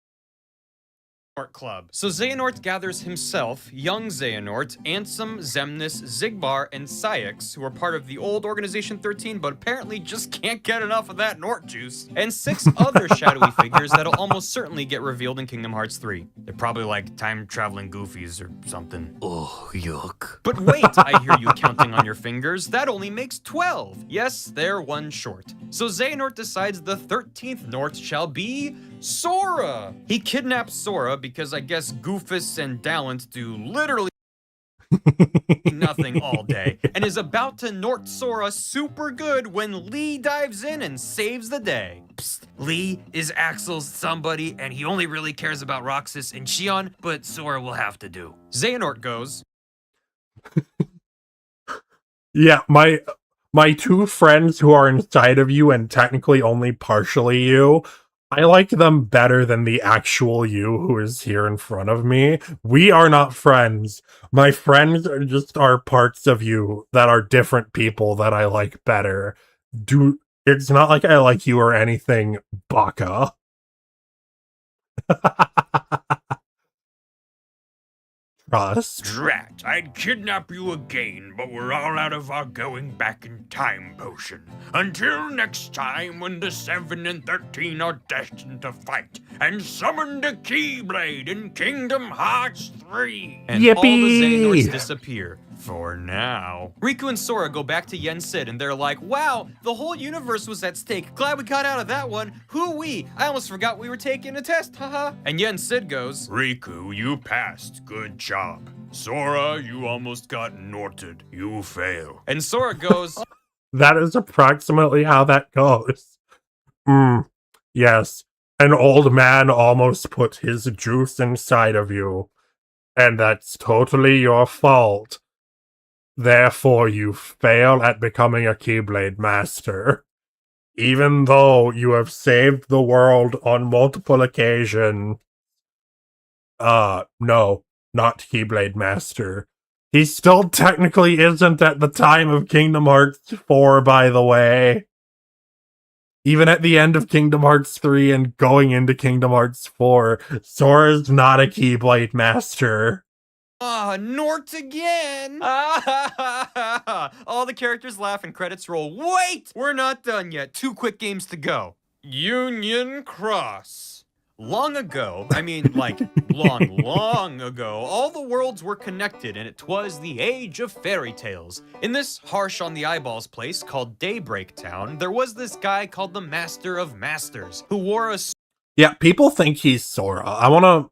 S2: Club. So Xehanort gathers himself, young Xehanort, Ansem, Xemnas, Xigbar, and Syx, who are part of the old Organization 13, but apparently just can't get enough of that Nort juice, and 6 other shadowy figures that'll almost certainly get revealed in Kingdom Hearts 3. They're probably like time-traveling goofies or something. Oh, yuck. But wait, I hear you counting on your fingers. That only makes 12. Yes, they're 1 short. So Xehanort decides the 13th Nort shall be Sora! He kidnaps Sora because I guess Goofus and Dallant do literally nothing all day, and is about to Nort Sora super good when Lee dives in and saves the day. Psst, Lee is Axel's somebody, and he only really cares about Roxas and Xion, but Sora will have to do. Xehanort goes,
S1: Yeah, my 2 friends who are inside of you and technically only partially you, I like them better than the actual you who is here in front of me. We are not friends. My friends are just parts of you that are different people that I like better. It's not like I like you or anything, Baka. Trust.
S4: Drat, I'd kidnap you again, but we're all out of our going back in time potion. Until next time, when the 7 and 13 are destined to fight and summon the Keyblade in Kingdom Hearts 3.
S2: And all the Xehanorts disappear. For now. Riku and Sora go back to Yen Sid and they're like, wow, the whole universe was at stake. Glad we got out of that one. Hoo-wee, I almost forgot we were taking a test, haha. And Yen Sid goes,
S4: Riku, you passed. Good job. Sora, you almost got Norted. You fail.
S2: And Sora goes,
S1: That is approximately how that goes. Yes. An old man almost put his juice inside of you. And that's totally your fault. Therefore, you fail at becoming a Keyblade Master. Even though you have saved the world on multiple occasions. No, not Keyblade Master. He still technically isn't at the time of Kingdom Hearts 4, by the way. Even at the end of Kingdom Hearts 3 and going into Kingdom Hearts 4, Sora's not a Keyblade Master.
S2: Nort again! All the characters laugh and credits roll. Wait! We're not done yet. 2 quick games to go. Union Cross. Long ago, I mean, like, long ago, all the worlds were connected, and it was the age of fairy tales. In this harsh on the eyeballs place called Daybreak Town, there was this guy called the Master of Masters, who wore a...
S1: Yeah, people think he's Sora. I wanna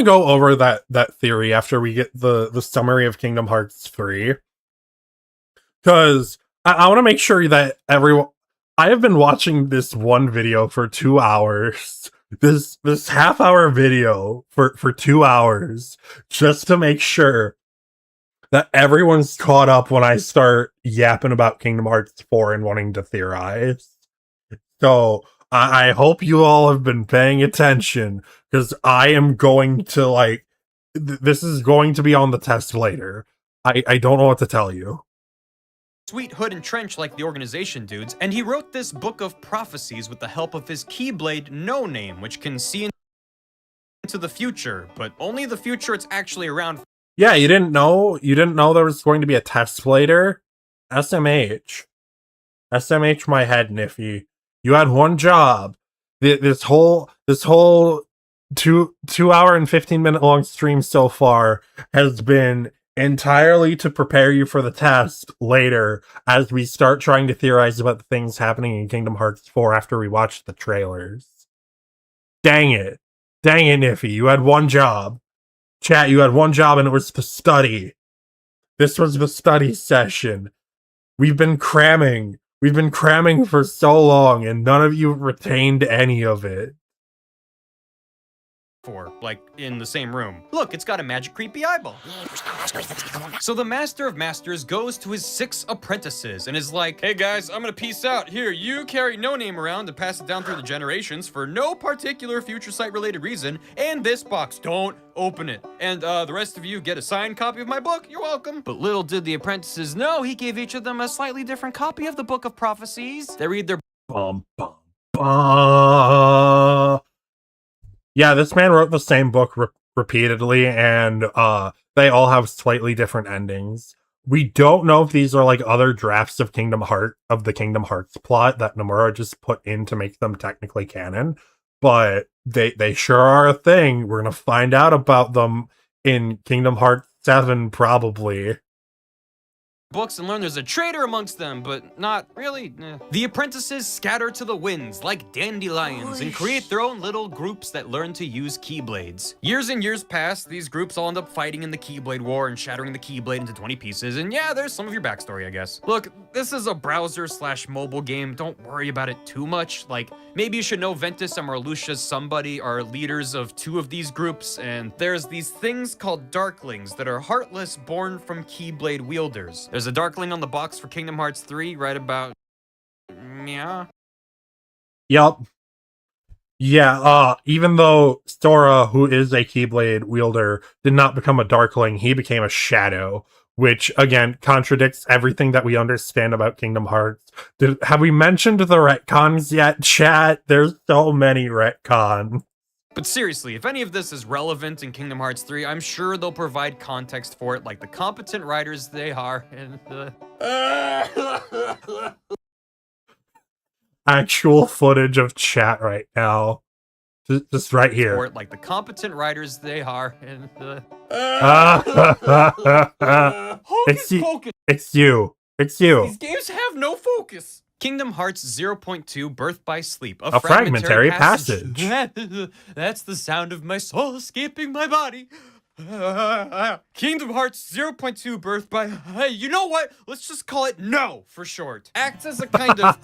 S1: go over that theory after we get the summary of Kingdom Hearts 3. Because I want to make sure that everyone... I have been watching this one video for 2 hours. This half-hour video for 2 hours. Just to make sure that everyone's caught up when I start yapping about Kingdom Hearts 4 and wanting to theorize. So, I hope you all have been paying attention, because I am going to, like... this is going to be on the test later. I don't know what to tell you.
S2: Sweet hood and trench like the organization dudes, and he wrote this book of prophecies with the help of his Keyblade No Name, which can see into the future, but only the future it's actually around.
S1: Yeah, you didn't know there was going to be a test later? SMH my head, Niffy. You had one job. This whole 2 hour and 15-minute long stream so far has been entirely to prepare you for the test later as we start trying to theorize about the things happening in Kingdom Hearts 4 after we watch the trailers. Dang it, Niffy, you had one job. Chat, you had one job, and it was to study. This was the study session. We've been cramming for so long, and none of you retained any of it.
S2: For, like, in the same room. Look, it's got a magic creepy eyeball. So the Master of Masters goes to his 6 apprentices and is like, hey guys, I'm gonna peace out. Here, you carry No Name around and pass it down through the generations for no particular future sight related reason, and this box, don't open it. And the rest of you get a signed copy of my book, you're welcome. But little did the apprentices know, he gave each of them a slightly different copy of the Book of Prophecies. They read their
S1: Bum, bum, Yeah, this man wrote the same book repeatedly, and they all have slightly different endings. We don't know if these are like other drafts of the Kingdom Hearts plot that Nomura just put in to make them technically canon, but they sure are a thing. We're gonna find out about them in Kingdom Hearts 7 probably.
S2: Books and learn there's a traitor amongst them, but not really. The apprentices scatter to the winds like dandelions and create their own little groups that learn to use Keyblades. Years and years pass, these groups all end up fighting in the Keyblade War and shattering the Keyblade into 20 pieces, and yeah, there's some of your backstory, I guess. Look, this is a browser/mobile game, don't worry about it too much. Like, maybe you should know Ventus and Marluxia's somebody are leaders of 2 of these groups, and there's these things called Darklings that are heartless born from Keyblade Wielders. There's a Darkling on the box for Kingdom Hearts 3 right about... yeah.
S1: Yup. Yeah, even though Sora, who is a Keyblade wielder, did not become a Darkling, he became a Shadow, which, again, contradicts everything that we understand about Kingdom Hearts. Have we mentioned the retcons yet, chat? There's so many retcons.
S2: But seriously, if any of this is relevant in Kingdom Hearts 3, I'm sure they'll provide context for it like the competent writers they are. And
S1: actual footage of chat right now. Just right here.
S2: For it like the competent writers they are. And
S1: It's you.
S2: These games have no focus. Kingdom Hearts 0.2 Birth by Sleep. A fragmentary passage. That's the sound of my soul escaping my body. Kingdom Hearts 0.2 Birth by... Hey, you know what? Let's just call it No for short. Acts as a kind of...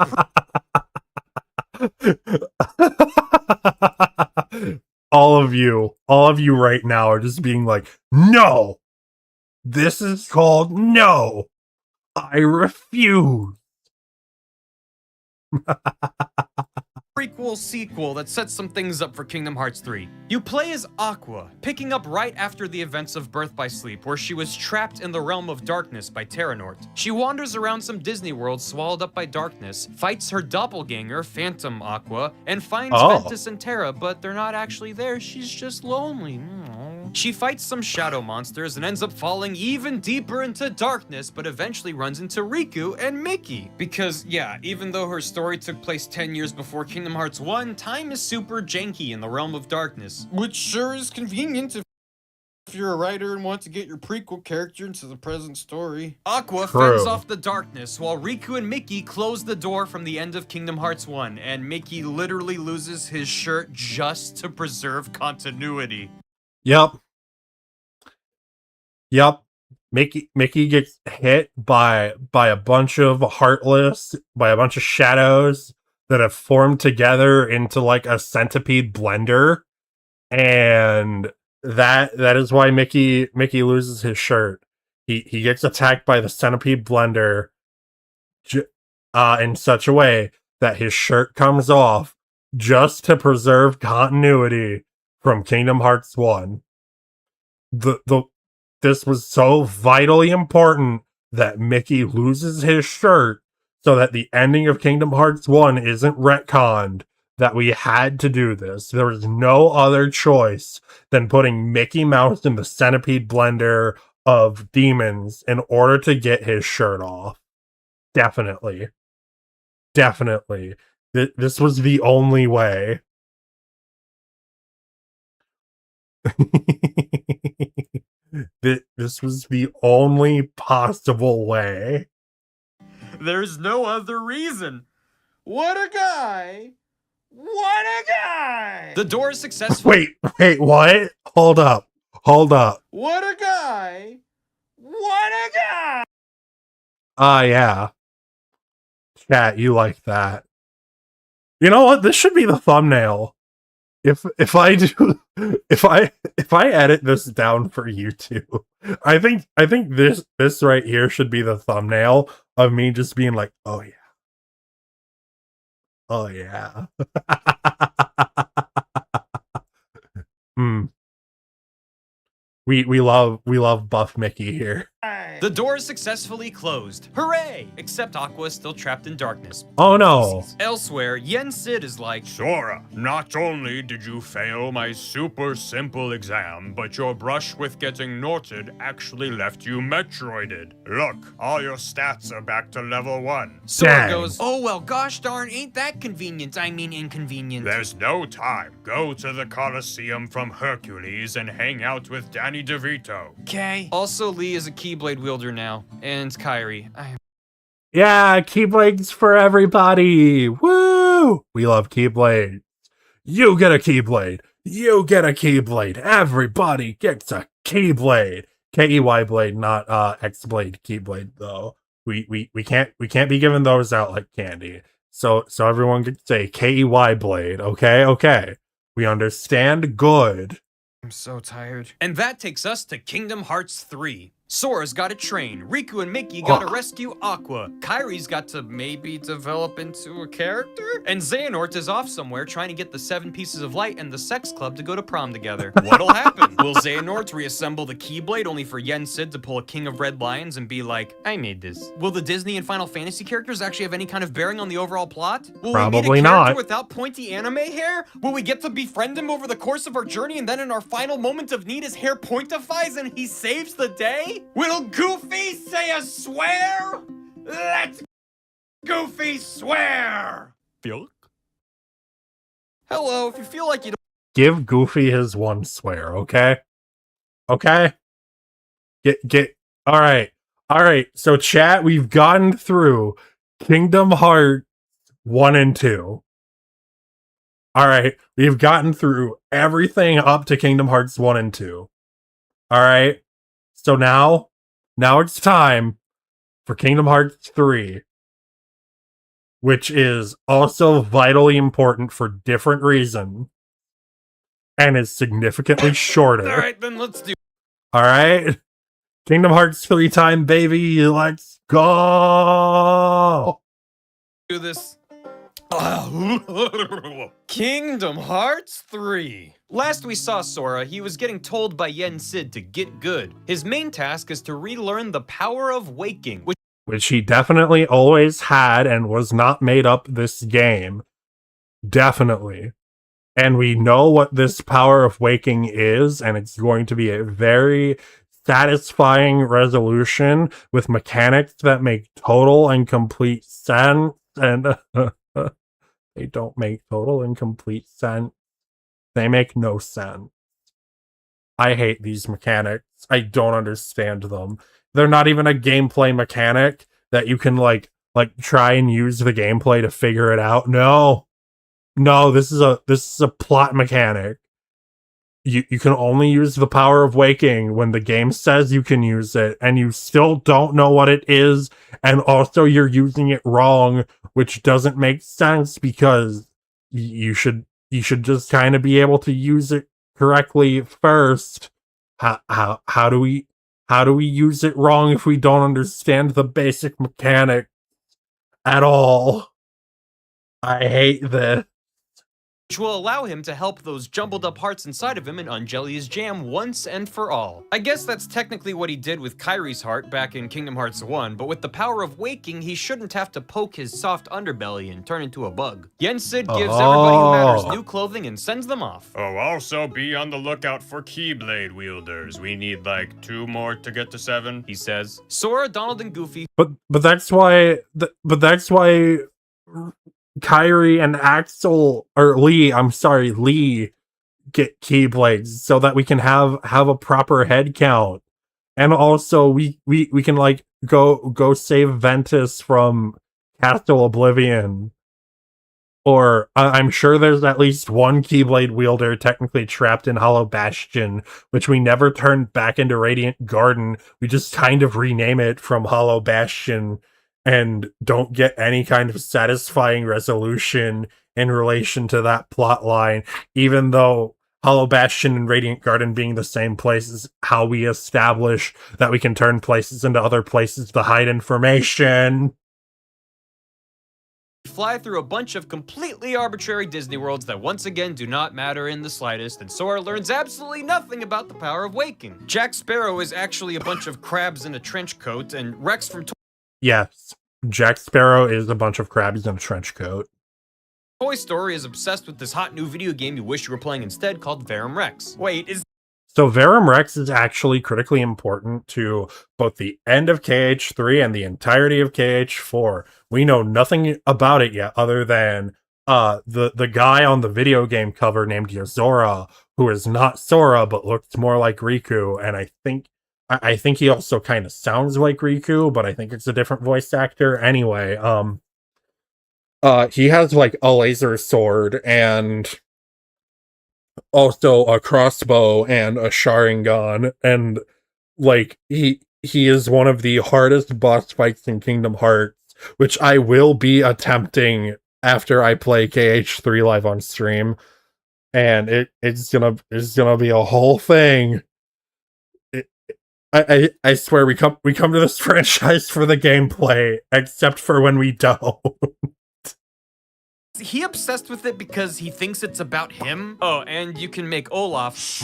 S1: all of you right now are just being like, no! This is called No! I refuse!
S2: Prequel sequel that sets some things up for Kingdom Hearts 3. You play as Aqua, picking up right after the events of Birth by Sleep, where she was trapped in the realm of darkness by Terranort. She wanders around some Disney world swallowed up by darkness, fights her doppelganger, Phantom Aqua, and finds Ventus and Terra, but they're not actually there, she's just lonely. She fights some shadow monsters and ends up falling even deeper into darkness, but eventually runs into Riku and Mickey. Because, yeah, even though her story took place 10 years before Kingdom Hearts 1, time is super janky in the realm of darkness. Which sure is convenient if you're a writer and want to get your prequel character into the present story. Aqua fends off the darkness while Riku and Mickey close the door from the end of Kingdom Hearts 1, and Mickey literally loses his shirt just to preserve continuity.
S1: Yep. Mickey gets hit by a bunch of heartless, by a bunch of shadows that have formed together into like a centipede blender, and that is why Mickey loses his shirt. He gets attacked by the centipede blender in such a way that his shirt comes off just to preserve continuity from Kingdom Hearts 1. This was so vitally important that Mickey loses his shirt so that the ending of Kingdom Hearts 1 isn't retconned, that we had to do this. There was no other choice than putting Mickey Mouse in the centipede blender of demons in order to get his shirt off. Definitely. This was the only way. This was the only possible way.
S2: There's no other reason. What a guy! What a guy! The door is successful.
S1: Wait, what? Hold up.
S2: What a guy! What a guy!
S1: Yeah. Chat, you like that. You know what? This should be the thumbnail. If I edit this down for YouTube, I think this right here should be the thumbnail of me just being like, oh yeah. Oh yeah. We love buff Mickey here.
S2: The door is successfully closed. Hooray! Except Aqua is still trapped in darkness.
S1: Oh no.
S2: Elsewhere, Yen Sid is like,
S4: Sora, not only did you fail my super simple exam, but your brush with getting Norted actually left you Metroided. Look, all your stats are back to level 1.
S2: Sora
S1: Dang.
S2: goes, oh well, gosh darn, ain't that convenient. I mean inconvenient.
S4: There's no time. Go to the Colosseum from Hercules and hang out with Danny DeVito.
S2: Okay. Also, Lee is a Keyblade Wielder now, and Kairi.
S1: Yeah, Keyblades for everybody! Woo! We love Keyblades. You get a Keyblade. You get a Keyblade. Everybody gets a Keyblade. K-E-Y blade, not X-blade Keyblade though. We can't be giving those out like candy. So everyone gets a K-E-Y blade. Okay. We understand. Good.
S2: I'm so tired. And that takes us to Kingdom Hearts 3. Sora's gotta train, Riku and Mickey gotta rescue Aqua, Kairi's got to maybe develop into a character, and Xehanort is off somewhere trying to get the 7 Pieces of Light and the Sex Club to go to prom together. What'll happen? Will Xehanort reassemble the Keyblade only for Yen Sid to pull a King of Red Lions and be like, I made this? Will the Disney and Final Fantasy characters actually have any kind of bearing on the overall plot? Will
S1: Probably
S2: we meet a character
S1: not.
S2: without pointy anime hair? Will we get to befriend him over the course of our journey and then in our final moment of need his hair pointifies and he saves the day? Will Goofy say a swear? Let's Goofy swear! Hello, if you feel like you don't
S1: Give Goofy his one swear, okay? Get Alright, so chat, we've gotten through Kingdom Hearts 1 and 2. Alright, we've gotten through everything up to Kingdom Hearts 1 and 2. Alright, so now it's time for Kingdom Hearts 3, which is also vitally important for different reasons, and is significantly shorter.
S2: Alright, then let's do
S1: Alright? Kingdom Hearts 3 time, baby! Let's go!
S2: this. Kingdom Hearts 3. Last we saw Sora, he was getting told by Yen Sid to get good. His main task is to relearn the power of waking,
S1: Which he definitely always had and was not made up this game. Definitely. and we know what this power of waking is, and it's going to be a very satisfying resolution with mechanics that make total and complete sense, and they don't make total and complete sense. They make no sense. I hate these mechanics. I don't understand them. They're not even a gameplay mechanic that you can like try and use the gameplay to figure it out. No. This is a plot mechanic. You can only use the power of waking when the game says you can use it, and you still don't know what it is, and also you're using it wrong, which doesn't make sense because you should just kind of be able to use it correctly first. How do we use it wrong if we don't understand the basic mechanic at all? I hate this.
S2: which will allow him to help those jumbled up hearts inside of him and unjelly his jam once and for all. I guess that's technically what he did with Kyrie's heart back in Kingdom Hearts 1, but with the power of waking, he shouldn't have to poke his soft underbelly and turn into a bug. Yensid gives everybody who matters new clothing and sends them off.
S4: Oh, also be on the lookout for Keyblade Wielders. We need like 2 more to get to 7,
S2: He says. Sora, Donald, and Goofy.
S1: But that's why Kyrie and Axel, or Lee, I'm sorry, Lee, get Keyblades so that we can have a proper head count, and also we can like go save Ventus from Castle Oblivion, or I'm sure there's at least one Keyblade wielder technically trapped in Hollow Bastion, which we never turned back into Radiant Garden. We just kind of rename it from Hollow Bastion and don't get any kind of satisfying resolution in relation to that plot line, even though Hollow Bastion and Radiant Garden being the same place is how we establish that we can turn places into other places to hide information.
S2: Fly through a bunch of completely arbitrary Disney worlds that once again do not matter in the slightest, and Sora learns absolutely nothing about the power of waking. Jack Sparrow is actually a bunch of crabs in a trench coat, and Rex from
S1: Yes, Jack Sparrow is a bunch of crabs in a trench coat.
S2: Toy Story is obsessed with this hot new video game you wish you were playing instead called Verum Rex. Wait, is
S1: So Verum Rex is actually critically important to both the end of KH3 and the entirety of KH4. We know nothing about it yet other than the guy on the video game cover named Yozora, who is not Sora but looks more like Riku, and I think he also kind of sounds like Riku, but I think it's a different voice actor. Anyway, he has like a laser sword and also a crossbow and a Sharingan, and like he is one of the hardest boss fights in Kingdom Hearts, which I will be attempting after I play KH3 live on stream, and it's gonna be a whole thing. I swear we come to this franchise for the gameplay, except for when we don't.
S2: he obsessed with it because he thinks it's about him? Oh, and you can make Olaf.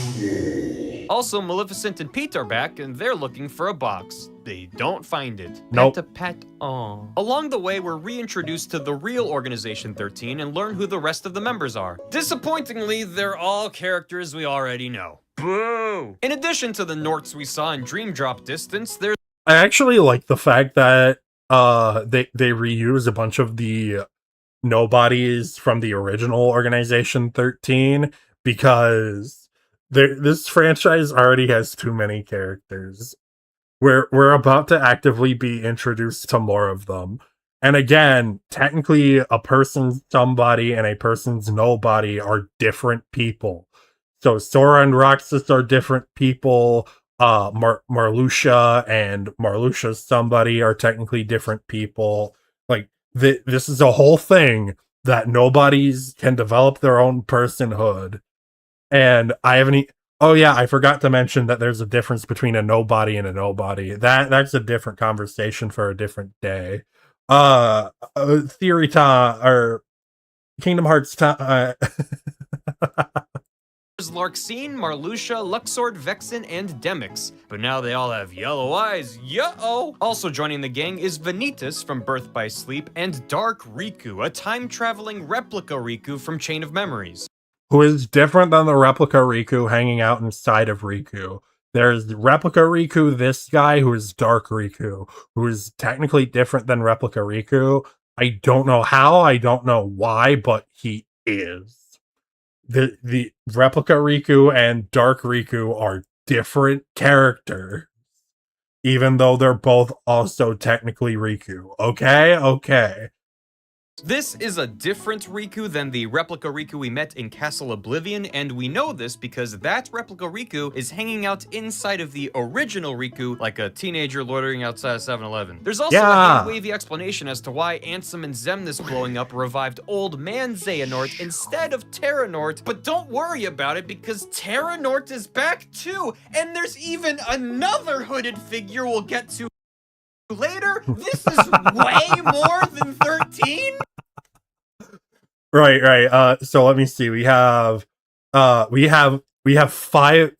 S2: Also, Maleficent and Pete are back, and they're looking for a box. They don't find it.
S1: Nope.
S2: Pet. Along the way, we're reintroduced to the real Organization 13 and learn who the rest of the members are. Disappointingly, they're all characters we already know. Boo! In addition to the Norts we saw in Dream Drop Distance, there's
S1: I actually like the fact that they reuse a bunch of the nobodies from the original Organization 13, because this franchise already has too many characters. We're about to actively be introduced to more of them. And again, technically a person's somebody and a person's nobody are different people. So Sora and Roxas are different people. Marluxia and Marluxia's somebody are technically different people. Like, this is a whole thing that nobodies can develop their own personhood. And I haven't... Oh yeah, I forgot to mention that there's a difference between a nobody and a nobody. That's a different conversation for a different day. Theory time, or Kingdom Hearts time.
S2: Larxene, Marluxia, Luxord, Vexen, and Demix. But now they all have yellow eyes. Yo-oh! Also joining the gang is Vanitas from Birth by Sleep and Dark Riku, a time-traveling replica Riku from Chain of Memories.
S1: who is different than the replica Riku hanging out inside of Riku. There's replica Riku, this guy who is Dark Riku, who is technically different than replica Riku. I don't know how, I don't know why, but he is. The replica Riku and Dark Riku are different characters, even though they're both also technically Riku. Okay.
S2: This is a different Riku than the replica Riku we met in Castle Oblivion, and we know this because that replica Riku is hanging out inside of the original Riku like a teenager loitering outside of 7-Eleven. There's also a hand-wavy explanation as to why Ansem and Xemnas blowing up revived old man Xehanort instead of Terranort, but don't worry about it because Terranort is back too, and there's even another hooded figure we'll get to later. This is way more than 13.
S1: Right. So let me see. We have five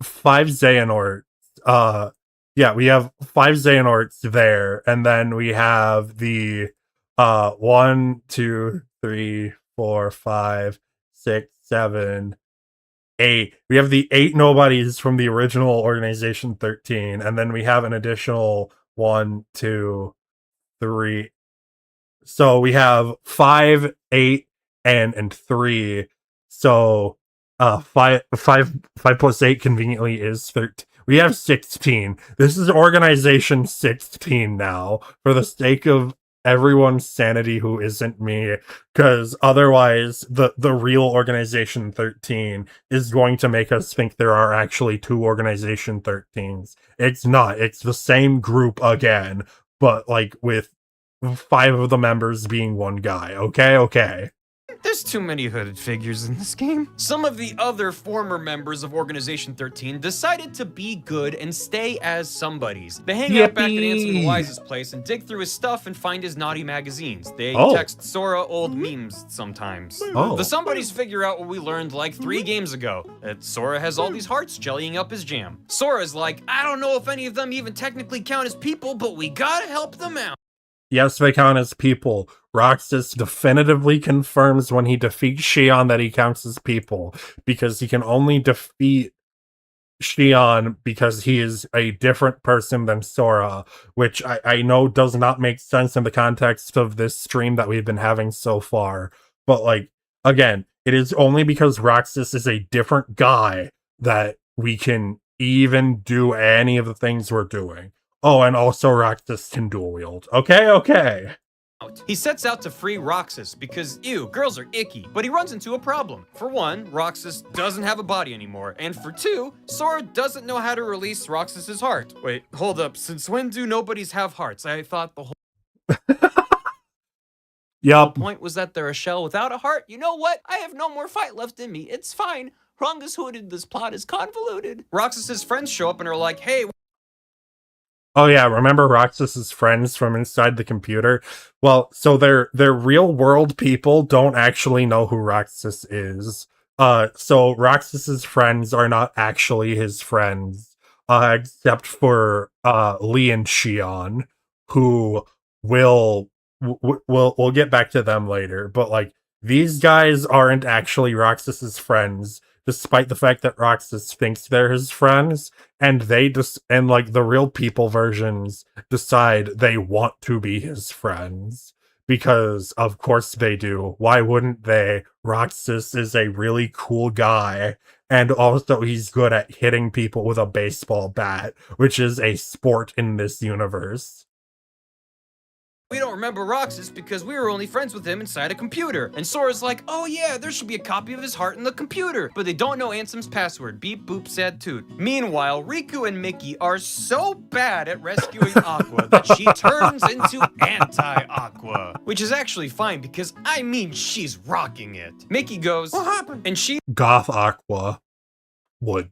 S1: Xehanorts. We have 5 Xehanorts there, and then we have the 1, 2, 3, 4, 5, 6, 7, 8. We have the 8 nobodies from the original Organization 13, and then we have an additional 1, 2, 3. So we have 5, 8, and 3. So 5 plus 8 conveniently is 13. We have 16. This is Organization 16 now, for the sake of everyone's sanity who isn't me, because otherwise the real Organization 13 is going to make us think there are actually 2 Organization 13s. It's not. It's the same group again, but like with 5 of the members being one guy. Okay.
S2: There's too many hooded figures in this game. Some of the other former members of Organization 13 decided to be good and stay as somebodies. They hang out back at Ansem the Wise's place and dig through his stuff and find his naughty magazines. They text Sora old memes sometimes. The somebodies figure out what we learned like 3 games ago, that Sora has all these hearts jellying up his jam. Sora's like, I don't know if any of them even technically count as people, but we gotta help them out.
S1: Yes, they count as people. Roxas definitively confirms when he defeats Xion that he counts as people, because he can only defeat Xion because he is a different person than Sora, which I know does not make sense in the context of this stream that we've been having so far. But, like, again, it is only because Roxas is a different guy that we can even do any of the things we're doing. Oh, and also Roxas can dual wield. Okay.
S2: He sets out to free Roxas because, ew, girls are icky, but he runs into a problem. For one, Roxas doesn't have a body anymore, and for 2, Sora doesn't know how to release Roxas's heart. Wait, hold up, since when do nobodies have hearts? I thought the whole point was that they're a shell without a heart. You know what? I have no more fight left in me. It's fine. Ronga's hooded, this plot is convoluted. Roxas's friends show up and are like, hey,
S1: oh yeah, remember Roxas's friends from inside the computer? Well, so they're real world people don't actually know who Roxas is. So Roxas's friends are not actually his friends, except for Lee and Xion, who we'll get back to them later. But like, these guys aren't actually Roxas's friends, despite the fact that Roxas thinks they're his friends, and like the real people versions decide they want to be his friends. Because of course they do. Why wouldn't they? Roxas is a really cool guy, and also he's good at hitting people with a baseball bat, which is a sport in this universe.
S2: We don't remember Roxas because we were only friends with him inside a computer. And Sora's like, oh yeah, there should be a copy of his heart in the computer. But they don't know Ansem's password. Beep, boop, sad toot. Meanwhile, Riku and Mickey are so bad at rescuing Aqua that she turns into anti-Aqua. Which is actually fine because, I mean, she's rocking it. Mickey goes, what happened? And she
S1: Goth Aqua would.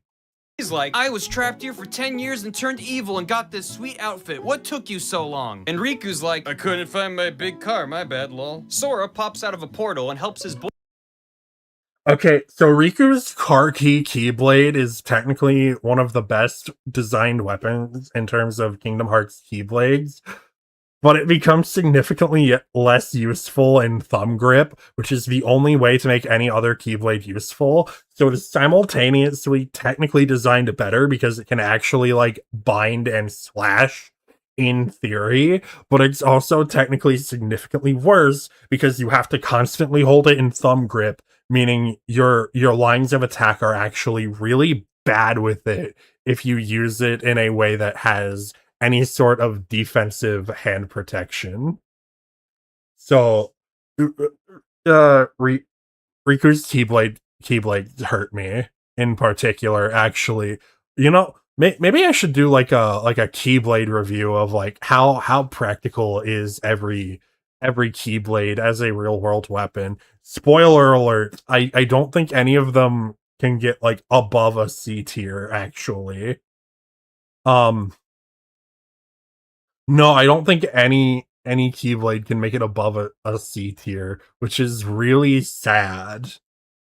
S2: He's like, I was trapped here for 10 years and turned evil and got this sweet outfit. What took you so long? And Riku's like, I couldn't find my big car, my bad, lol. Sora pops out of a portal and helps his boy.
S1: Okay, so Riku's car key Keyblade is technically one of the best designed weapons in terms of Kingdom Hearts Keyblades. but it becomes significantly less useful in thumb grip, which is the only way to make any other Keyblade useful. So it is simultaneously technically designed better because it can actually like bind and slash in theory, but it's also technically significantly worse because you have to constantly hold it in thumb grip, meaning your lines of attack are actually really bad with it if you use it in a way that has any sort of defensive hand protection. So, Riku's Keyblade hurt me in particular. Actually, maybe I should do like a Keyblade review of like how practical is every Keyblade as a real world weapon. Spoiler alert: I don't think any of them can get like above a C tier. Actually, no, I don't think any Keyblade can make it above a C tier, which is really sad.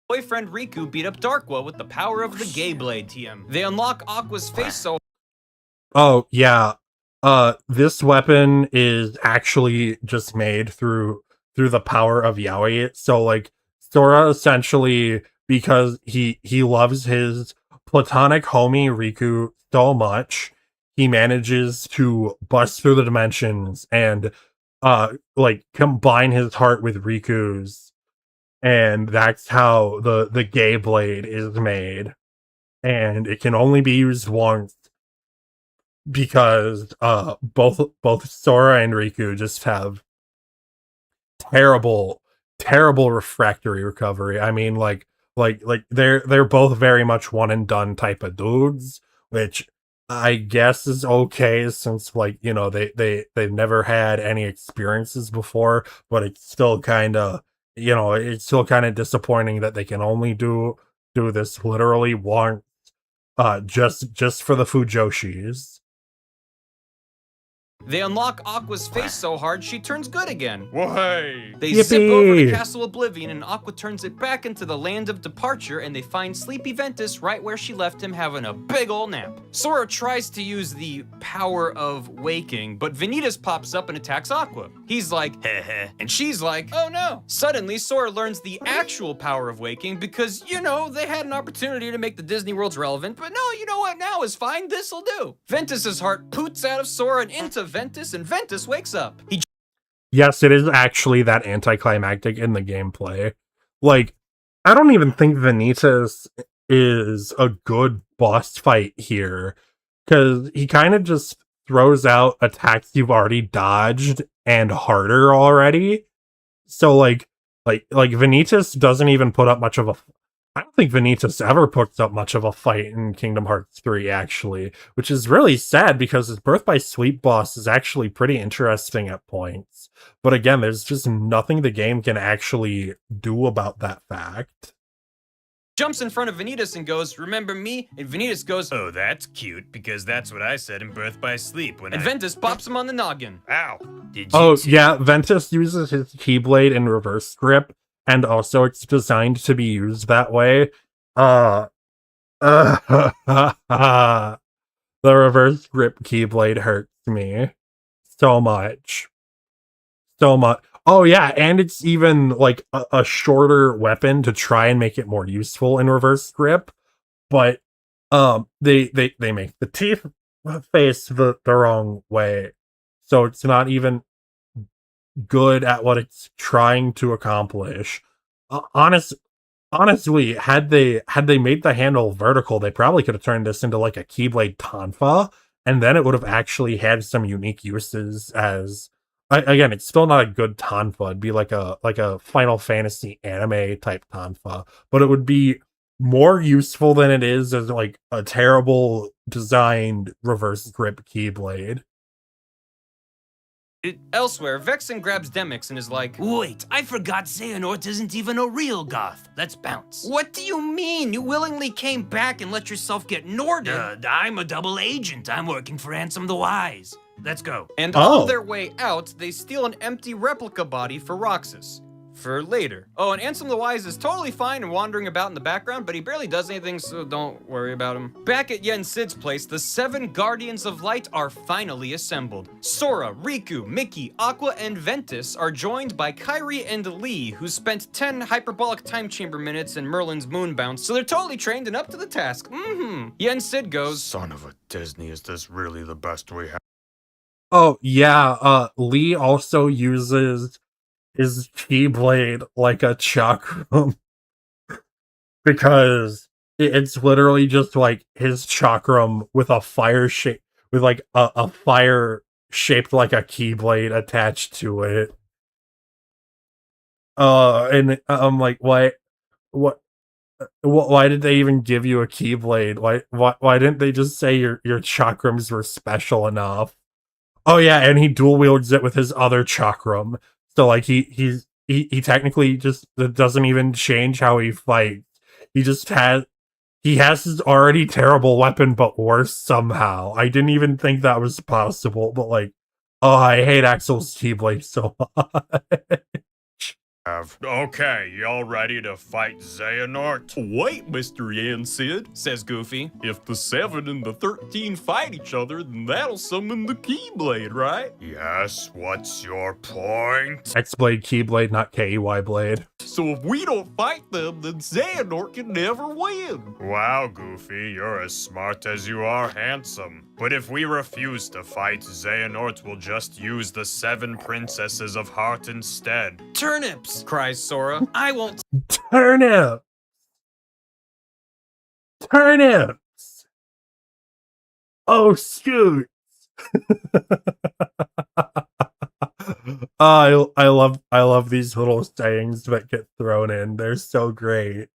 S2: Boyfriend Riku beat up Darkwa with the power of the Keyblade TM. They unlock Aqua's face so
S1: Oh, yeah. This weapon is actually just made through the power of Yaoi. So like Sora essentially, because he loves his platonic homie Riku so much, he manages to bust through the dimensions and like combine his heart with Riku's, and that's how the Keyblade is made. And it can only be used once because both Sora and Riku just have terrible refractory recovery. I mean, like they're both very much one and done type of dudes, which I guess is okay since like they've never had any experiences before, but it's still kind of it's still kind of disappointing that they can only do this literally once, just for the Fujoshis.
S2: they unlock Aqua's face so hard she turns good again.
S4: Why?
S2: They zip over to
S1: Yippee!
S2: Castle Oblivion and Aqua turns it back into the land of departure, and they find Sleepy Ventus right where she left him having a big ol' nap. Sora tries to use the power of waking, but Vanitas pops up and attacks Aqua. He's like, heh heh, and she's like, oh no. Suddenly, Sora learns the actual power of waking because, they had an opportunity to make the Disney worlds relevant, but no, you know what, now is fine, this'll do. Ventus's heart poots out of Sora and into Ventus, and Ventus wakes up. He
S1: Yes, it is actually that anticlimactic in the gameplay. Like, I don't even think Vanitas is a good boss fight here, because he kind of just throws out attacks you've already dodged and harder already. So like Vanitas doesn't even put up much of a. I don't think Vanitas ever puts up much of a fight in Kingdom Hearts 3, actually, which is really sad because his Birth by Sleep boss is actually pretty interesting at points. But again, there's just nothing the game can actually do about that fact.
S2: jumps in front of Vanitas and goes, remember me? And Vanitas goes, oh, that's cute, because that's what I said in Birth by Sleep when And Ventus pops him on the noggin.
S4: Ow.
S2: Did you
S1: Oh, yeah, Ventus uses his Keyblade in reverse grip, and also it's designed to be used that way. The reverse grip Keyblade hurts me so much. So much. Oh yeah, and it's even like a shorter weapon to try and make it more useful in reverse grip. But they make the teeth face the wrong way. So it's not even good at what it's trying to accomplish. Honestly, had they made the handle vertical, they probably could have turned this into like a Keyblade Tonfa, and then it would have actually had some unique uses as. Again, it's still not a good Tonfa. It'd be like a Final Fantasy anime type Tonfa, but it would be more useful than it is as like a terrible designed reverse grip Keyblade.
S2: Elsewhere, Vexen grabs Demyx and is like,
S5: Wait, I forgot Xehanort isn't even a real goth. Let's bounce.
S2: what do you mean? You willingly came back and let yourself get Norded.
S5: I'm a double agent. I'm working for Ansem the Wise. Let's go.
S2: And
S1: Oh.
S2: on their way out, they steal an empty replica body for Roxas. for later. Oh, and Ansem the Wise is totally fine and wandering about in the background, but he barely does anything, so don't worry about him. Back at Yen Sid's place, the 7 Guardians of Light are finally assembled. Sora, Riku, Mickey, Aqua, and Ventus are joined by Kairi and Lee, who spent 10 hyperbolic time chamber minutes in Merlin's moon bounce, so they're totally trained and up to the task. Yen Sid goes,
S4: Son of a Disney, is this really the best we have?
S1: Oh, yeah, Lee also uses his Keyblade like a chakram. Because it's literally just like his chakram with a fire shape, with like a fire shaped like a Keyblade attached to it. And I'm like, why did they even give you a Keyblade? Why didn't they just say your chakrams were special enough? Oh yeah, and he dual wields it with his other chakram. So like he technically just, it doesn't even change how he fights. He has his already terrible weapon, but worse somehow. I didn't even think that was possible, but like, oh, I hate Axel's Keyblade so much.
S4: Okay, y'all ready to fight Xehanort?
S2: "Wait, Mr. Yen Sid," says Goofy. "If the 7 and the 13 fight each other, then that'll summon the Keyblade, right?
S4: Yes, what's your point?
S1: X-Blade Keyblade, not KEY Blade.
S2: So if we don't fight them, then Xehanort can never win."
S4: Wow, Goofy, you're as smart as you are handsome. But if we refuse to fight, Xehanort will just use the 7 Princesses of Heart instead.
S2: "Turnips!" cries Sora. "I won't."
S1: Turnips! Oh, shoot! I love these little sayings that get thrown in. They're so great.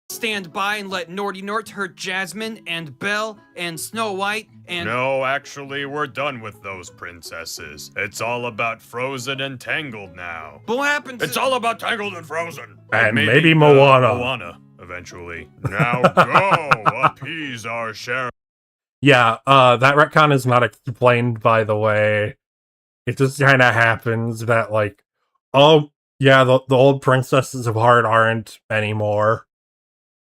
S2: "Stand by and let Naughty Nort hurt Jasmine and Belle and Snow White and..."
S4: No, actually, we're done with those princesses. It's all about Frozen and Tangled now.
S2: "But what happened to..."
S4: It's all about Tangled and Frozen.
S1: And maybe Moana.
S4: Moana, eventually. Now go, appease our sheriff.
S1: Yeah, that retcon is not explained, by the way. It just kind of happens that, like, oh, yeah, the old Princesses of Heart aren't anymore.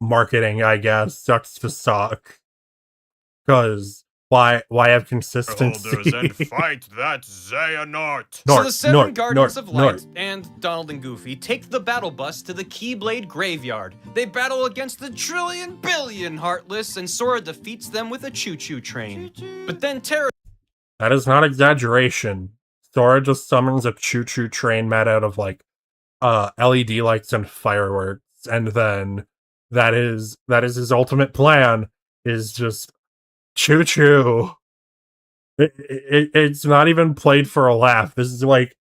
S1: Marketing, I guess, sucks to suck. Because why have consistency?
S4: Elders and fight that Xehanort.
S2: So the 7
S1: Nort,
S2: Guardians
S1: Nort,
S2: of Light
S1: Nort.
S2: and Donald and Goofy take the battle bus to the Keyblade Graveyard. They battle against the trillion billion Heartless, and Sora defeats them with a choo-choo train. But then Terra...
S1: That is not exaggeration. Sora just summons a choo-choo train made out of, like, LED lights and fireworks, and then that is his ultimate plan, is just choo-choo. It's not even played for a laugh. This is, like,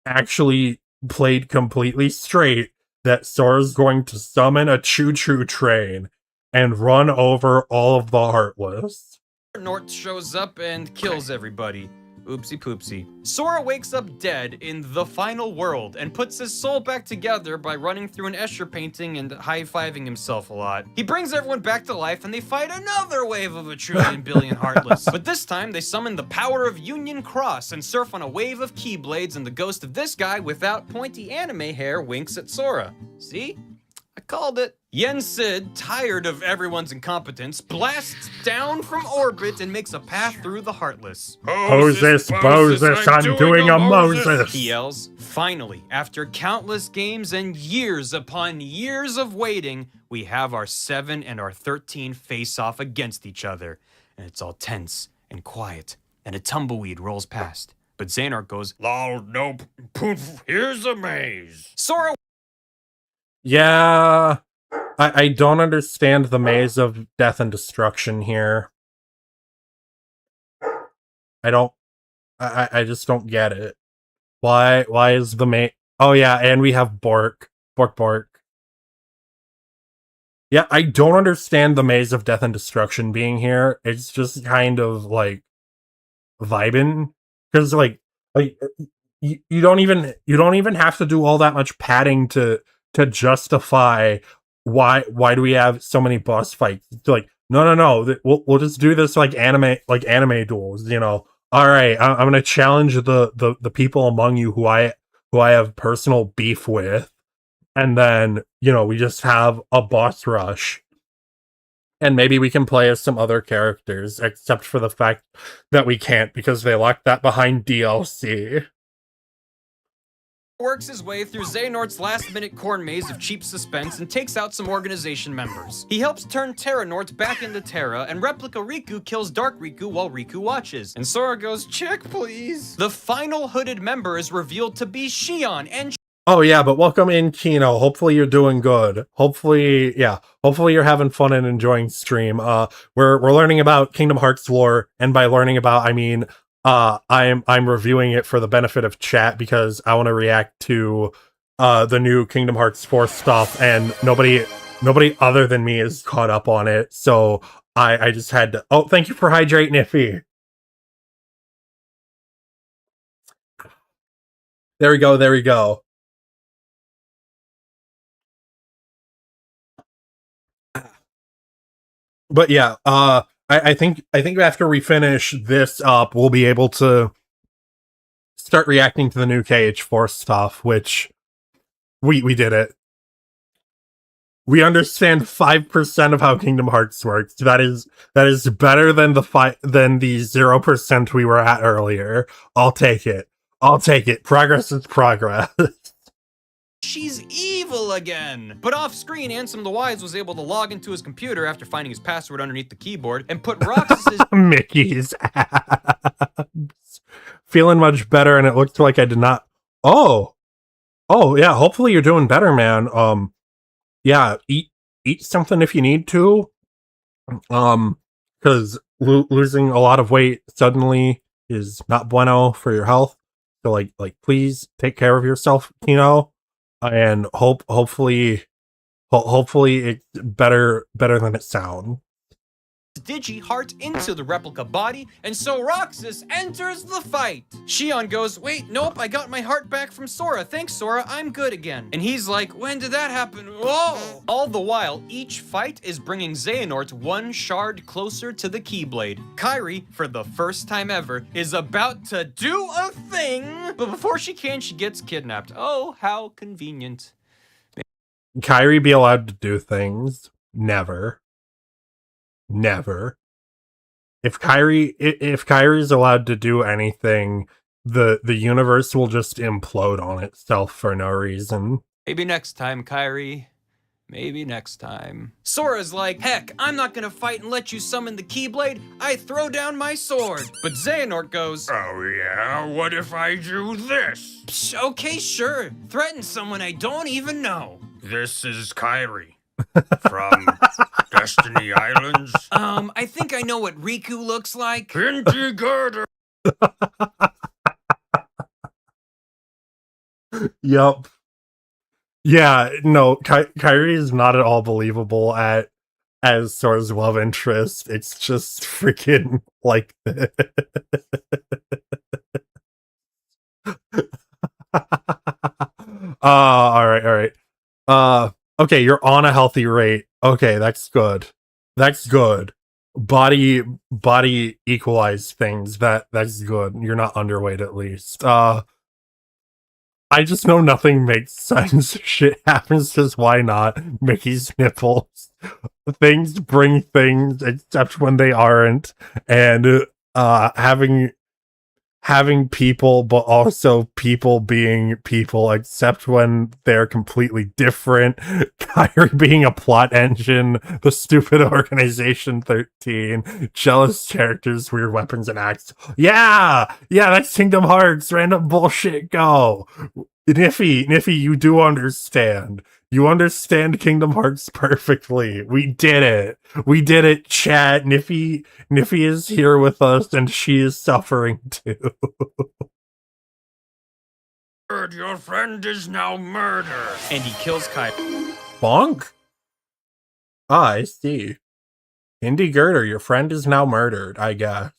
S1: actually played completely straight, that Sora's going to summon a choo-choo train and run over all of the Heartless.
S2: Nort shows up and kills everybody. Oopsie poopsie. Sora wakes up dead in the final world and puts his soul back together by running through an Escher painting and high-fiving himself a lot. He brings everyone back to life and they fight another wave of a trillion billion Heartless. But this time they summon the power of Union Cross and surf on a wave of Keyblades, and the ghost of this guy without pointy anime hair winks at Sora. See? I called it. Yen Sid, tired of everyone's incompetence, blasts down from orbit and makes a path through the Heartless.
S1: Moses, I'm doing a Moses!
S2: He yells. Finally, after countless games and years upon years of waiting, we have our 7 and our 13 face off against each other. And it's all tense and quiet, and a tumbleweed rolls past. But Xehanort goes,
S4: Lol, nope, poof, here's a maze.
S2: Sora...
S1: Yeah, I don't understand the maze of death and destruction here. I just don't get it. Why is the maze... Oh yeah, and we have Bork. Bork. Yeah, I don't understand the maze of death and destruction being here. It's just kind of, like, vibing. Because, like, you don't even have to do all that much padding to justify why do we have so many boss fights. It's like, no, we'll just do this like anime duels, you know. All right, I'm gonna challenge the people among you who who I have personal beef with, and then, you know, we just have a boss rush. And maybe we can play as some other characters, except for the fact that we can't because they locked that behind DLC.
S2: Works his way through Xehanort's last-minute corn maze of cheap suspense and takes out some organization members. He helps turn Terra Nort back into Terra, and Replica Riku kills Dark Riku while Riku watches. And Sora goes, "Check, please." The final hooded member is revealed to be Shion, and
S1: Oh yeah, but welcome in, Kino. Hopefully you're doing good. Hopefully you're having fun and enjoying stream. We're learning about Kingdom Hearts lore, and by learning about, I mean I'm reviewing it for the benefit of chat because I want to react to the new Kingdom Hearts 4 stuff, and nobody other than me is caught up on it. So I just had to. Oh, thank you for hydrating, Iffy. There we go. But yeah, I think after we finish this up, we'll be able to start reacting to the new KH4 stuff, which we did it. We understand 5% of how Kingdom Hearts works. That is better than the 0% we were at earlier. I'll take it. Progress is progress.
S2: she's evil again! But off-screen, Ansem the Wise was able to log into his computer after finding his password underneath the keyboard and put Roxas's
S1: Mickey's abs. Feeling much better, and it looked like I did not. Oh yeah. Hopefully you're doing better, man. Yeah, eat something if you need to. Because losing a lot of weight suddenly is not bueno for your health. So like please take care of yourself, and hopefully it's better than it sounds.
S2: Digi heart into the replica body, and so Roxas enters the fight. Shion goes, "Wait, nope, I got my heart back from Sora. Thanks, Sora, I'm good again." And he's like, "When did that happen? Whoa!" All the while, each fight is bringing Xehanort one shard closer to the Keyblade. Kairi, for the first time ever, is about to do a thing, but before she can, she gets kidnapped. Oh, how convenient.
S1: Kairi be allowed to do things? Never. If Kairi is allowed to do anything, the universe will just implode on itself for no reason.
S2: Maybe next time, Kairi. Maybe next time. Sora's like, "Heck, I'm not gonna fight and let you summon the Keyblade. I throw down my sword." But Xehanort goes,
S4: "Oh yeah, what if I do this?"
S2: "Psh, okay, sure. Threaten someone I don't even know."
S4: This is Kairi from Destiny Islands.
S2: I think I know what Riku looks like.
S4: Indy Girder.
S1: Yup. Yeah, no, Kairi is not at all believable as Sora's love interest. It's just freaking like this. All right. Okay, you're on a healthy rate. Okay, that's good. Body equalize things. That's good. You're not underweight at least. I just know nothing makes sense. Shit happens, just why not? Mickey's nipples. Things bring things, except when they aren't. And having people, but also people being people, except when they're completely different. Kyrie being a plot engine, the stupid Organization 13, jealous characters, weird weapons and acts. Yeah, that's Kingdom Hearts, random bullshit, go. Niffy, you do understand. You understand Kingdom Hearts perfectly. We did it, chat. Niffy is here with us, and she is suffering too.
S4: Your friend is now murdered.
S2: And he kills Kai.
S1: Bonk? Ah, I see. Indy Girder, your friend is now murdered, I guess.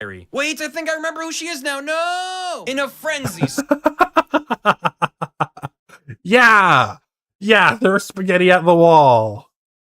S2: Wait, I think I remember who she is now. No! In a frenzy.
S1: Yeah, there's spaghetti at the wall.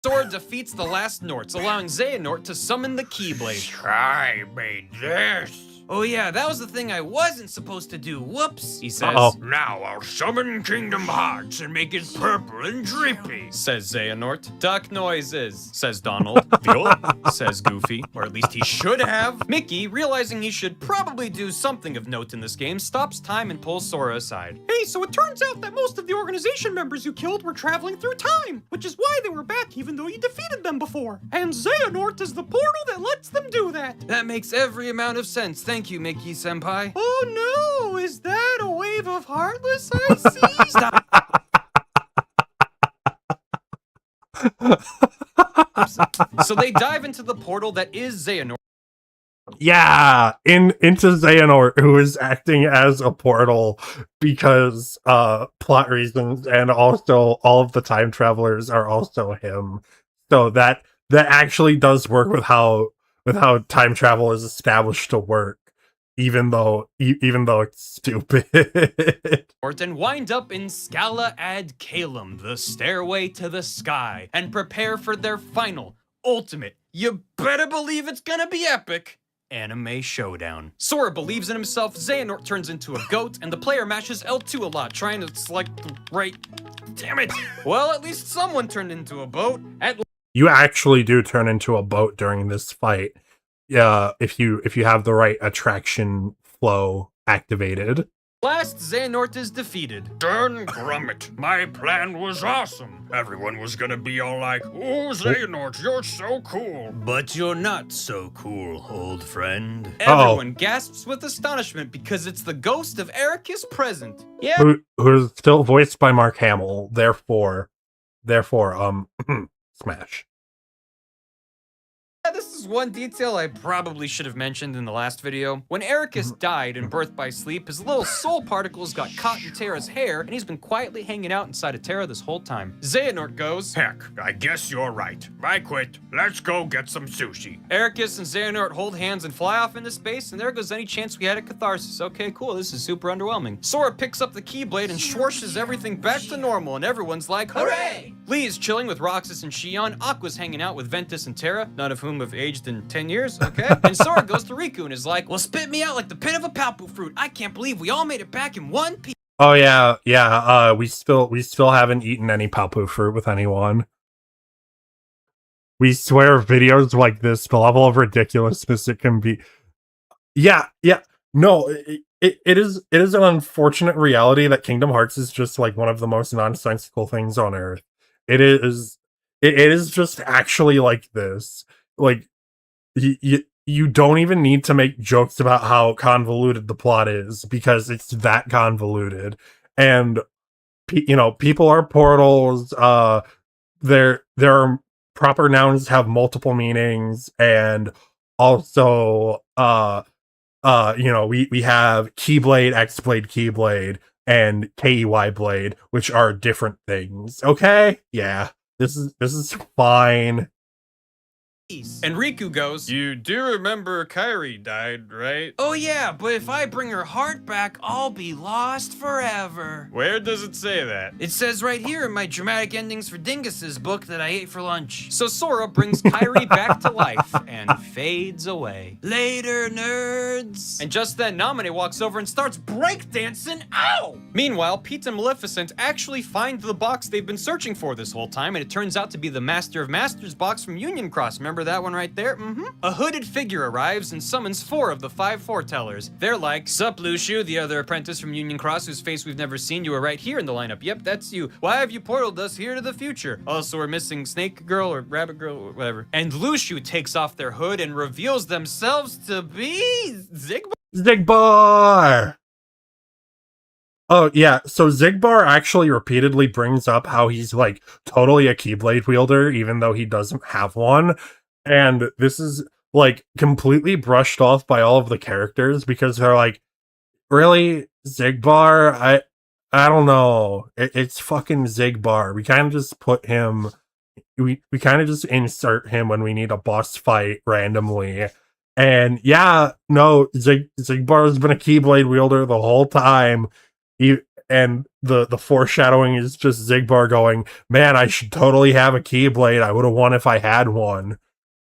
S2: Sora defeats the last Norts, allowing Xehanort to summon the Keyblade.
S4: I made this.
S5: Oh yeah, that was the thing I wasn't supposed to do. Whoops.
S2: He says.
S1: Uh-oh.
S4: Now I'll summon Kingdom Hearts and make it purple and drippy.
S2: Says Xehanort. Duck noises, says Donald. Viola, says Goofy. Or at least he should have. Mickey, realizing he should probably do something of note in this game, stops time and pulls Sora aside. Hey, so it turns out that most of the organization members you killed were traveling through time, which is why they were back even though you defeated them before. And Xehanort is the portal that lets them do that.
S5: That makes every amount of sense. Thank you, Mickey-senpai.
S2: Oh no, is that a wave of Heartless I see?
S5: Stop.
S2: So they dive into the portal that is Xehanort.
S1: Yeah, into Xehanort, who is acting as a portal because plot reasons, and also all of the time travelers are also him. So that actually does work with how time travel is established to work, even though it's stupid.
S2: And wind up in Scala ad Caelum, the stairway to the sky, and prepare for their final, ultimate, you better believe it's gonna be epic, anime showdown. Sora believes in himself, Xehanort turns into a goat, and the player mashes L2 a lot, trying to select the right... Damn it! Well, at least someone turned into a boat.
S1: You actually do turn into a boat during this fight, if you have the right attraction flow activated.
S2: Last, Xehanort is defeated.
S4: Darn Grummet, my plan was awesome. Everyone was gonna be all like, "Oh, Xehanort, you're so cool."
S5: But you're not so cool, old friend.
S2: Everyone gasps with astonishment because it's the ghost of Ericus present. Yeah.
S1: Who's still voiced by Mark Hamill, therefore, smash.
S2: This is one detail I probably should have mentioned in the last video. When Ericus died and birthed by sleep, his little soul particles got caught in Terra's hair, and he's been quietly hanging out inside of Terra this whole time. Xehanort goes,
S4: Heck, I guess you're right. I quit. Let's go get some sushi.
S2: Ericus and Xehanort hold hands and fly off into space, and there goes any chance we had at catharsis. Okay, cool, this is super underwhelming. Sora picks up the Keyblade and swoorshes everything back to normal, and everyone's like, hooray! Lee is chilling with Roxas and Xion, Aqua's hanging out with Ventus and Terra, none of whom have aged in 10 years, okay? And Sora goes to Riku and is like, well, spit me out like the pin of a palpu fruit. I can't believe we all made it back in one piece.
S1: Oh yeah, we still haven't eaten any palpu fruit with anyone. We swear videos like this, the level of ridiculousness it can be. Yeah, no, it is an unfortunate reality that Kingdom Hearts is just like one of the most nonsensical things on earth. It is just actually like this. Like, you don't even need to make jokes about how convoluted the plot is, because it's that convoluted. And people are portals. There are proper nouns have multiple meanings, and also we have Keyblade, X-Blade, Keyblade, and KEY Blade, which are different things. Okay, yeah, this is fine.
S2: And Riku goes, you do remember Kairi died, right?
S5: Oh yeah, but if I bring her heart back, I'll be lost forever.
S2: Where does it say that?
S5: It says right here in my dramatic endings for Dingus's book that I ate for lunch.
S2: So Sora brings Kairi back to life and fades away.
S5: Later, nerds.
S2: And just then, Naminé walks over and starts breakdancing. Ow! Meanwhile, Pete and Maleficent actually find the box they've been searching for this whole time, and it turns out to be the Master of Masters box from Union Cross. Remember that one right there? A hooded figure arrives and summons 4 of the 5 foretellers. They're like, sup, Luciu, the other apprentice from Union Cross whose face we've never seen. You were right here in the lineup. Yep, that's you. Why have you portaled us here to the future? Also, we're missing Snake Girl or Rabbit Girl or whatever. And Luciu takes off their hood and reveals themselves to be
S1: Zigbar! Oh, yeah, so Zigbar actually repeatedly brings up how he's, like, totally a Keyblade wielder, even though he doesn't have one. And this is, like, completely brushed off by all of the characters, because they're like, really? Zigbar? I don't know. It's fucking Zigbar. We kind of just put him... We kind of just insert him when we need a boss fight randomly. And yeah, no, Zigbar's been a Keyblade wielder the whole time. And the foreshadowing is just Zigbar going, man, I should totally have a Keyblade. I would have won if I had one.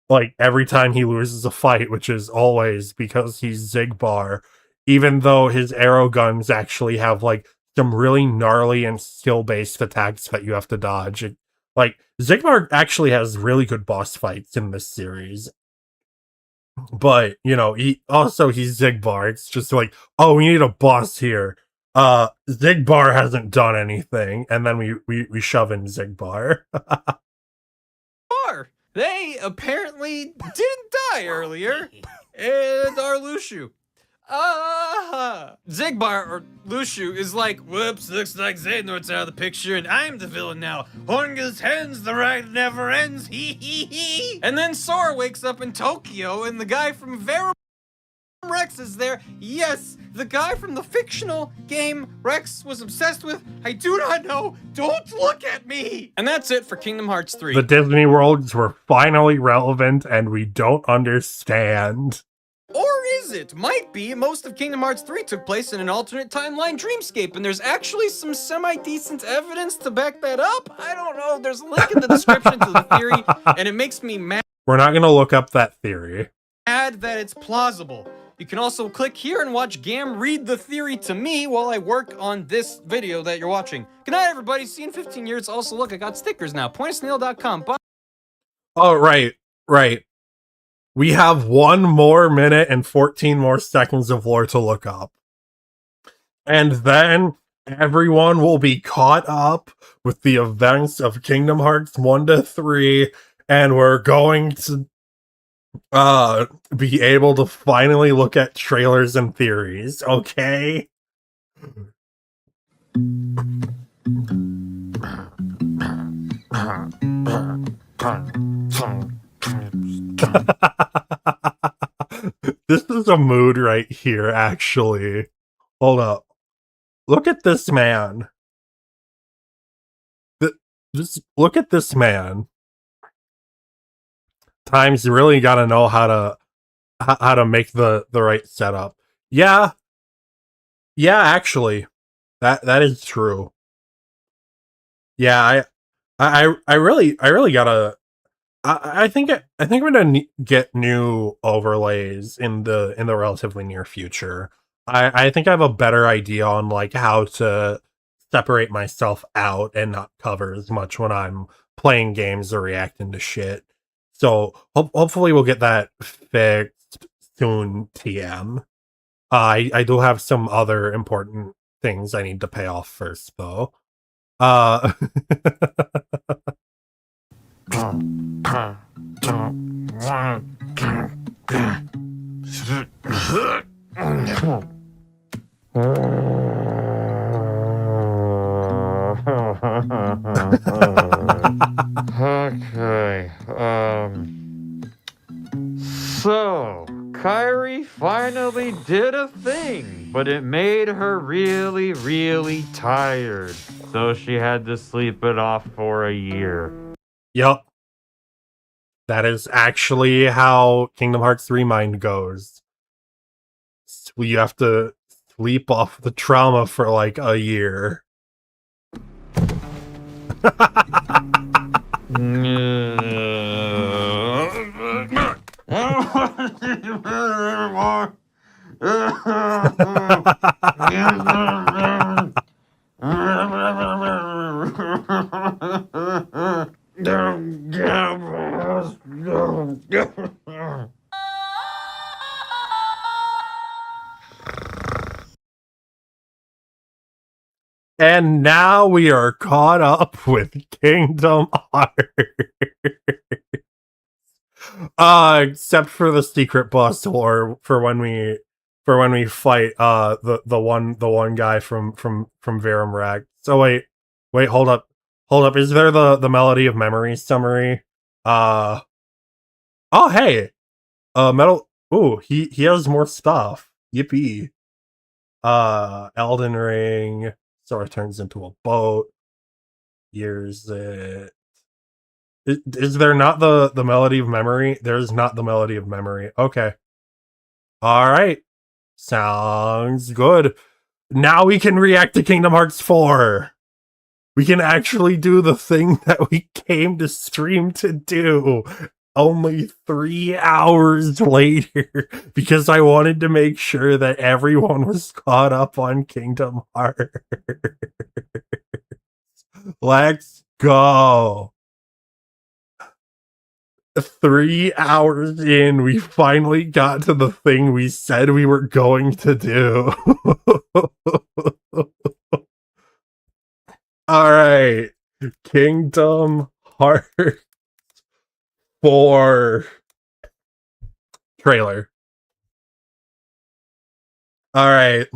S1: like every time he loses a fight, which is always because he's Zigbar, even though his arrow guns actually have like some really gnarly and skill-based attacks that you have to dodge. Like Zigbar actually has really good boss fights in this series. But, you know, he's Zigbar. It's just like, oh, we need a boss here. Zigbar hasn't done anything, and then we shove in Zigbar.
S2: They apparently didn't die earlier. And our Lushu. Zigbar, or Lushu, is like, whoops, looks like Xehanort's out of the picture, and I'm the villain now. Hornga's hens, the ride never ends, hee hee hee. And then Sora wakes up in Tokyo, and the guy from Verum Rex is there. Yes, the guy from the fictional game Rex was obsessed with. I do not know. Don't look at me. And that's it for Kingdom Hearts 3.
S1: The Disney worlds were finally relevant, and we don't understand.
S2: Or is it? Might be. Most of Kingdom Hearts 3 took place in an alternate timeline dreamscape, and there's actually some semi-decent evidence to back that up. I don't know. There's a link in the description to the theory, and it makes me mad.
S1: We're not going to look up that theory.
S2: That it's plausible. You can also click here and watch Gam read the theory to me while I work on this video that you're watching. Good night, everybody. See you in 15 years. Also, look, I got stickers now. pointsnail.com. Bye.
S1: Oh, right. We have 1 more minute and 14 more seconds of lore to look up. And then everyone will be caught up with the events of Kingdom Hearts 1 to 3, and we're going to be able to finally look at trailers and theories, okay? This is a mood right here, actually. Hold up. Look at this man. Just look at this man. Times really gotta know how to make the right setup. Yeah, actually, that is true. Yeah, I really gotta. I think we're gonna get new overlays in the relatively near future. I think I have a better idea on like how to separate myself out and not cover as much when I'm playing games or reacting to shit. So hopefully we'll get that fixed soon, TM. I do have some other important things I need to pay off first, though.
S6: Okay, so, Kairi finally did a thing, but it made her really, really tired, so she had to sleep it off for a year.
S1: Yup. That is actually how Kingdom Hearts 3 mind goes. You have to sleep off the trauma for like a year. And now we are caught up with Kingdom Hearts. Except for the secret boss or for when we fight the one guy from Verum Rex. So wait, hold up. Is there the Melody of Memory summary? Oh hey. Metal. Ooh, he has more stuff. Yippee. Elden Ring. Sora turns into a boat. Here's it. Is there not the Melody of Memory? There's not the Melody of Memory. Okay. Alright. Sounds good. Now we can react to Kingdom Hearts 4. We can actually do the thing that we came to stream to do. only 3 hours later because I wanted to make sure that everyone was caught up on Kingdom Hearts. Let's go. 3 hours in, we finally got to the thing we said we were going to do. Alright. Kingdom Hearts 4 trailer. Alright.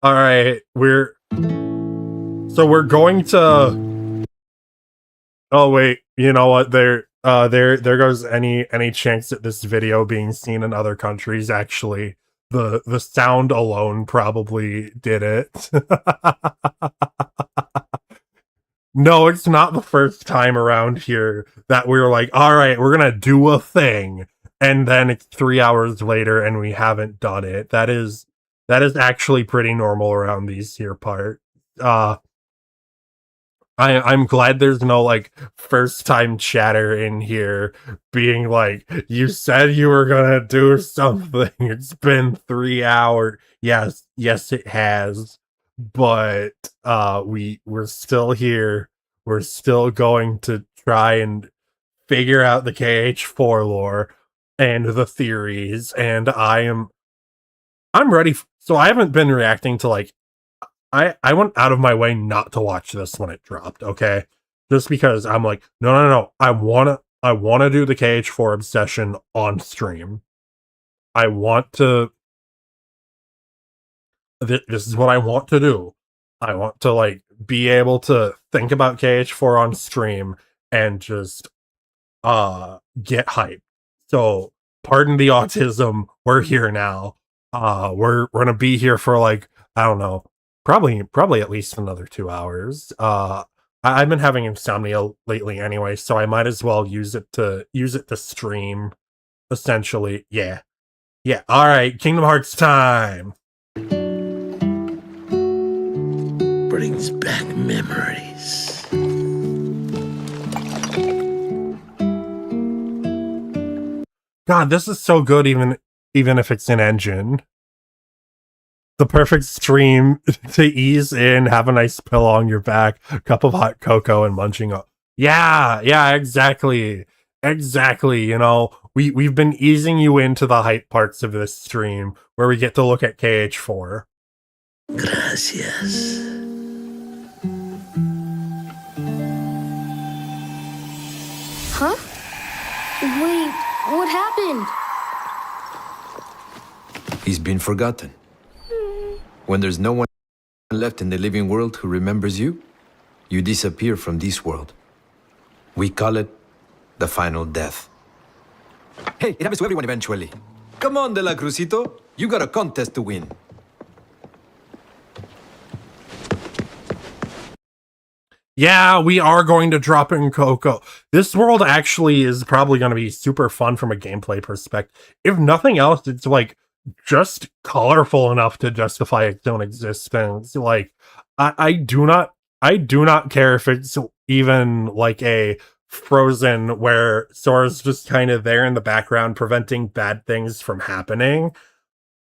S1: We're going to... Oh wait, you know what? There goes any chance that this video being seen in other countries. Actually, the sound alone probably did it. No, it's not the first time around here that we were like, all right, we're gonna do a thing, and then it's 3 hours later and we haven't done it. That is actually pretty normal around these here parts. I'm glad there's no like first time chatter in here being like, you said you were gonna do something. It's been 3 hours. Yes, it has. But we're still here. We're still going to try and figure out the KH4 lore and the theories, and I'm ready. So I haven't been reacting to like I went out of my way not to watch this when it dropped, okay? Just because I'm like, no. I wanna do the KH4 obsession on stream. I want to this is what I want to do. I want to like be able to think about KH4 on stream and just get hype. So pardon the autism, we're here now. We're gonna be here for like, I don't know, probably at least another 2 hours. I've been having insomnia lately anyway, so I might as well use it to stream. Essentially, yeah. All right, Kingdom Hearts time.
S7: Brings back memories.
S1: God, this is so good, even if it's in engine. The perfect stream to ease in, have a nice pillow on your back, a cup of hot cocoa, and munching up. Yeah, exactly. You know, we've been easing you into the hype parts of this stream where we get to look at KH4.
S7: Gracias.
S8: Huh? Wait, what happened?
S9: He's been forgotten. When there's no one left in the living world who remembers you, you disappear from this world. We call it the final death. Hey, it happens to everyone eventually. Come on, De La Cruzito. You got a contest to win.
S1: Yeah, we are going to drop in Coco. This world actually is probably going to be super fun from a gameplay perspective. If nothing else, it's like just colorful enough to justify its own existence. Like, I do not care if it's even like a Frozen where Sora's just kind of there in the background preventing bad things from happening.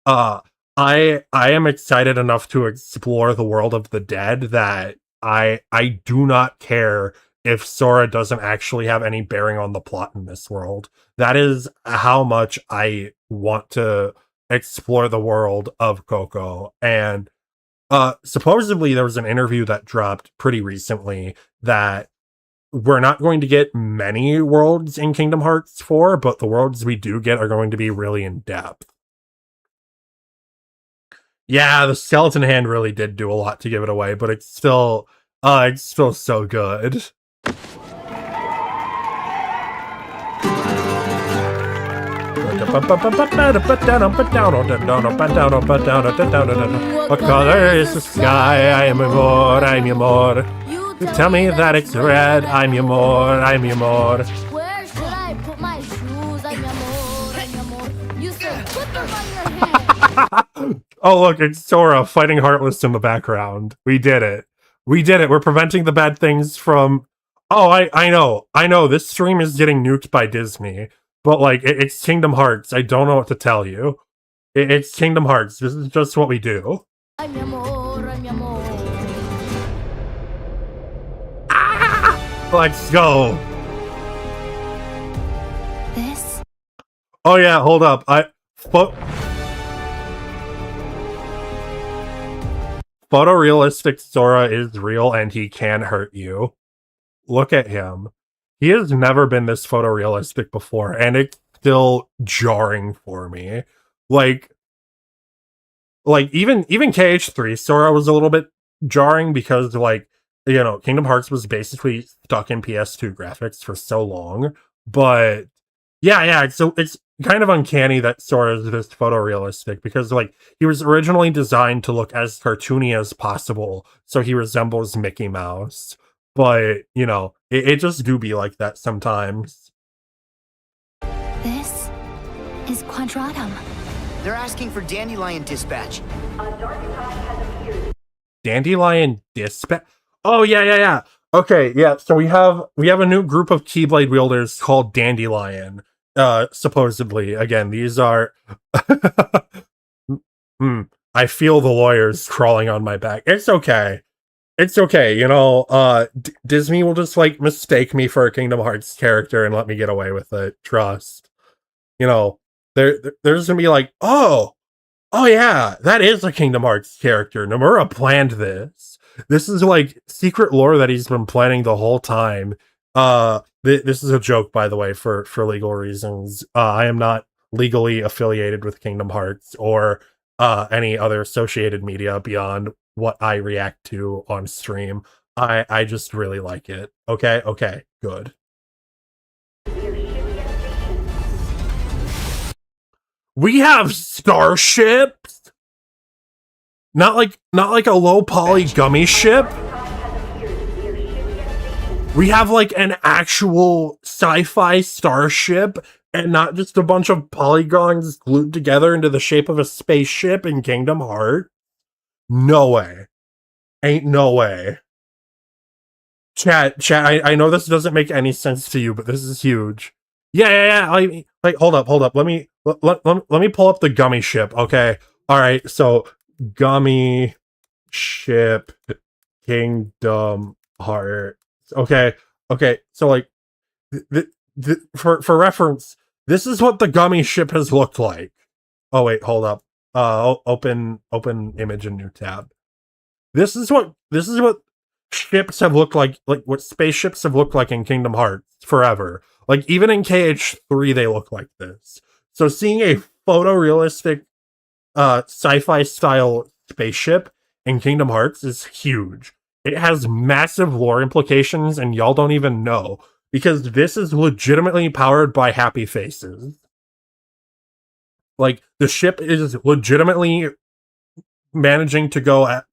S1: I am excited enough to explore the world of the dead that I do not care if Sora doesn't actually have any bearing on the plot in this world. That is how much I want to explore the world of Coco. And supposedly there was an interview that dropped pretty recently that we're not going to get many worlds in Kingdom Hearts 4, but the worlds we do get are going to be really in depth. Yeah, the skeleton hand really did do a lot to give it away, but it's still so good. What color is the sky? I'm your You tell me that it's red. I'm your
S8: Where should I put my shoes? You said put them on your hand.
S1: Oh, look, it's Sora fighting Heartless in the background. We did it. We're preventing the bad things from... Oh, I know. This stream is getting nuked by Disney, but like it's Kingdom Hearts. I don't know what to tell you. It's Kingdom Hearts. This is just what we do.
S8: Ay, mi amor, ay, mi amor.
S1: Let's go.
S8: This?
S1: Oh yeah, hold up. Photorealistic Sora is real and he can hurt you. Look at him. He has never been this photorealistic before, and it's still jarring for me. Like even KH3 Sora was a little bit jarring because like, you know, Kingdom Hearts was basically stuck in PS2 graphics for so long. But yeah, so it's kind of uncanny that Sora is this photorealistic because like he was originally designed to look as cartoony as possible, so he resembles Mickey Mouse. But, you know, it just do be like that sometimes.
S10: This is Quadratum.
S11: They're asking for Dandelion Dispatch.
S1: Dandelion Dispatch? Oh, yeah. Okay, yeah, so we have a new group of Keyblade Wielders called Dandelion. Supposedly. Again, these are... I feel the lawyers crawling on my back. It's okay. It's okay, you know, Disney will just, like, mistake me for a Kingdom Hearts character and let me get away with it. Trust. You know, there's gonna be like, oh yeah, that is a Kingdom Hearts character. Nomura planned this. This is, like, secret lore that he's been planning the whole time. This is a joke, by the way, for legal reasons. I am not legally affiliated with Kingdom Hearts or any other associated media beyond what I react to on stream. I just really like it. Okay, good. We have starships? Not like a low poly gummy ship. We have like an actual sci-fi starship and not just a bunch of polygons glued together into the shape of a spaceship in Kingdom Hearts. No way. Ain't no way. Chat, I know this doesn't make any sense to you, but this is huge. Yeah. Like, hold up. Let me pull up the gummy ship, okay? Alright, so gummy ship Kingdom Hearts. Okay, so like for reference, this is what the gummy ship has looked like. Oh wait, hold up. Open image in new tab. This is what ships have looked like what spaceships have looked like in Kingdom Hearts forever. Like even in KH3 they look like this. So seeing a photorealistic sci-fi style spaceship in Kingdom Hearts is huge. It has massive lore implications and y'all don't even know because this is legitimately powered by happy faces. Like, the ship is legitimately managing to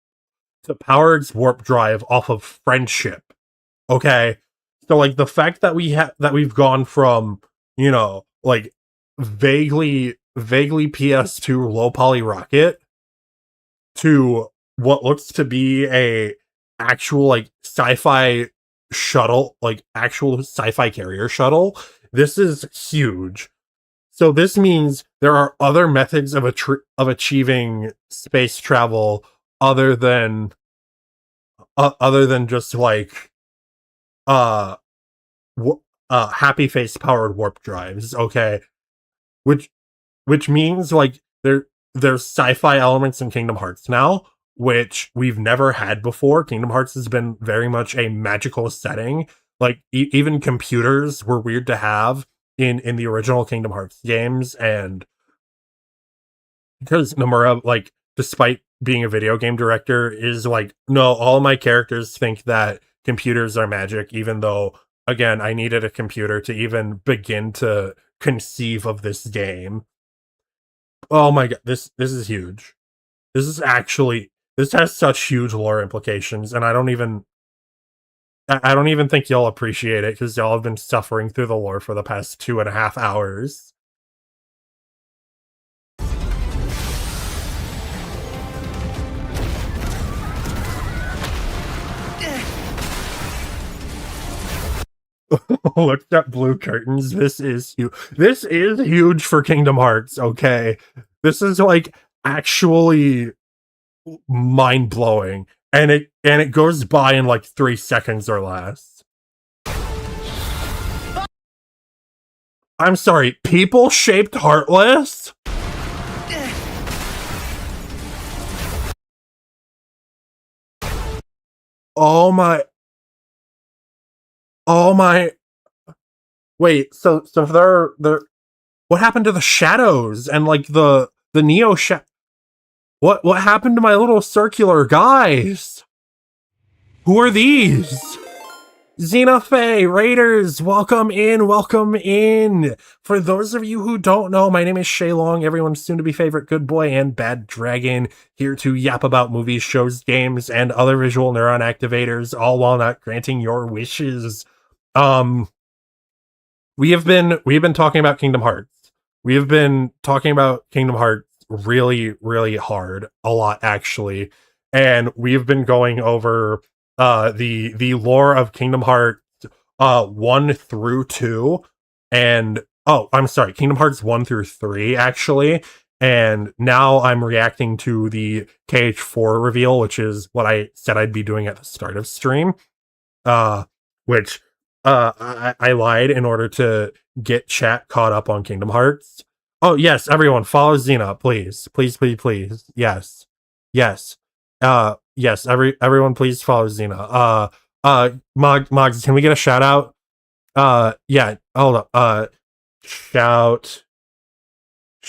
S1: power its warp drive off of friendship. Okay? So, like, the fact that we've gone from, you know, like, vaguely PS2 low poly rocket to what looks to be a actual, like, sci-fi shuttle, like, actual sci-fi carrier shuttle. This is huge. So this means there are other methods of achieving space travel other than just like happy face powered warp drives, okay? Which means like there's sci-fi elements in Kingdom Hearts now, which we've never had before. Kingdom Hearts has been very much a magical setting. Like even computers were weird to have in the original Kingdom Hearts games, and because Nomura, like, despite being a video game director, is like, no, all my characters think that computers are magic, even though, again, I needed a computer to even begin to conceive of this game. Oh my god, this is huge. This has such huge lore implications, and I don't even think y'all appreciate it because y'all have been suffering through the lore for the past 2.5 hours. Look at blue curtains. This is huge. This is huge for Kingdom Hearts. Okay, this is like actually mind blowing, and it goes by in like 3 seconds or less. I'm sorry, people shaped Heartless? Oh my. Oh my. Wait, so they're what happened to the shadows and like the Neo what happened to my little circular guys? Who are these? Xenofe Raiders, welcome in, welcome in. For those of you who don't know, my name is Shay Long, everyone's soon-to-be favorite good boy and bad dragon, here to yap about movies, shows, games, and other visual neuron activators, all while not granting your wishes. We have been talking about Kingdom Hearts. We have been talking about Kingdom Hearts really, really hard, a lot actually, and we've been going over the lore of Kingdom Hearts 1 through 2, and I'm sorry, Kingdom Hearts 1 through 3 actually, and now I'm reacting to the KH4 reveal, which is what I said I'd be doing at the start of stream, which I lied in order to get chat caught up on Kingdom Hearts. Oh yes, everyone follow Xena, please. Please, please, please. Yes. Yes. Yes, everyone please follow Xena. Mogs, can we get a shout out? Yeah, hold up. Shout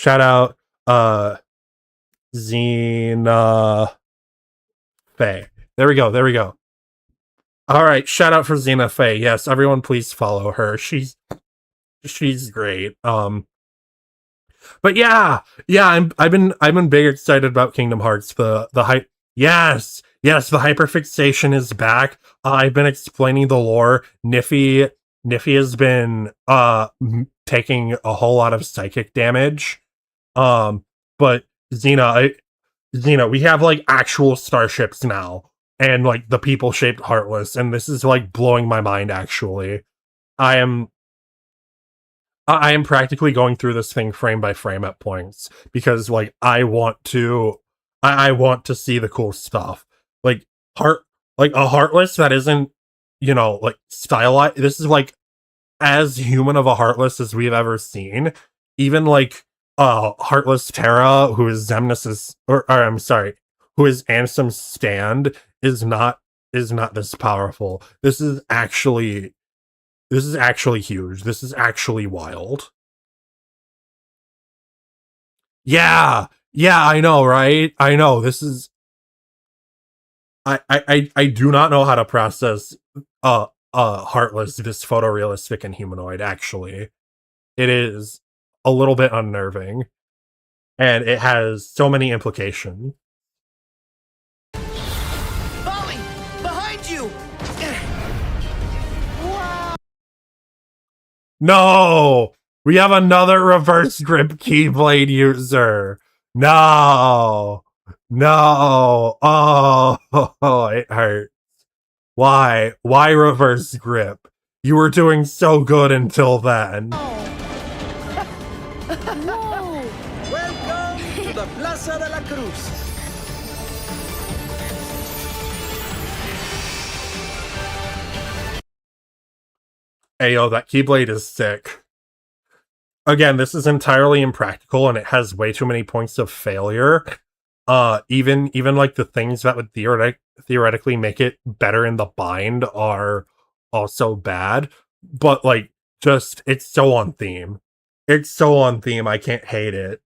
S1: out Xena Faye. There we go. All right, shout out for Xena Faye. Yes, everyone please follow her. She's great. But yeah, I've been big excited about Kingdom Hearts. The hype. Yes, the hyperfixation is back. I've been explaining the lore. Niffy has been taking a whole lot of psychic damage. But Xena, we have like actual starships now, and like the people shaped Heartless, and this is like blowing my mind actually. I am practically going through this thing frame by frame at points because like I want to see the cool stuff. Like a Heartless that isn't, like stylized. This is like as human of a Heartless as we've ever seen. Even like Heartless Terra, who is Xemnas's or I'm sorry, who is Ansem's stand, is not this powerful. This is actually huge. This is actually wild. Yeah, I know, right? I know. This is I do not know how to process Heartless, this photorealistic and humanoid, actually. It is a little bit unnerving. And it has so many implications.
S11: Molly! Behind you!
S1: No! We have another reverse grip Keyblade user! No! Oh, it hurts. Why? Why reverse grip? You were doing so good until then.
S11: Welcome to the Plaza de la Cruz.
S1: Ayo, that Keyblade is sick. Again, this is entirely impractical and it has way too many points of failure. Even like the things that would theoretically make it better in the bind are also bad. But like, just it's so on theme. It's so on theme. I can't hate it.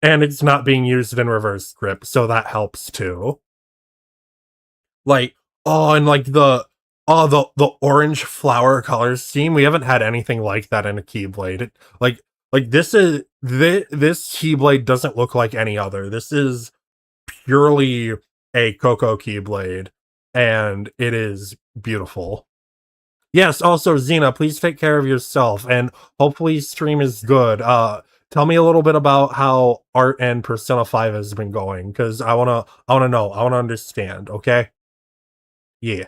S1: And it's not being used in reverse grip, so that helps too. Like, and like the orange flower color scheme, we haven't had anything like that in a Keyblade. Like this Keyblade doesn't look like any other. This is purely a Coco Keyblade, and it is beautiful. Yes, also Xena, please take care of yourself, and hopefully stream is good. Tell me a little bit about how Art and Persona 5 has been going, because I wanna know, I wanna understand, okay? Yeah.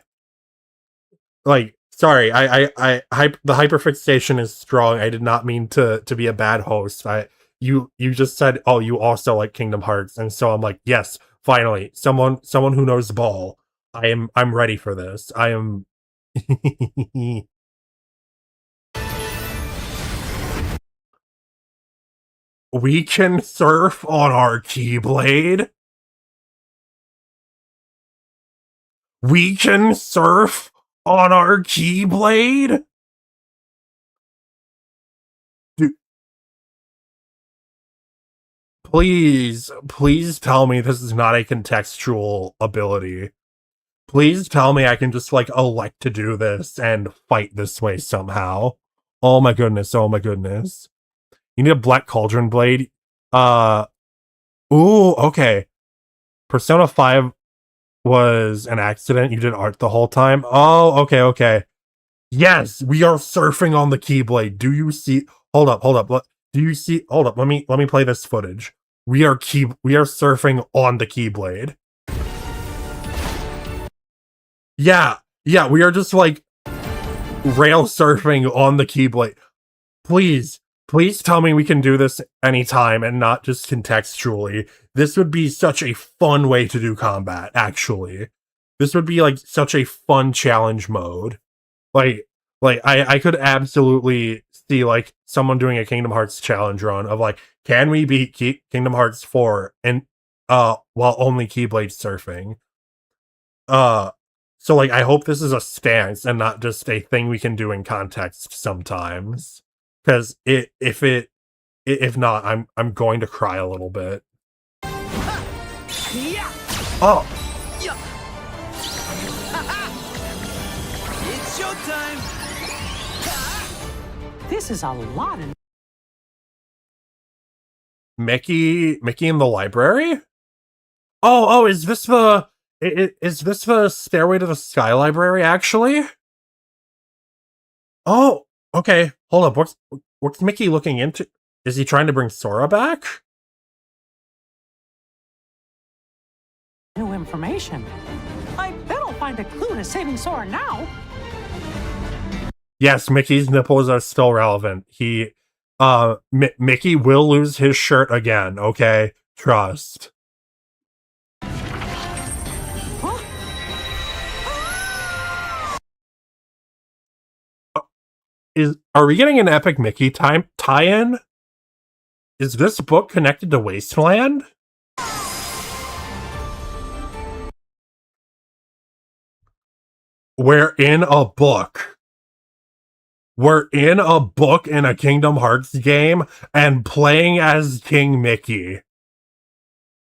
S1: like, sorry, the hyperfixation is strong. I did not mean to be a bad host. You just said, oh, you also like Kingdom Hearts, and so I'm like, yes, finally, someone who knows ball. I'm ready for this. I am. We can surf on our Keyblade. We can surf on our Keyblade. Please tell me this is not a contextual ability. Please tell me I can just, like, elect to do this and fight this way somehow. Oh my goodness, oh my goodness. You need a Black Cauldron Blade? Ooh, okay. Persona 5 was an accident. You did art the whole time? Oh, okay. Yes, we are surfing on the Keyblade. Do you see... Hold up. Do you see... Hold up, let me play this footage. We are surfing on the Keyblade. Yeah, we are just, like, rail surfing on the Keyblade. Please tell me we can do this anytime and not just contextually. This would be such a fun way to do combat, actually. This would be, like, such a fun challenge mode. Like, I could absolutely see, like, someone doing a Kingdom Hearts challenge run of, like, can we beat Kingdom Hearts 4 and, while only Keyblade surfing? So, like, I hope this is a stance and not just a thing we can do in context sometimes. Because if not, I'm going to cry a little bit. Oh!
S11: It's showtime!
S5: This is a lot of...
S1: Mickey in the library? Oh, is this the Stairway to the Sky library, actually? Oh, okay. Hold up, what's Mickey looking into? Is he trying to bring Sora back?
S5: New information. I bet I'll find a clue to saving Sora now.
S1: Yes, Mickey's nipples are still relevant. Mickey will lose his shirt again, okay? Trust. Are we getting an Epic Mickey tie-in? Is this book connected to Wasteland? We're in a book. We're in a book in a Kingdom Hearts game and playing as King Mickey.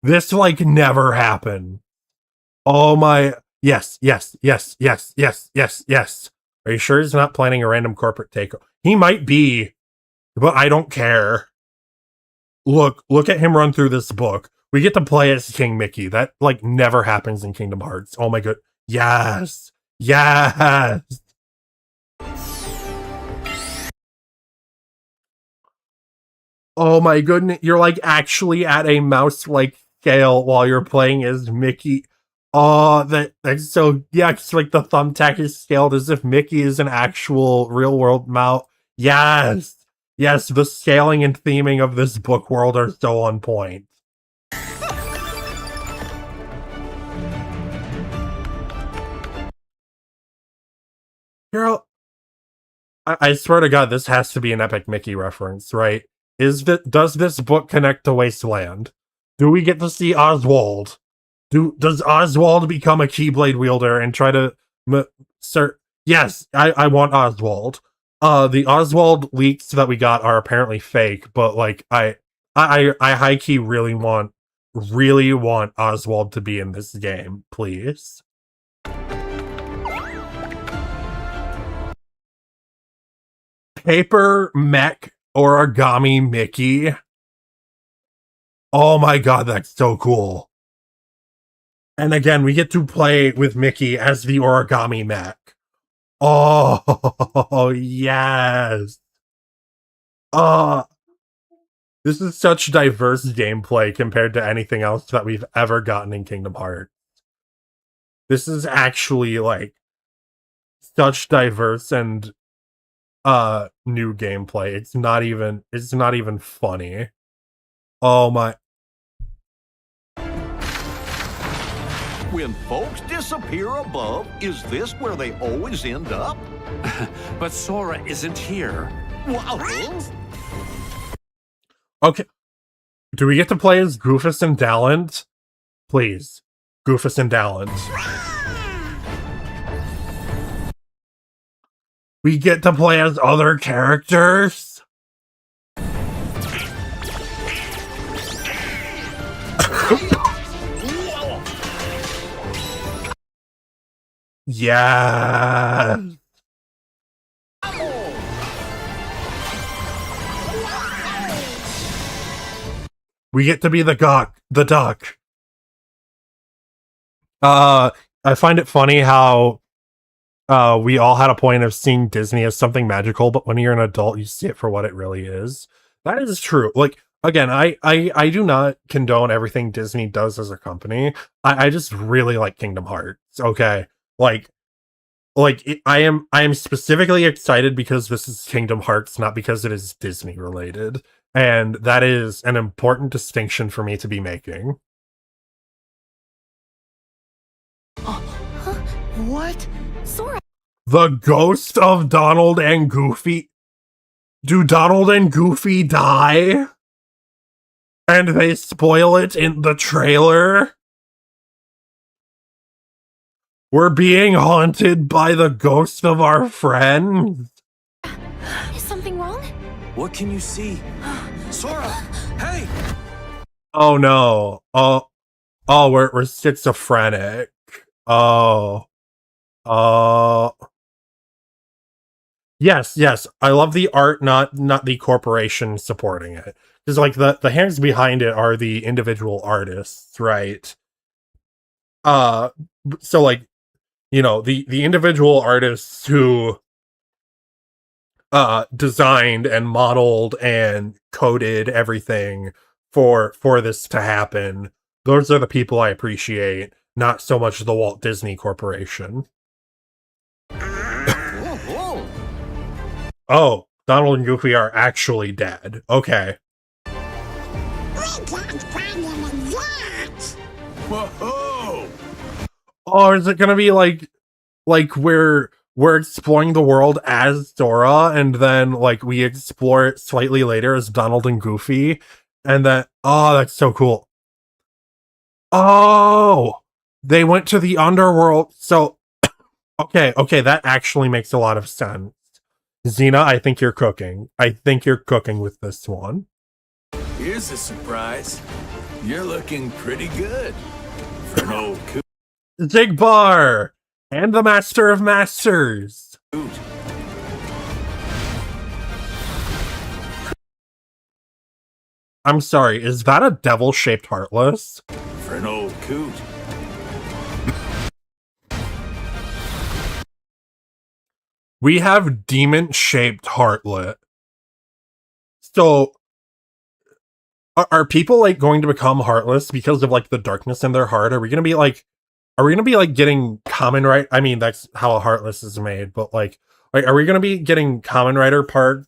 S1: This, like, never happened. Oh my... Yes. Are you sure he's not planning a random corporate takeover? He might be, but I don't care. Look at him run through this book. We get to play as King Mickey. That, like, never happens in Kingdom Hearts. Oh my god. Yes. Oh my goodness. You're, like, actually at a mouse-like scale while you're playing as Mickey. Oh, that's so... Yeah, it's like the thumbtack is scaled as if Mickey is an actual real-world mouse. Yes, the scaling and theming of this book world are so on point. Girl, I swear to God, this has to be an Epic Mickey reference, right? Does this book connect to Wasteland? Do we get to see Oswald? Does Oswald become a Keyblade wielder and try to... Yes, I want Oswald. The Oswald leaks that we got are apparently fake, but, like, I high-key really want Oswald to be in this game, please. Paper Mech Origami Mickey. Oh my god, that's so cool. And again, we get to play with Mickey as the origami mech. Oh, yes. This is such diverse gameplay compared to anything else that we've ever gotten in Kingdom Hearts. This is actually, like, such diverse and new gameplay. It's not even funny. Oh my.
S12: When folks disappear above, is this where they always end up?
S7: But Sora isn't here.
S12: What?
S1: Okay. Do we get to play as Goofus and Dallant? Please. Goofus and Dallant. We get to play as other characters? Yeah. We get to be the duck. I find it funny how we all had a point of seeing Disney as something magical, but when you're an adult, you see it for what it really is. That is true. Like, again, I do not condone everything Disney does as a company. I just really like Kingdom Hearts. Okay, I am specifically excited because this is Kingdom Hearts, not because it is Disney related, and that is an important distinction for me to be making.
S11: What?
S8: Sora.
S1: The ghost of Donald and Goofy. Do Donald and Goofy die? And they spoil it in the trailer? We're being haunted by the ghost of our friends?
S8: Is something wrong?
S7: What can you see?
S11: Sora! Hey!
S1: Oh no. We're schizophrenic. Yes. I love the art, not the corporation supporting it. Because like the hands behind it are the individual artists, right? So like, you know, the individual artists who designed and modeled and coded everything for this to happen. Those are the people I appreciate, not so much the Walt Disney Corporation. Oh, Donald and Goofy are actually dead. Okay.
S12: Whoa!
S1: Oh, is it gonna be like we're exploring the world as Sora, and then like we explore it slightly later as Donald and Goofy, and then that's so cool. Oh, they went to the underworld. So okay, that actually makes a lot of sense. Xena, I think you're cooking. With this one.
S7: Here's a surprise. You're looking pretty good for an old coot.
S1: Zigbar and the Master of Masters. I'm sorry, is that a devil-shaped Heartless?
S7: For an old coot.
S1: We have demon-shaped Heartlet. So, are people like going to become heartless because of like the darkness in their heart? Are we gonna be like getting Kamen Rider? I mean, that's how a Heartless is made, but like are we gonna be getting Kamen Rider part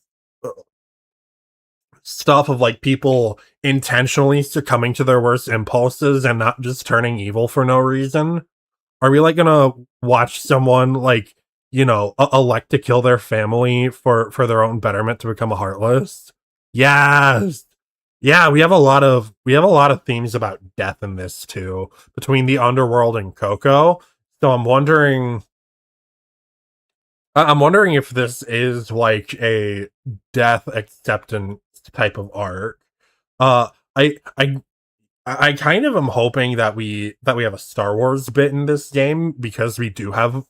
S1: stuff of like people intentionally succumbing to their worst impulses and not just turning evil for no reason? Are we like gonna watch someone like, you know, elect to kill their family for their own betterment to become a Heartless? Yes. Yeah, we have a lot of themes about death in this too, between the underworld and Coco. So I'm wondering if this is like a death acceptance type of arc. I kind of am hoping that we have a Star Wars bit in this game, because we do have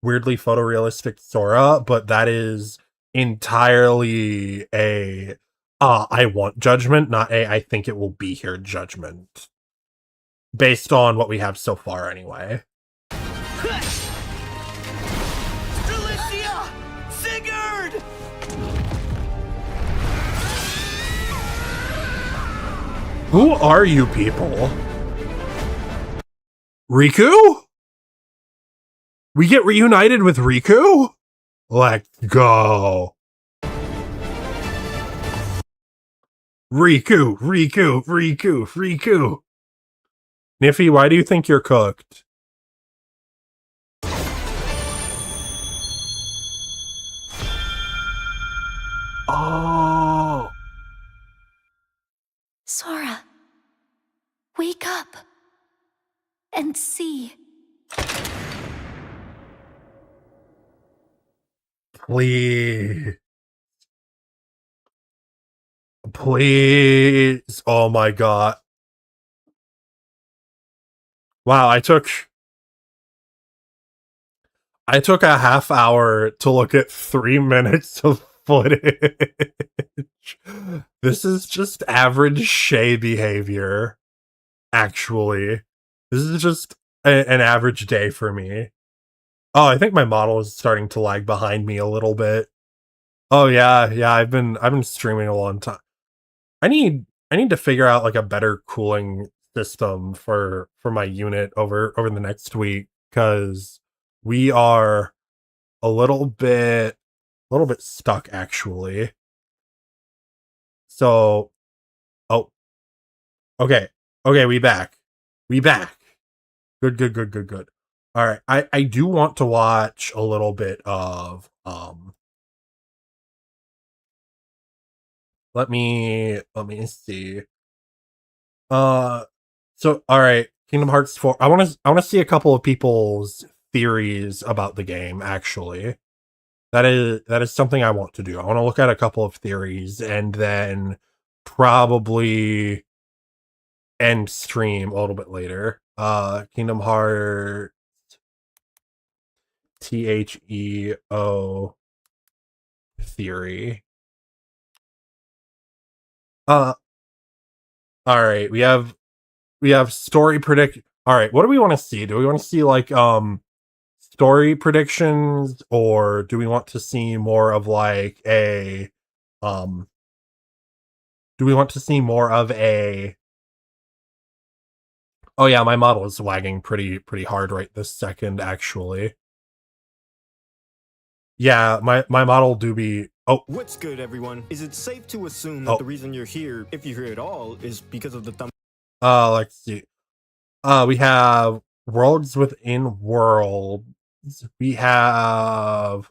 S1: weirdly photorealistic Sora, but that is entirely a I want judgment, not a I think it will be here judgment. Based on what we have so far anyway.
S11: Delicia! Sigurd!
S1: Who are you people? Riku? We get reunited with Riku? Let's go. Riku, Riku, Riku, Riku. Niffy, why do you think you're cooked? Oh.
S10: Sora, wake up and see.
S1: Please. Please. Oh my god. Wow, I took a half hour to look at 3 minutes of footage. This is just average Shay behavior, actually. This is just an average day for me. Oh, I think my model is starting to lag behind me a little bit. Oh yeah, I've been streaming a long time. I need to figure out like a better cooling system for my unit over the next week, because we are a little bit stuck actually. So, oh, okay, we back. Good. All right, I do want to watch a little bit of let me see. So all right, Kingdom Hearts 4. I want to see a couple of people's theories about the game actually. That is something I want to do. I want to look at a couple of theories and then probably end stream a little bit later. Kingdom Hearts THEO theory. All right, we have story predict. All right, what do we want to see? Do we want to see like story predictions, or do we want to see more of like a do we want to see more of a Oh yeah, my model is lagging pretty hard right this second actually. Yeah, my model do be oh
S13: What's good, everyone? Is it safe to assume that the reason you're here, if you're here at all, is because of the thumb?
S1: Let's see. We have Worlds Within Worlds. We have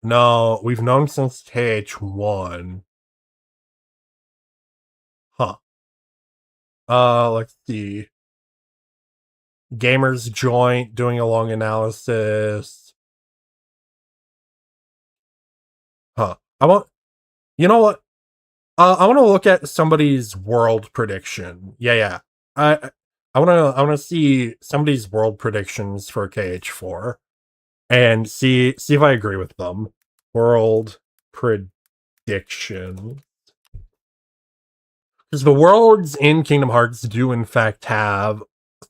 S1: No, we've known since KH1. Huh. Let's see. Gamers Joint doing a long analysis. Huh. You know what? I want to look at somebody's world prediction. Yeah. I want to see somebody's world predictions for KH4 and see if I agree with them. World prediction. Because the worlds in Kingdom Hearts do in fact have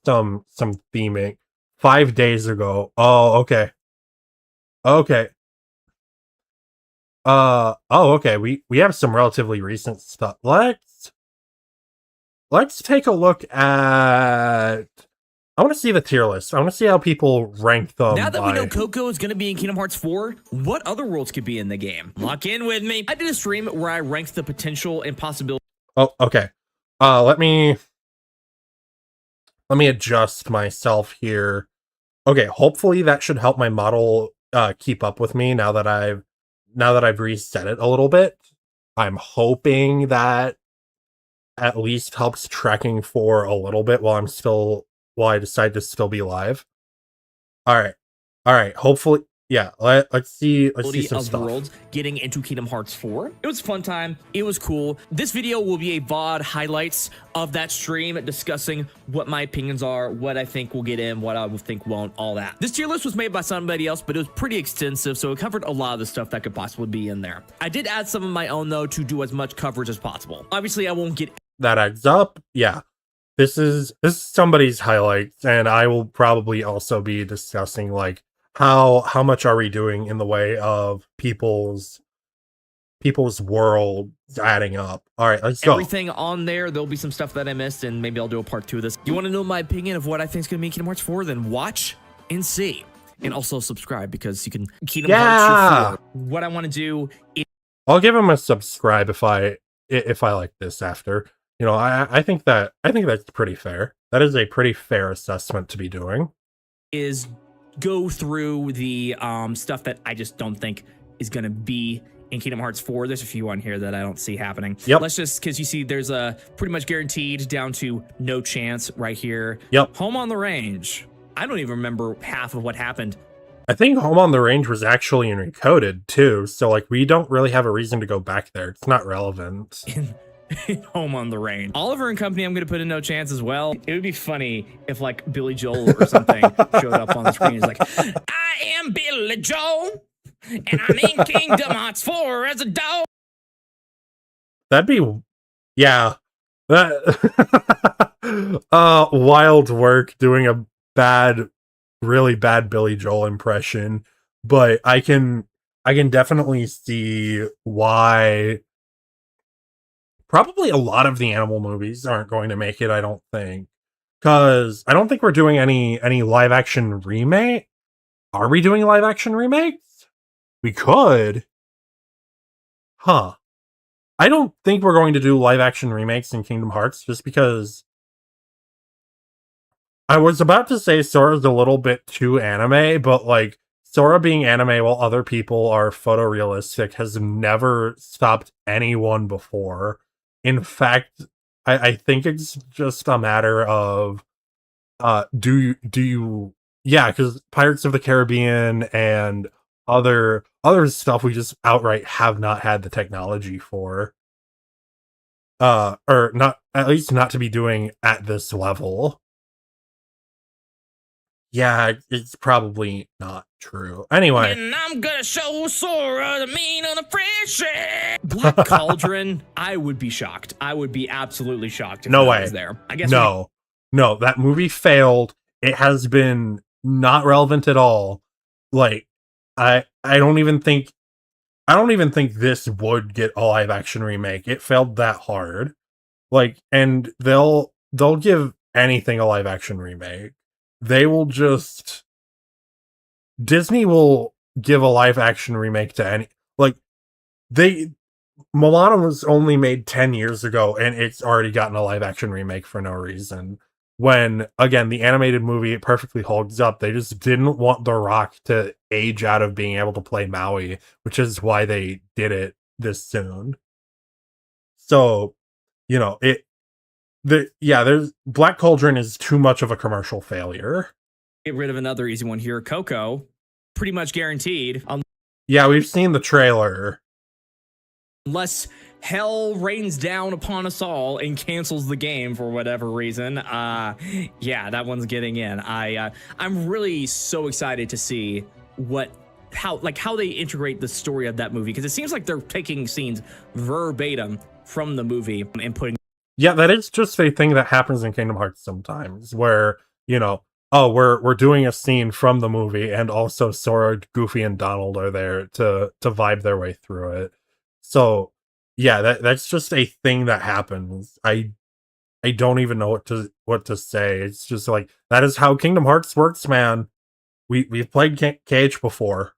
S1: some theming. 5 days ago. Oh, okay. Okay. Okay. We have some relatively recent stuff. Let's take a look at. I want to see the tier list. I want to see how people rank them.
S14: Now that we know Coco is going to be in Kingdom Hearts 4, what other worlds could be in the game? Lock in with me. I did a stream where I ranked the potential and possibility.
S1: Oh, okay. Let me adjust myself here. Okay, hopefully that should help my model keep up with me now that I've reset it a little bit. I'm hoping that at least helps tracking for a little bit while I decide to still be live. All right. Hopefully, yeah. Let's see some stuff.
S14: Worlds getting into Kingdom Hearts 4. It was a fun time. It was cool. This video will be a VOD highlights of that stream, discussing what my opinions are, what I think will get in, what I think won't, all that. This tier list was made by somebody else, but it was pretty extensive, so it covered a lot of the stuff that could possibly be in there. I did add some of my own though to do as much coverage as possible. Obviously, I won't get
S1: that adds up. Yeah. This is somebody's highlights, and I will probably also be discussing like how much are we doing in the way of people's worlds adding up. All right, let's go.
S14: Everything on there. There'll be some stuff that I missed, and maybe I'll do a part 2 of this. You want to know my opinion of what I think is going to be Kingdom Hearts 4? Then watch and see. And also subscribe because you can Kingdom Hearts for 4. What I want to do is
S1: I'll give him a subscribe if I like this after. You know, I think that's pretty fair. That is a pretty fair assessment to be doing.
S14: Is go through the stuff that I just don't think is going to be in Kingdom Hearts 4. There's a few on here that I don't see happening.
S1: Yep.
S14: Let's just, because you see there's a pretty much guaranteed down to no chance right here.
S1: Yep.
S14: Home on the Range. I don't even remember half of what happened.
S1: I think Home on the Range was actually in Recoded too, so like we don't really have a reason to go back there. It's not relevant.
S14: Home on the Range. Oliver and Company, I'm going to put in no chance as well. It would be funny if like Billy Joel or something showed up on the screen. He's like, I am Billy Joel, and I'm in Kingdom Hearts 4 as a dog.
S1: That'd be, yeah. That wild work doing a really bad Billy Joel impression, but I can definitely see why probably a lot of the animal movies aren't going to make it, I don't think. Because I don't think we're doing any live action remake. Are we doing live action remakes? We could. Huh. I don't think we're going to do live action remakes in Kingdom Hearts just because I was about to say Sora's a little bit too anime, but like Sora being anime while other people are photorealistic has never stopped anyone before. In fact, I think it's just a matter of do you yeah, because Pirates of the Caribbean and other stuff we just outright have not had the technology for. Or not, at least not to be doing at this level. Yeah, it's probably not true. Anyway.
S14: And I'm gonna show Sora the mean of the friendship. Black Cauldron, I would be shocked. I would be absolutely shocked if
S1: No
S14: that
S1: way.
S14: was there. I guess
S1: No, that movie failed. It has been not relevant at all. Like, I don't even think this would get a live action remake. It failed that hard. Like, and they'll give anything a live action remake. They will just Disney will give a live action remake to any, like, Moana was only made 10 years ago and it's already gotten a live action remake for no reason. When again, the animated movie, it perfectly holds up. They just didn't want The Rock to age out of being able to play Maui, which is why they did it this soon. So, you know, there's Black Cauldron is too much of a commercial failure.
S14: get rid of another easy one here. Coco, pretty much guaranteed.
S1: Yeah, we've seen the trailer.
S14: Unless hell rains down upon us all and cancels the game for whatever reason. Yeah, that one's getting in. I'm really so excited to see how they integrate the story of that movie, because it seems like they're taking scenes verbatim from the movie and putting.
S1: Yeah, that is just a thing that happens in Kingdom Hearts sometimes, where, you know, oh, we're doing a scene from the movie, and also Sora, Goofy, and Donald are there to vibe their way through it. So, yeah, that's just a thing that happens. I don't even know what to say. It's just like, that is how Kingdom Hearts works, man. We've played KH before.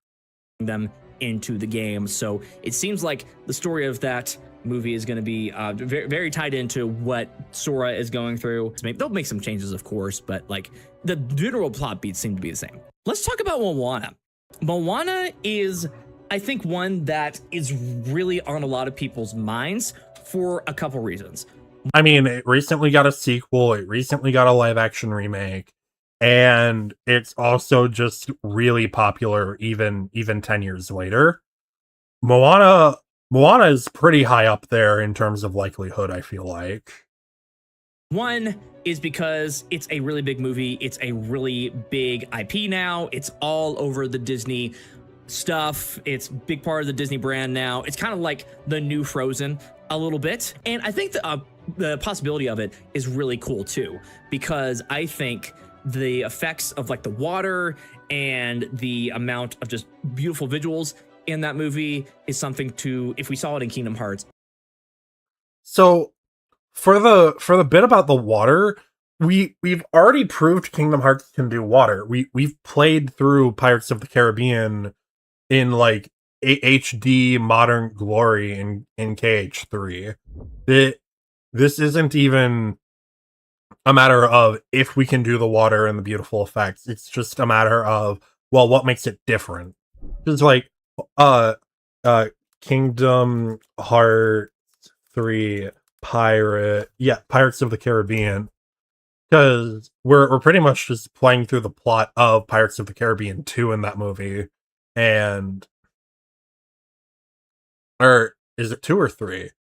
S14: Them into the game, so it seems like the story of that movie is going to be very, very tied into what Sora is going through. They'll make some changes, of course, but like the general plot beats seem to be the same. Let's talk about Moana. Moana is, I think, one that is really on a lot of people's minds for a couple reasons.
S1: I mean, it recently got a sequel, it recently got a live action remake, and it's also just really popular even 10 years later. Moana is pretty high up there in terms of likelihood, I feel like.
S14: One is because it's a really big movie. It's a really big IP now. It's all over the Disney stuff. It's a big part of the Disney brand now. It's kind of like the new Frozen a little bit. And I think the possibility of it is really cool too, because I think the effects of like the water and the amount of just beautiful visuals in that movie is something to, if we saw it in Kingdom Hearts.
S1: So for the bit about the water, we've already proved Kingdom Hearts can do water. We've played through Pirates of the Caribbean in like HD modern glory in KH3. This isn't even a matter of if we can do the water and the beautiful effects. It's just a matter of, well, what makes it different. Just like uh Kingdom Hearts 3 Pirates of the Caribbean, because we're pretty much just playing through the plot of Pirates of the Caribbean 2 in that movie. And or is it 2 or 3?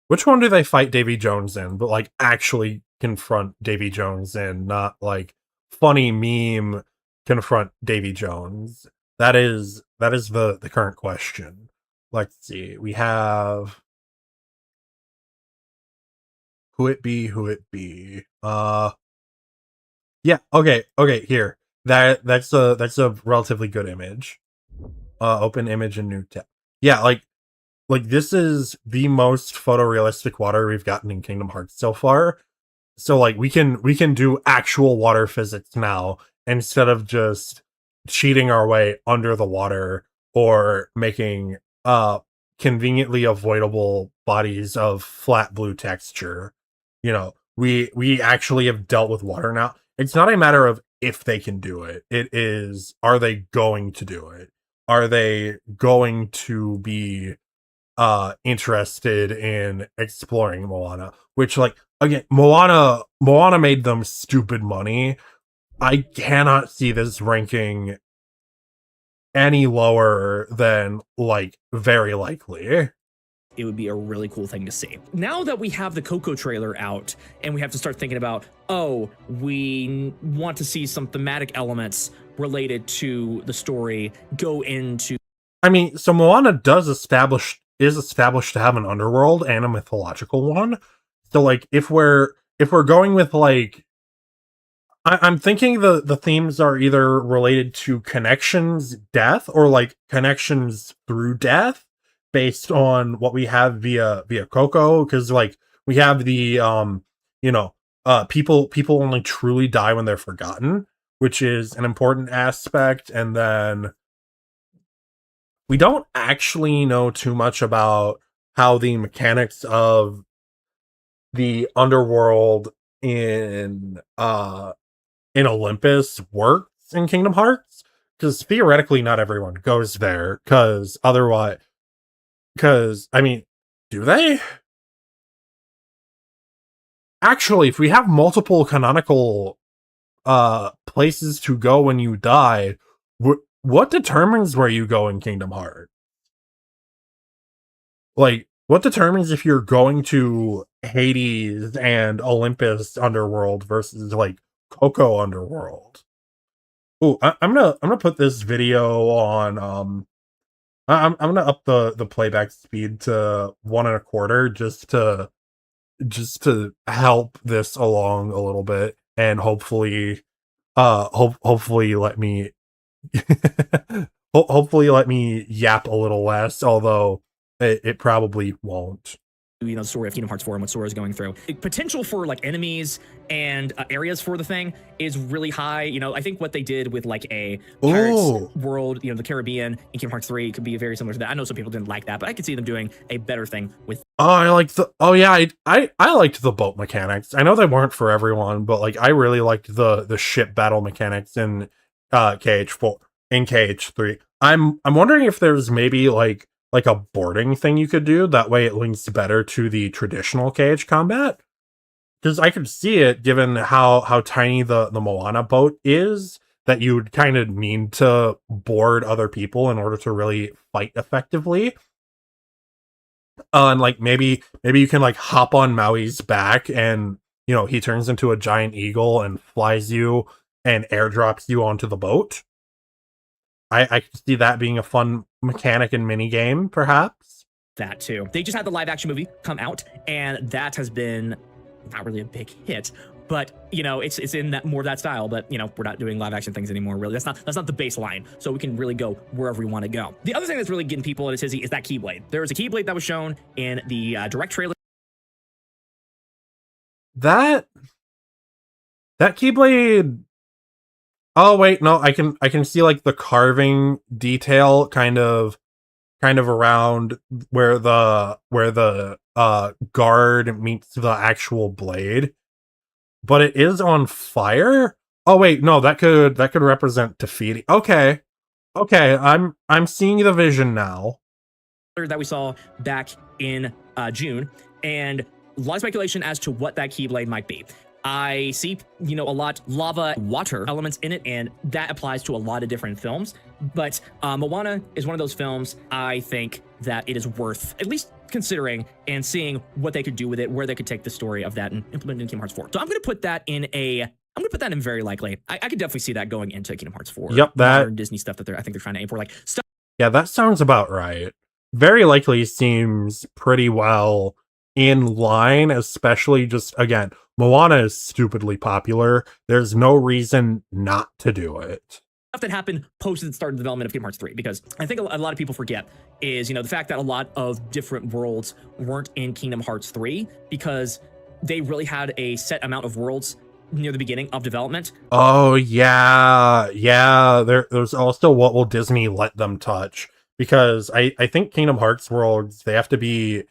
S1: Which one do they fight Davy Jones in, but like actually confront Davy Jones in, not like funny meme confront Davy Jones? That is the current question. Let's see. We have who it be? Yeah, okay, here. That's a relatively good image. Open image and new tab. Yeah, like this is the most photorealistic water we've gotten in Kingdom Hearts so far. So like we can do actual water physics now instead of just cheating our way under the water or making conveniently avoidable bodies of flat blue texture. You know, we actually have dealt with water now. It's not a matter of if they can do it. It is, are they going to do it? Are they going to be interested in exploring Moana? Which, like, again, Moana made them stupid money. I cannot see this ranking any lower than like very likely.
S14: It would be a really cool thing to see. Now that we have the Coco trailer out and we have to start thinking about, oh, we want to see some thematic elements related to the story go into.
S1: I mean, so Moana is established to have an underworld and a mythological one. So like if we're going with like, I'm thinking the themes are either related to connections, death, or like connections through death, based on what we have via Coco. Because like we have the people only truly die when they're forgotten, which is an important aspect. And then we don't actually know too much about how the mechanics of the underworld in Olympus works in Kingdom Hearts, because theoretically not everyone goes there, because I mean, do they? Actually, if we have multiple canonical places to go when you die, what determines where you go in Kingdom Hearts? Like, what determines if you're going to Hades and Olympus Underworld versus like Coco Underworld? Oh, I'm gonna put this video on. I'm gonna up the playback speed to 1.25 just to help this along a little bit, and hopefully hopefully let me hopefully let me yap a little less, although it probably won't.
S14: You know, the story of Kingdom Hearts 4 and what Sora is going through. The potential for like enemies and areas for the thing is really high. You know, I think what they did with like a Pirates world, you know, the Caribbean in Kingdom Hearts 3 could be very similar to that. I know some people didn't like that, but I could see them doing a better thing with.
S1: I liked the boat mechanics. I know they weren't for everyone, but like I really liked the ship battle mechanics in KH4 in KH3. I'm wondering if there's maybe like a boarding thing you could do. That way it links better to the traditional KH combat. Because I could see it, given how tiny the Moana boat is, that you would kind of need to board other people in order to really fight effectively. And like maybe you can like hop on Maui's back, and you know he turns into a giant eagle and flies you and airdrops you onto the boat. I could see that being a fun mechanic and mini game, perhaps.
S14: That too. They just had the live action movie come out, and that has been not really a big hit. But you know, it's in that more of that style. But you know, we're not doing live action things anymore. Really, that's not the baseline. So we can really go wherever we want to go. The other thing that's really getting people in a tizzy is that Keyblade. There was a Keyblade that was shown in the direct trailer.
S1: That That Keyblade. Oh wait, no, I can see like the carving detail kind of around where the guard meets the actual blade, but it is on fire. Oh wait, no, that could represent Tafiti. Okay, I'm seeing the vision now.
S14: That we saw back in June, and a lot of speculation as to what that Keyblade might be. I see, a lot lava water elements in it, and that applies to a lot of different films. But Moana is one of those films I think that it is worth at least considering and seeing what they could do with it, where they could take the story of that and implement it in Kingdom Hearts 4. So I'm going to put that in very likely. I could definitely see that going into Kingdom Hearts 4.
S1: Yep, that
S14: Disney stuff that I think they're trying to aim for, like stuff.
S1: Yeah, that sounds about right. Very likely seems pretty well in line, especially just, again, Moana is stupidly popular. There's no reason not to do it.
S14: Stuff that happened post the start of the development of Kingdom Hearts 3, because I think a lot of people forget is, the fact that a lot of different worlds weren't in Kingdom Hearts 3 because they really had a set amount of worlds near the beginning of development.
S1: Oh, yeah. There's also what will Disney let them touch, because I think Kingdom Hearts worlds, they have to be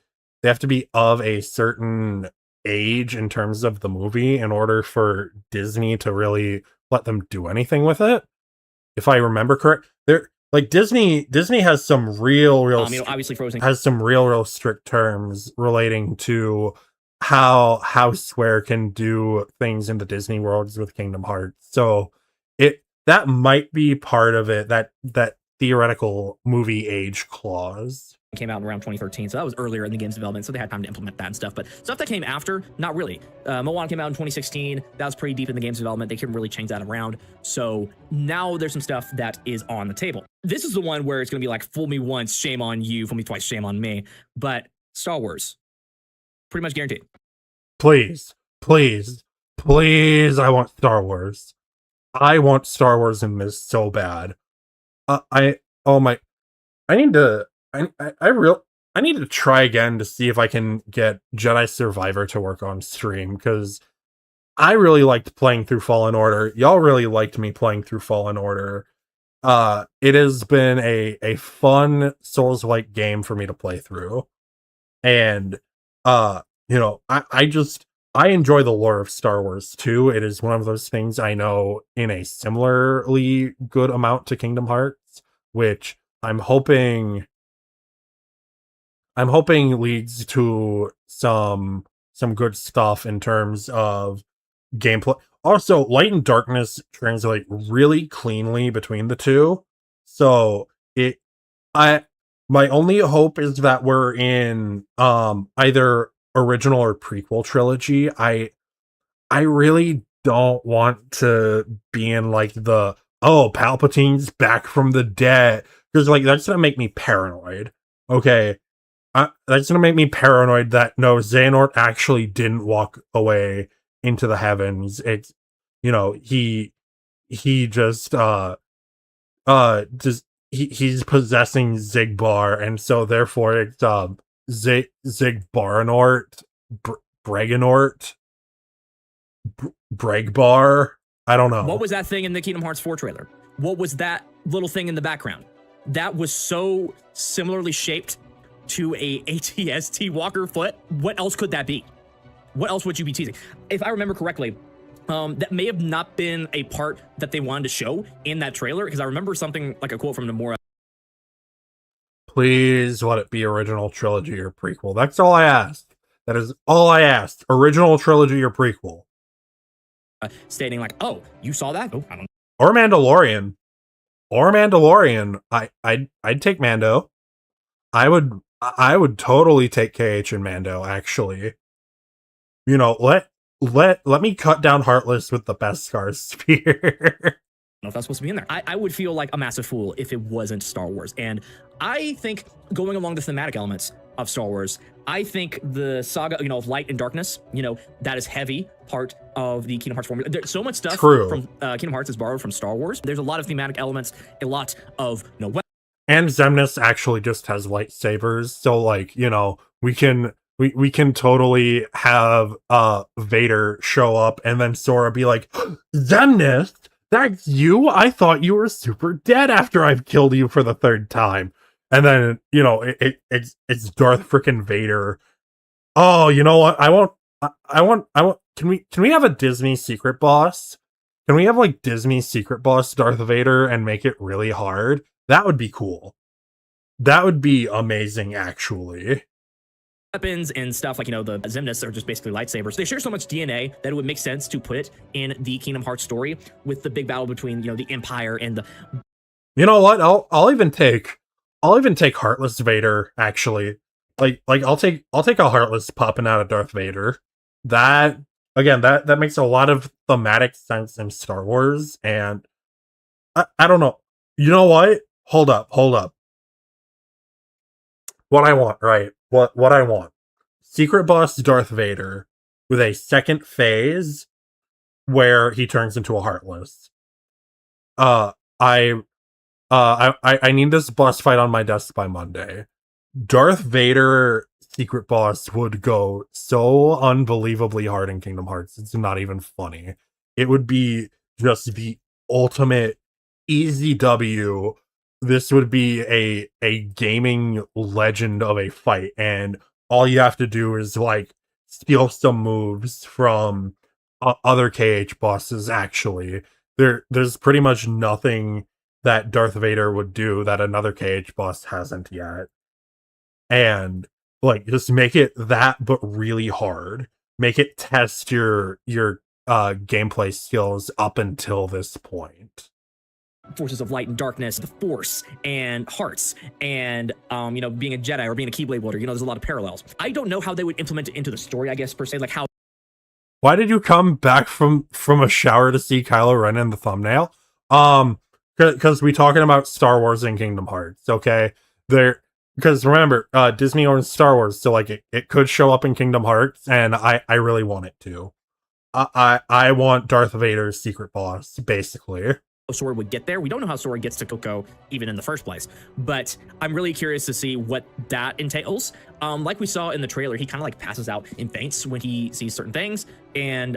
S1: of a certain age in terms of the movie in order for Disney to really let them do anything with it. If I remember correct, Disney has some real
S14: obviously Frozen
S1: has some real strict terms relating to how Square can do things in the Disney worlds with Kingdom Hearts. So that might be part of it, that theoretical movie age clause.
S14: Came out around 2013, so that was earlier in the game's development, so they had time to implement that and stuff. But stuff that came after, not really. Moana came out in 2016. That was pretty deep in the game's development. They couldn't really change that around. So now there's some stuff that is on the table. This is the one where it's going to be like, fool me once, shame on you. Fool me twice, shame on me. But Star Wars, pretty much guaranteed.
S1: Please, I want Star Wars. I want Star Wars in this so bad. I need to try again to see if I can get Jedi Survivor to work on stream, because I really liked playing through Fallen Order. Y'all really liked me playing through Fallen Order. It has been a fun Souls-like game for me to play through. And I enjoy the lore of Star Wars too. It is one of those things I know in a similarly good amount to Kingdom Hearts, which I'm hoping leads to some good stuff in terms of gameplay. Also, Light and Darkness translate really cleanly between the two. So my only hope is that we're in either original or prequel trilogy. I really don't want to be in like the Palpatine's back from the dead, because like that's gonna make me paranoid. Okay, that's gonna make me paranoid that no, Xehanort actually didn't walk away into the heavens. It's he just he's possessing Zigbar, and so therefore it's Zigbaranort, Breganort, Bregbar. I don't know.
S14: What was that thing in the Kingdom Hearts 4 trailer? What was that little thing in the background? That was so similarly shaped to a ATST Walker foot. What else could that be? What else would you be teasing? If I remember correctly, that may have not been a part that they wanted to show in that trailer, because I remember something like a quote from Nomura.
S1: Please let it be original trilogy or prequel. That's all I asked. That is all I asked. Original trilogy or prequel.
S14: Stating like, "Oh, you saw that? Oh, I don't."
S1: Or Mandalorian. I'd take Mando. I would totally take KH and Mando, actually. Let me cut down Heartless with the Beskar spear.
S14: I don't know if that's supposed to be in there. I would feel like a massive fool if it wasn't Star Wars. And I think going along the thematic elements of Star Wars, I think the saga, of Light and Darkness, that is heavy part of the Kingdom Hearts formula. There's so much stuff from Kingdom Hearts is borrowed from Star Wars. There's a lot of thematic elements, a lot of
S1: and Xemnas actually just has lightsabers, so like we can we can totally have Vader show up and then Sora be like, Zemnis, that's you? I thought you were super dead after I've killed you for the third time. And then, you know, it's Darth frickin' Vader. Oh, you know what? I want can we have a Disney secret boss? Can we have like Disney secret boss Darth Vader and make it really hard? That would be cool. That would be amazing, actually.
S14: Weapons and stuff like, you know, the Zemnis are just basically lightsabers. They share so much DNA that it would make sense to put it in the Kingdom Hearts story with the big battle between, you know, the Empire and the...
S1: You know what? I'll even take Heartless Vader, actually. Like I'll take a Heartless popping out of Darth Vader. That makes a lot of thematic sense in Star Wars, and I don't know. You know what? Hold up. What I want, right? What I want. Secret boss Darth Vader with a second phase where he turns into a Heartless. I need this boss fight on my desk by Monday. Darth Vader secret boss would go so unbelievably hard in Kingdom Hearts. It's not even funny. It would be just the ultimate easy W. This would be a gaming legend of a fight, and all you have to do is like steal some moves from other KH bosses. Actually, there's pretty much nothing that Darth Vader would do that another KH boss hasn't yet. And like just make it that but really hard. Make it test your gameplay skills up until this point.
S14: Forces of light and darkness, the Force and hearts, and you know, being a Jedi or being a Keyblade Wielder. You know, there's a lot of parallels. I don't know how they would implement it into the story, I guess, per se, like how...
S1: Why did you come back from a shower to see Kylo Ren in the thumbnail? Because we talking about Star Wars and Kingdom Hearts, okay? Because remember, Disney owns Star Wars, so like it could show up in Kingdom Hearts, and I really want it to. I want Darth Vader's secret boss, basically.
S14: Sora would get there. We don't know how Sora gets to Coco even in the first place, but I'm really curious to see what that entails. Like we saw in the trailer, he kind of like passes out in faints when he sees certain things, and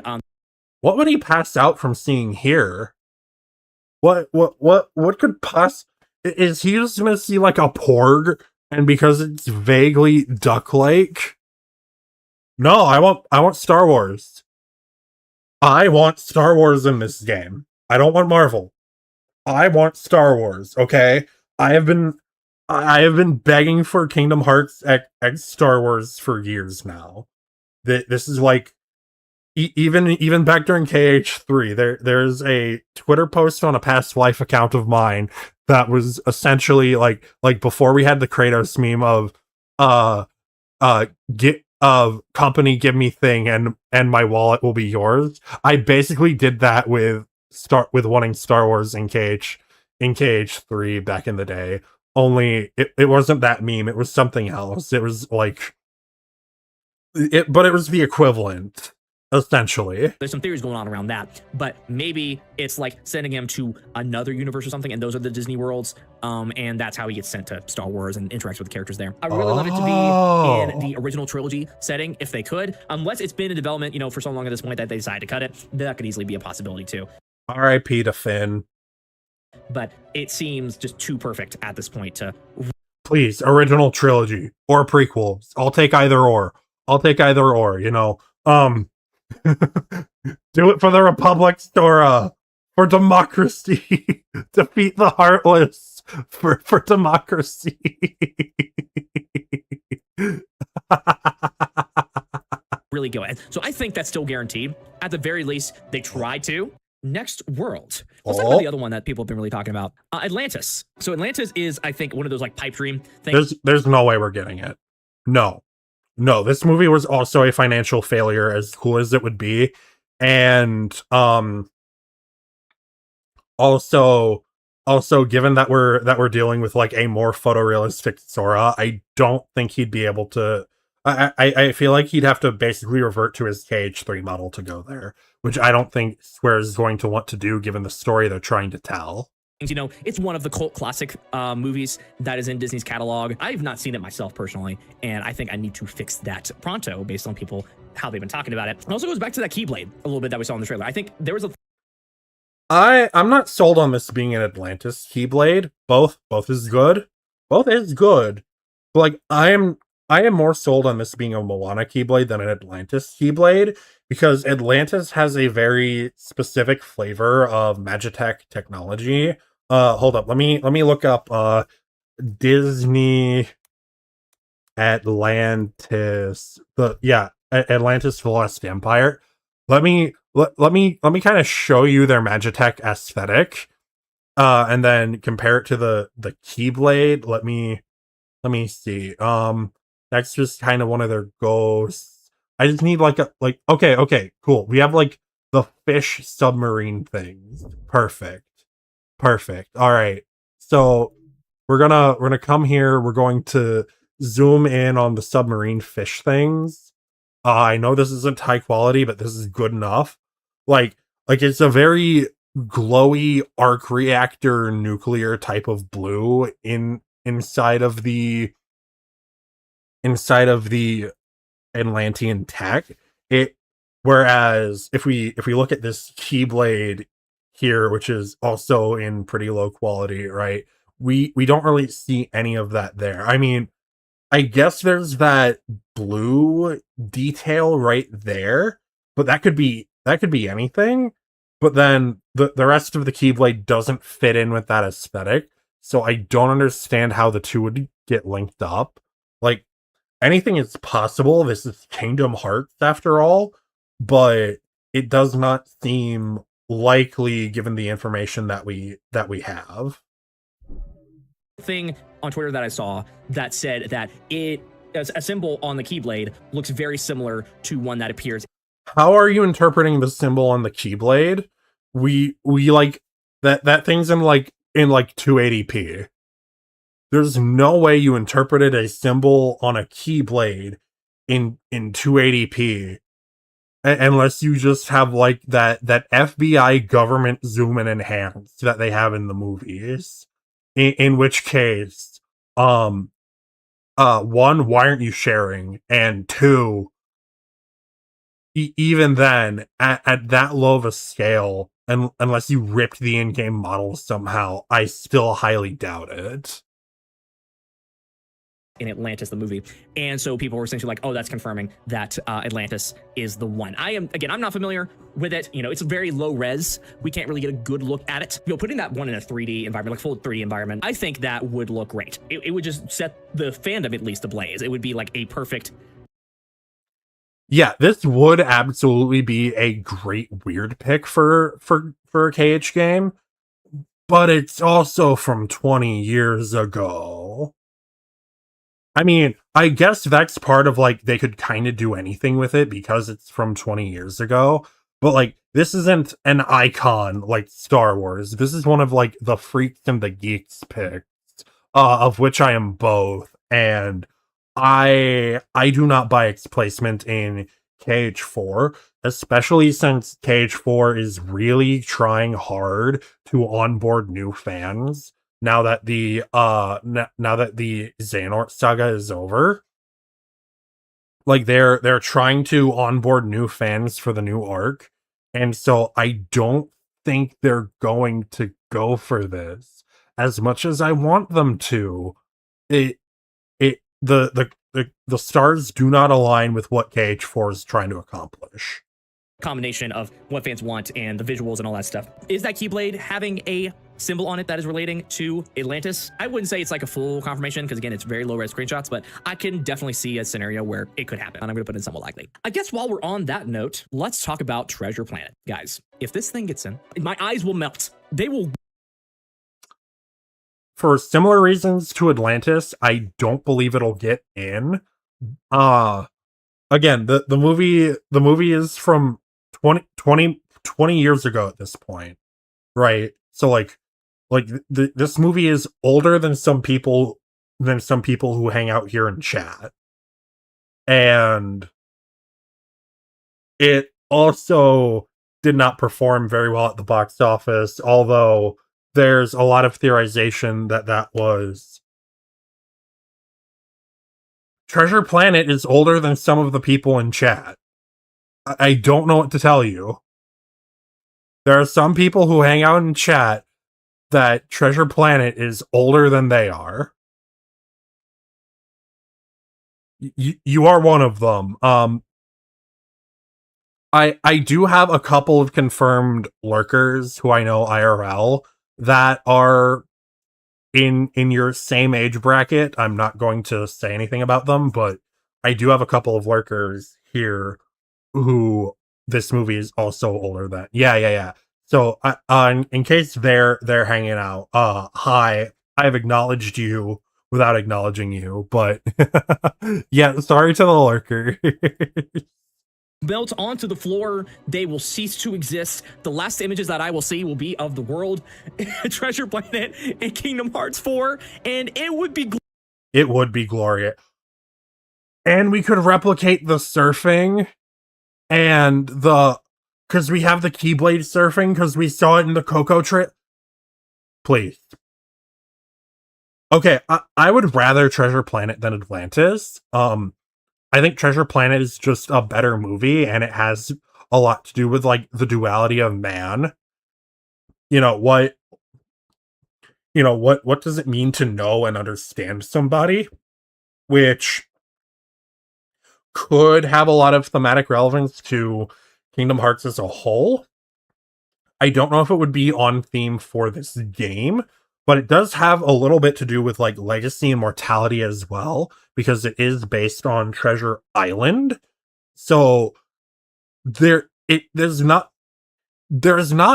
S1: what would he pass out from seeing here? What could is he just gonna see like a porg, and because it's vaguely duck-like? No, I want Star Wars. I want Star Wars in this game. I don't want Marvel. I want Star Wars, okay? I have been begging for Kingdom Hearts X Star Wars for years now. This is like even back during KH3, there's a Twitter post on a past life account of mine that was essentially like before we had the Kratos meme of company give me thing and my wallet will be yours. I basically did that with wanting Star Wars in KH3 back in the day. Only it wasn't that meme, it was something else. It was like but it was the equivalent, essentially.
S14: There's some theories going on around that, but maybe it's like sending him to another universe or something, and those are the Disney worlds, and that's how he gets sent to Star Wars and interacts with the characters there. I really love it to be in the original trilogy setting, if they could, unless it's been in development, you know, for so long at this point that they decided to cut it. That could easily be a possibility too.
S1: R.I.P. to Finn.
S14: But it seems just too perfect at this point to...
S1: Please, original trilogy or prequels. I'll take either or. You know. Do it for the Republic, Sora. For democracy. Defeat the Heartless. For democracy.
S14: Really go ahead. So I think that's still guaranteed. At the very least, they tried to. Next world. Let's talk about the other one that people have been really talking about. Atlantis. So Atlantis is, I think, one of those like pipe dream things.
S1: There's no way we're getting it. No, this movie was also a financial failure, as cool as it would be. And also given that we're dealing with like a more photorealistic Sora, I don't think he'd be able to. I feel like he'd have to basically revert to his KH3 model to go there, which I don't think Square is going to want to do given the story they're trying to tell.
S14: You know, it's one of the cult classic movies that is in Disney's catalog. I've not seen it myself personally, and I think I need to fix that pronto based on people, how they've been talking about it. It also goes back to that Keyblade a little bit that we saw in the trailer. I think there was a...
S1: I'm not sold on this being an Atlantis Keyblade. Both is good. Both is good. But like I am more sold on this being a Moana Keyblade than an Atlantis Keyblade, because Atlantis has a very specific flavor of Magitech technology. Hold up, let me look up Disney Atlantis. Atlantis the Lost Empire. Let me kind of show you their Magitech aesthetic, and then compare it to the Keyblade. Let me see. That's just kind of one of their ghosts. I just need okay, cool. We have like the fish submarine things. Perfect. All right. So we're gonna come here. We're going to zoom in on the submarine fish things. I know this isn't high quality, but this is good enough. Like it's a very glowy arc reactor nuclear type of blue inside of the Atlantean tech. Whereas if we look at this Keyblade here, which is also in pretty low quality, right? We don't really see any of that there. I mean, I guess there's that blue detail right there, but that could be anything. But then the rest of the Keyblade doesn't fit in with that aesthetic. So I don't understand how the two would get linked up. Like, anything is possible. This is Kingdom Hearts after all, but it does not seem likely given the information that we have.
S14: Thing on Twitter that I saw that said that a symbol on the Keyblade looks very similar to one that appears.
S1: How are you interpreting the symbol on the Keyblade? We like that thing's in 280p. There's no way you interpreted a symbol on a Keyblade in 280p unless you just have like that FBI government zoom and enhance that they have in the movies. In which case, one, why aren't you sharing? And two, even then, at that low of a scale, unless you ripped the in-game model somehow, I still highly doubt it.
S14: In Atlantis, the movie. And so people were essentially like, oh, that's confirming that Atlantis is the one. I'm not familiar with it. You know, it's very low res. We can't really get a good look at it. You know, putting that one in a 3D environment, like full 3D environment, I think that would look great. It would just set the fandom at least ablaze. It would be like a perfect...
S1: Yeah, this would absolutely be a great weird pick for a KH game, but it's also from 20 years ago. I mean, I guess that's part of like they could kind of do anything with it because it's from 20 years ago. But like, this isn't an icon like Star Wars. This is one of like the freaks and the geeks picks, of which I am both. And I do not buy its placement in KH4, especially since KH4 is really trying hard to onboard new fans. Now that the Xehanort saga is over, like they're trying to onboard new fans for the new arc, and so I don't think they're going to go for this as much as I want them to. The stars do not align with what KH4 is trying to accomplish.
S14: Combination of what fans want and the visuals and all that stuff. Is that Keyblade having a symbol on it that is relating to Atlantis? I wouldn't say it's like a full confirmation because again, it's very low res screenshots, but I can definitely see a scenario where it could happen. And I'm going to put in somewhat likely. I guess while we're on that note, let's talk about Treasure Planet. Guys, if this thing gets in, my eyes will melt. They will.
S1: For similar reasons to Atlantis, I don't believe it'll get in. Again, the movie is from 20 years ago at this point, right? So like this movie is older than some people who hang out here in chat, and it also did not perform very well at the box office, although there's a lot of theorization that was Treasure Planet is older than some of the people in chat. I don't know what to tell you. There are some people who hang out in chat that Treasure Planet is older than they are. You are one of them. I do have a couple of confirmed lurkers who I know IRL that are in your same age bracket. I'm not going to say anything about them, but I do have a couple of lurkers here who this movie is also older than. Yeah. So, in case they're hanging out, hi, I've acknowledged you without acknowledging you, but yeah, sorry to the lurker.
S14: Melt onto the floor, they will cease to exist. The last images that I will see will be of the world, Treasure Planet, and Kingdom Hearts 4, and it would be
S1: glorious. And we could replicate the surfing and because we have the Keyblade surfing, because we saw it in the Coco trip. Please. Okay, I would rather Treasure Planet than Atlantis. I think Treasure Planet is just a better movie, and it has a lot to do with, like, the duality of man. What does it mean to know and understand somebody? Which could have a lot of thematic relevance to Kingdom Hearts as a whole. I don't know if it would be on theme for this game, but it does have a little bit to do with, like, legacy and mortality as well, because it is based on Treasure Island. So there's not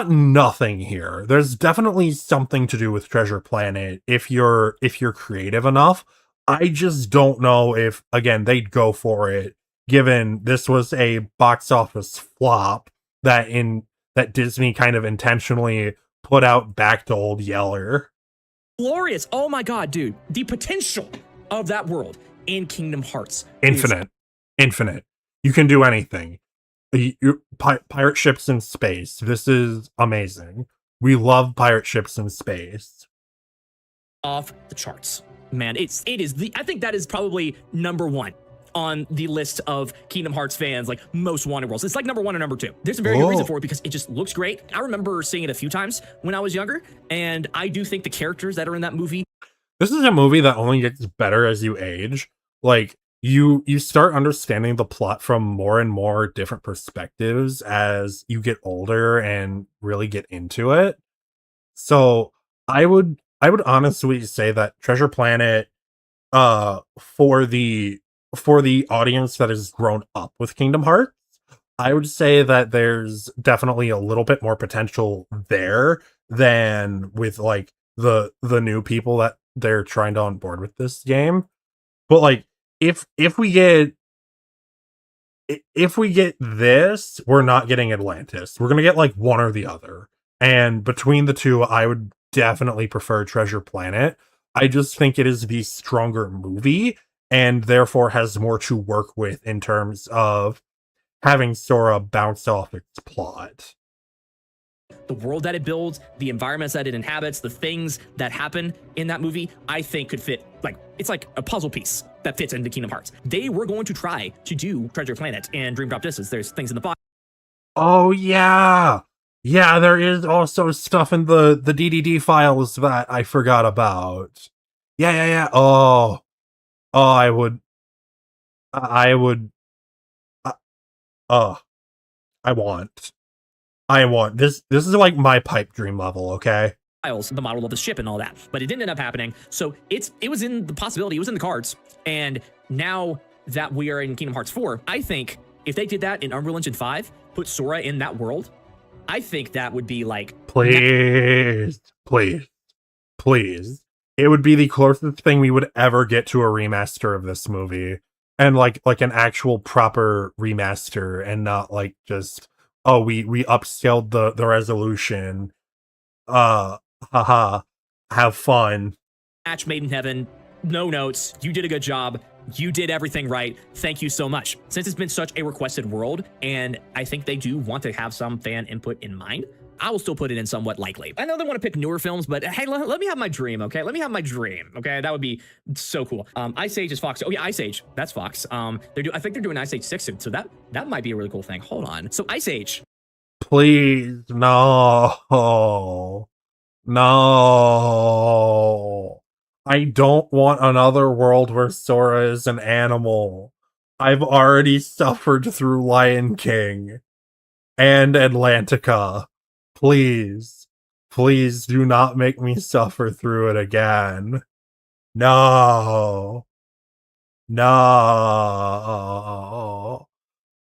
S1: nothing here. There's definitely something to do with Treasure Planet if you're creative enough. I just don't know if, again, they'd go for it, given this was a box office flop that Disney kind of intentionally put out back to old Yeller.
S14: glorious. Oh my god, dude. The potential of that world in Kingdom Hearts.
S1: Infinite. You can do anything. Pirate ships in space. This is amazing. We love pirate ships in space.
S14: Off the charts. Man, it is I think that is probably number one on the list of Kingdom Hearts fans, like, most wanted worlds. It's like number one or number two. There's a very good reason for it, because it just looks great. I remember seeing it a few times when I was younger, and I do think the characters that are in that movie.
S1: This is a movie that only gets better as you age. Like, you start understanding the plot from more and more different perspectives as you get older and really get into it. So I would honestly say that Treasure Planet, for the audience that has grown up with Kingdom Hearts, I would say that there's definitely a little bit more potential there than with, like, the new people that they're trying to onboard with this game. But, like, if we get this, we're not getting Atlantis. We're gonna get, like, one or the other. And between the two, I would definitely prefer Treasure Planet. I just think it is the stronger movie, and therefore has more to work with in terms of having Sora bounce off its plot.
S14: The world that it builds, the environments that it inhabits, the things that happen in that movie, I think could fit, like, it's like a puzzle piece that fits into Kingdom Hearts. They were going to try to do Treasure Planet and Dream Drop Distance. There's things in the box.
S1: Oh, yeah. Yeah, there is also stuff in the DDD files that I forgot about. Yeah. I want. This is like my pipe dream level, okay?
S14: The model of the ship and all that, but it didn't end up happening. So it was in the possibility, it was in the cards. And now that we are in Kingdom Hearts 4, I think if they did that in Unreal Engine 5, put Sora in that world, I think that would be like,
S1: please. It would be the closest thing we would ever get to a remaster of this movie, and like an actual proper remaster, and not like just, oh, we upscaled the resolution. Haha, have fun.
S14: Match made in heaven, no notes. You did a good job. You did everything right. Thank you so much. Since it's been such a requested world, and I think they do want to have some fan input in mind, I will still put it in somewhat likely. I know they want to pick newer films, but hey, let me have my dream, okay? Let me have my dream, okay? That would be so cool. Ice Age is Fox. Oh yeah, Ice Age. That's Fox. I think they're doing Ice Age 6 soon, so that might be a really cool thing. Hold on. So Ice Age.
S1: Please, no. No. I don't want another world where Sora is an animal. I've already suffered through Lion King and Atlantica. Please, please do not make me suffer through it again. No. No.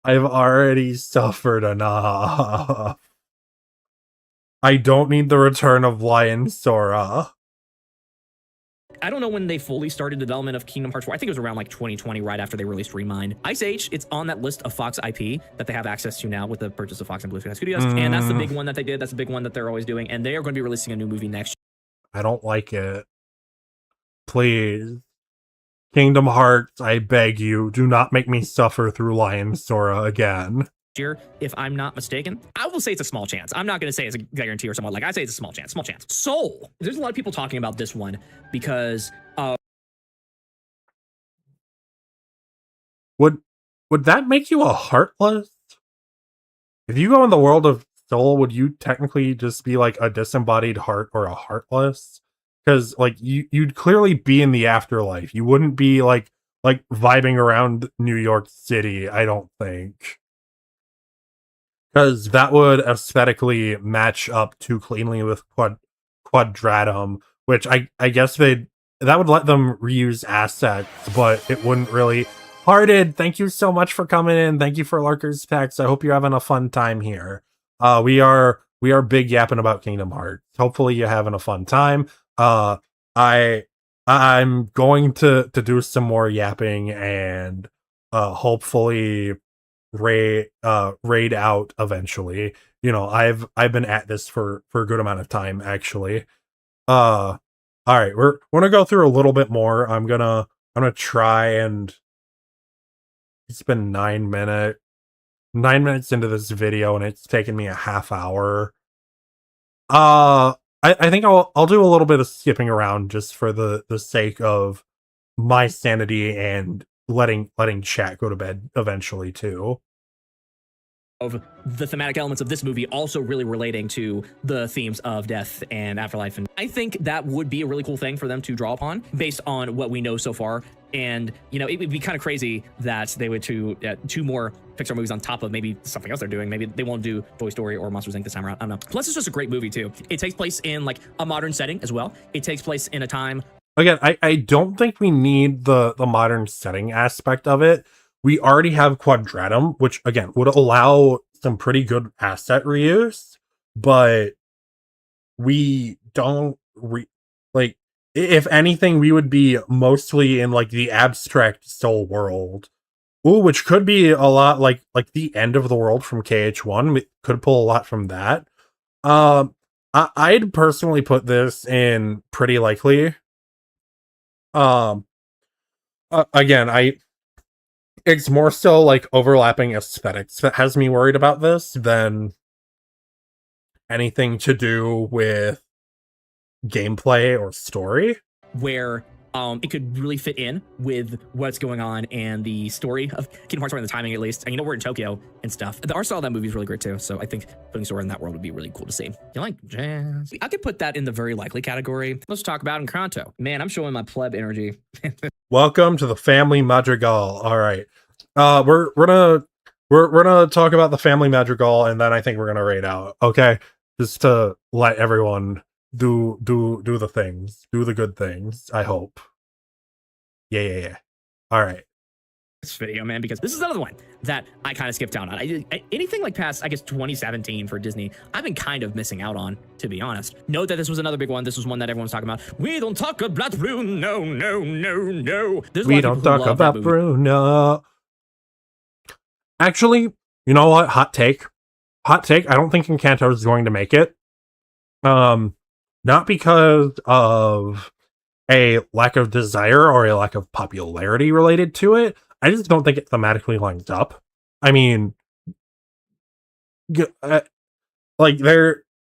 S1: I've already suffered enough. I don't need the return of Lion Sora.
S14: I don't know when they fully started development of Kingdom Hearts 4. I think it was around like 2020, right after they released Remind. Ice Age, it's on that list of Fox IP that they have access to now with the purchase of Fox and Blue Sky Studios. And that's the big one that they did. That's the big one that they're always doing. And they are going to be releasing a new movie next
S1: year. I don't like it. Please. Kingdom Hearts, I beg you, do not make me suffer through Lion Sora again.
S14: Year, if I'm not mistaken. I will say it's a small chance. I'm not going to say it's a guarantee or somewhat. Like, I say it's a small chance. Small chance. Soul. There's a lot of people talking about this one because
S1: would that make you a Heartless? If you go in the world of Soul, would you technically just be like a disembodied heart or a Heartless? Because like you'd clearly be in the afterlife. You wouldn't be like vibing around New York City, I don't think. Because that would aesthetically match up too cleanly with Quadratum, which I guess that would let them reuse assets, but it wouldn't really. Hearted, thank you so much for coming in. Thank you for Larker's Packs. I hope you're having a fun time here. We are big yapping about Kingdom Hearts. Hopefully you're having a fun time. I'm going to do some more yapping and hopefully raid out eventually. You know, I've been at this for a good amount of time actually. All right, we're gonna go through a little bit more. I'm gonna try, and it's been 9 minutes into this video and it's taken me a half hour. I think I'll do a little bit of skipping around just for the sake of my sanity and letting chat go to bed eventually too.
S14: Of the thematic elements of this movie also really relating to the themes of death and afterlife, and I think that would be a really cool thing for them to draw upon based on what we know so far. And you know, it would be kind of crazy that they would do two more Pixar movies on top of maybe something else they're doing. Maybe they won't do Toy Story or Monsters Inc. this time around. I don't know. Plus, it's just a great movie too. It takes place in like a modern setting as well. It takes place in a time.
S1: Again, I don't think we need the modern setting aspect of it. We already have Quadratum, which again would allow some pretty good asset reuse, but we don't like. If anything, we would be mostly in like the abstract Soul world, which could be a lot like the end of the world from KH1. We could pull a lot from that. I'd personally put this in pretty likely. Again, it's more so like overlapping aesthetics that has me worried about this than anything to do with gameplay or story.
S14: Where it could really fit in with what's going on and the story of Kingdom Hearts, or in the timing at least. And you know, we're in Tokyo and stuff. The art style of that movie is really great too. So I think putting Sora in that world would be really cool to see. You like jazz? I could put that in the very likely category. Let's talk about Encanto. Man, I'm showing my pleb energy.
S1: Welcome to the Family Madrigal. All right, we're gonna talk about the Family Madrigal, and then I think we're gonna raid out. Okay, just to let everyone do the things, do the good things. I hope. Yeah. All right.
S14: This video, man, because this is another one that I kind of skipped out on. Anything like past, I guess, 2017 for Disney, I've been kind of missing out on, to be honest. Note that this was another big one. This was one that everyone was talking about. We don't talk about Bruno. No.
S1: We don't talk about Bruno. Actually, you know what? Hot take. I don't think Encanto is going to make it. Not because of a lack of desire or a lack of popularity related to it. I just don't think it thematically lines up. I mean, like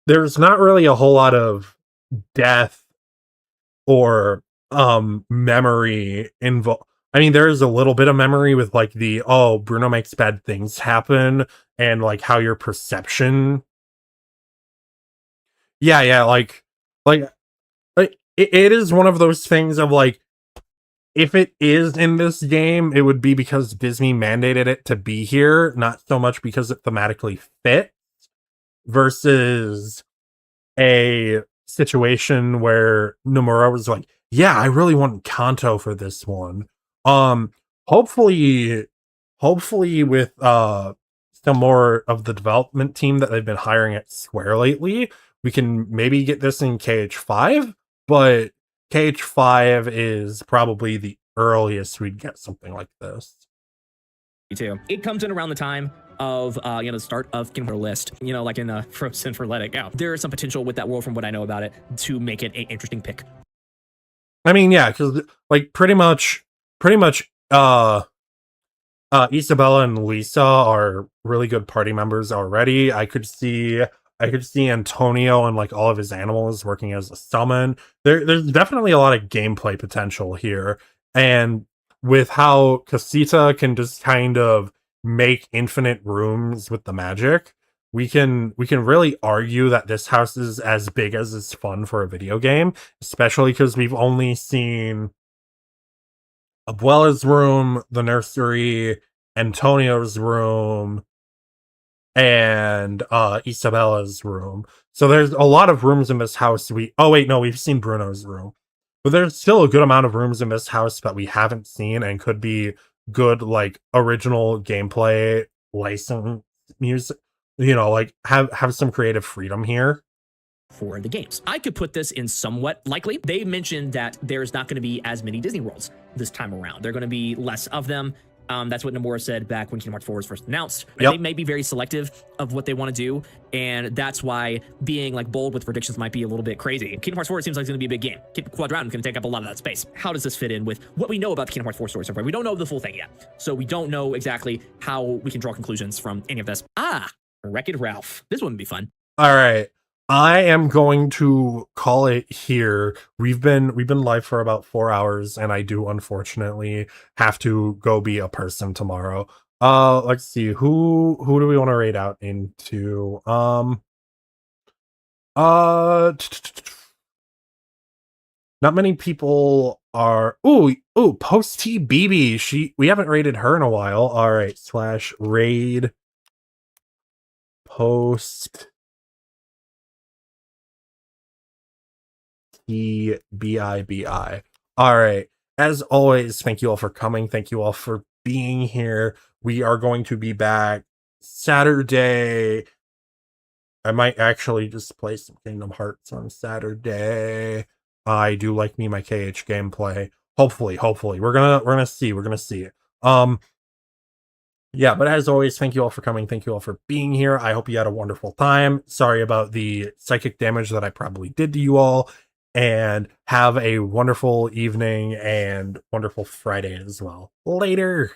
S1: there's not really a whole lot of death or memory involved. I mean, there is a little bit of memory with like the Bruno makes bad things happen and like how your perception. Yeah, like it is one of those things of like, if it is in this game, it would be because Disney mandated it to be here, not so much because it thematically fits, versus a situation where Nomura was like, yeah, I really want Kanto for this one. Hopefully with some more of the development team that they've been hiring at Square lately, we can maybe get this in KH5, but KH5 is probably the earliest we'd get something like this.
S14: Me too. It comes in around the time of the start of Kingdom Hearts list, like in Frozen for Let It Go. There is some potential with that world, from what I know about it, to make it an interesting pick.
S1: I mean, yeah, because like pretty much Isabella and Lisa are really good party members already. I could see Antonio and like all of his animals working as a summon. There's definitely a lot of gameplay potential here, and with how Casita can just kind of make infinite rooms with the magic, we can really argue that this house is as big as it's fun for a video game, especially because we've only seen Abuela's room, the nursery, Antonio's room, and Isabella's room. So there's a lot of rooms in this house. We've seen Bruno's room. But there's still a good amount of rooms in this house that we haven't seen and could be good, like, original gameplay license music. Like, have some creative freedom here
S14: for the games. I could put this in somewhat likely. They mentioned that there's not going to be as many Disney Worlds this time around. They're going to be less of them. That's what Nomura said back when Kingdom Hearts 4 was first announced.
S1: Yep.
S14: They may be very selective of what they want to do, and that's why being like bold with predictions might be a little bit crazy. Kingdom Hearts 4 seems like it's going to be a big game. Quadrant is going to take up a lot of that space. How does this fit in with what we know about the Kingdom Hearts 4 story so far? We don't know the full thing yet, so we don't know exactly how we can draw conclusions from any of this. Wreck-It Ralph. This wouldn't be fun.
S1: All right. I am going to call it here. We've been live for about 4 hours, and I do unfortunately have to go be a person tomorrow. Let's see, who do we want to rate out into? Not many people are. Post T BB. We haven't rated her in a while. All right, /raid post TBIBI. All right. As always, thank you all for coming. Thank you all for being here. We are going to be back Saturday. I might actually just play some Kingdom Hearts on Saturday. I do like my KH gameplay. Hopefully. We're gonna see. Yeah, but as always, thank you all for coming. Thank you all for being here. I hope you had a wonderful time. Sorry about the psychic damage that I probably did to you all. And have a wonderful evening and wonderful Friday as well. Later.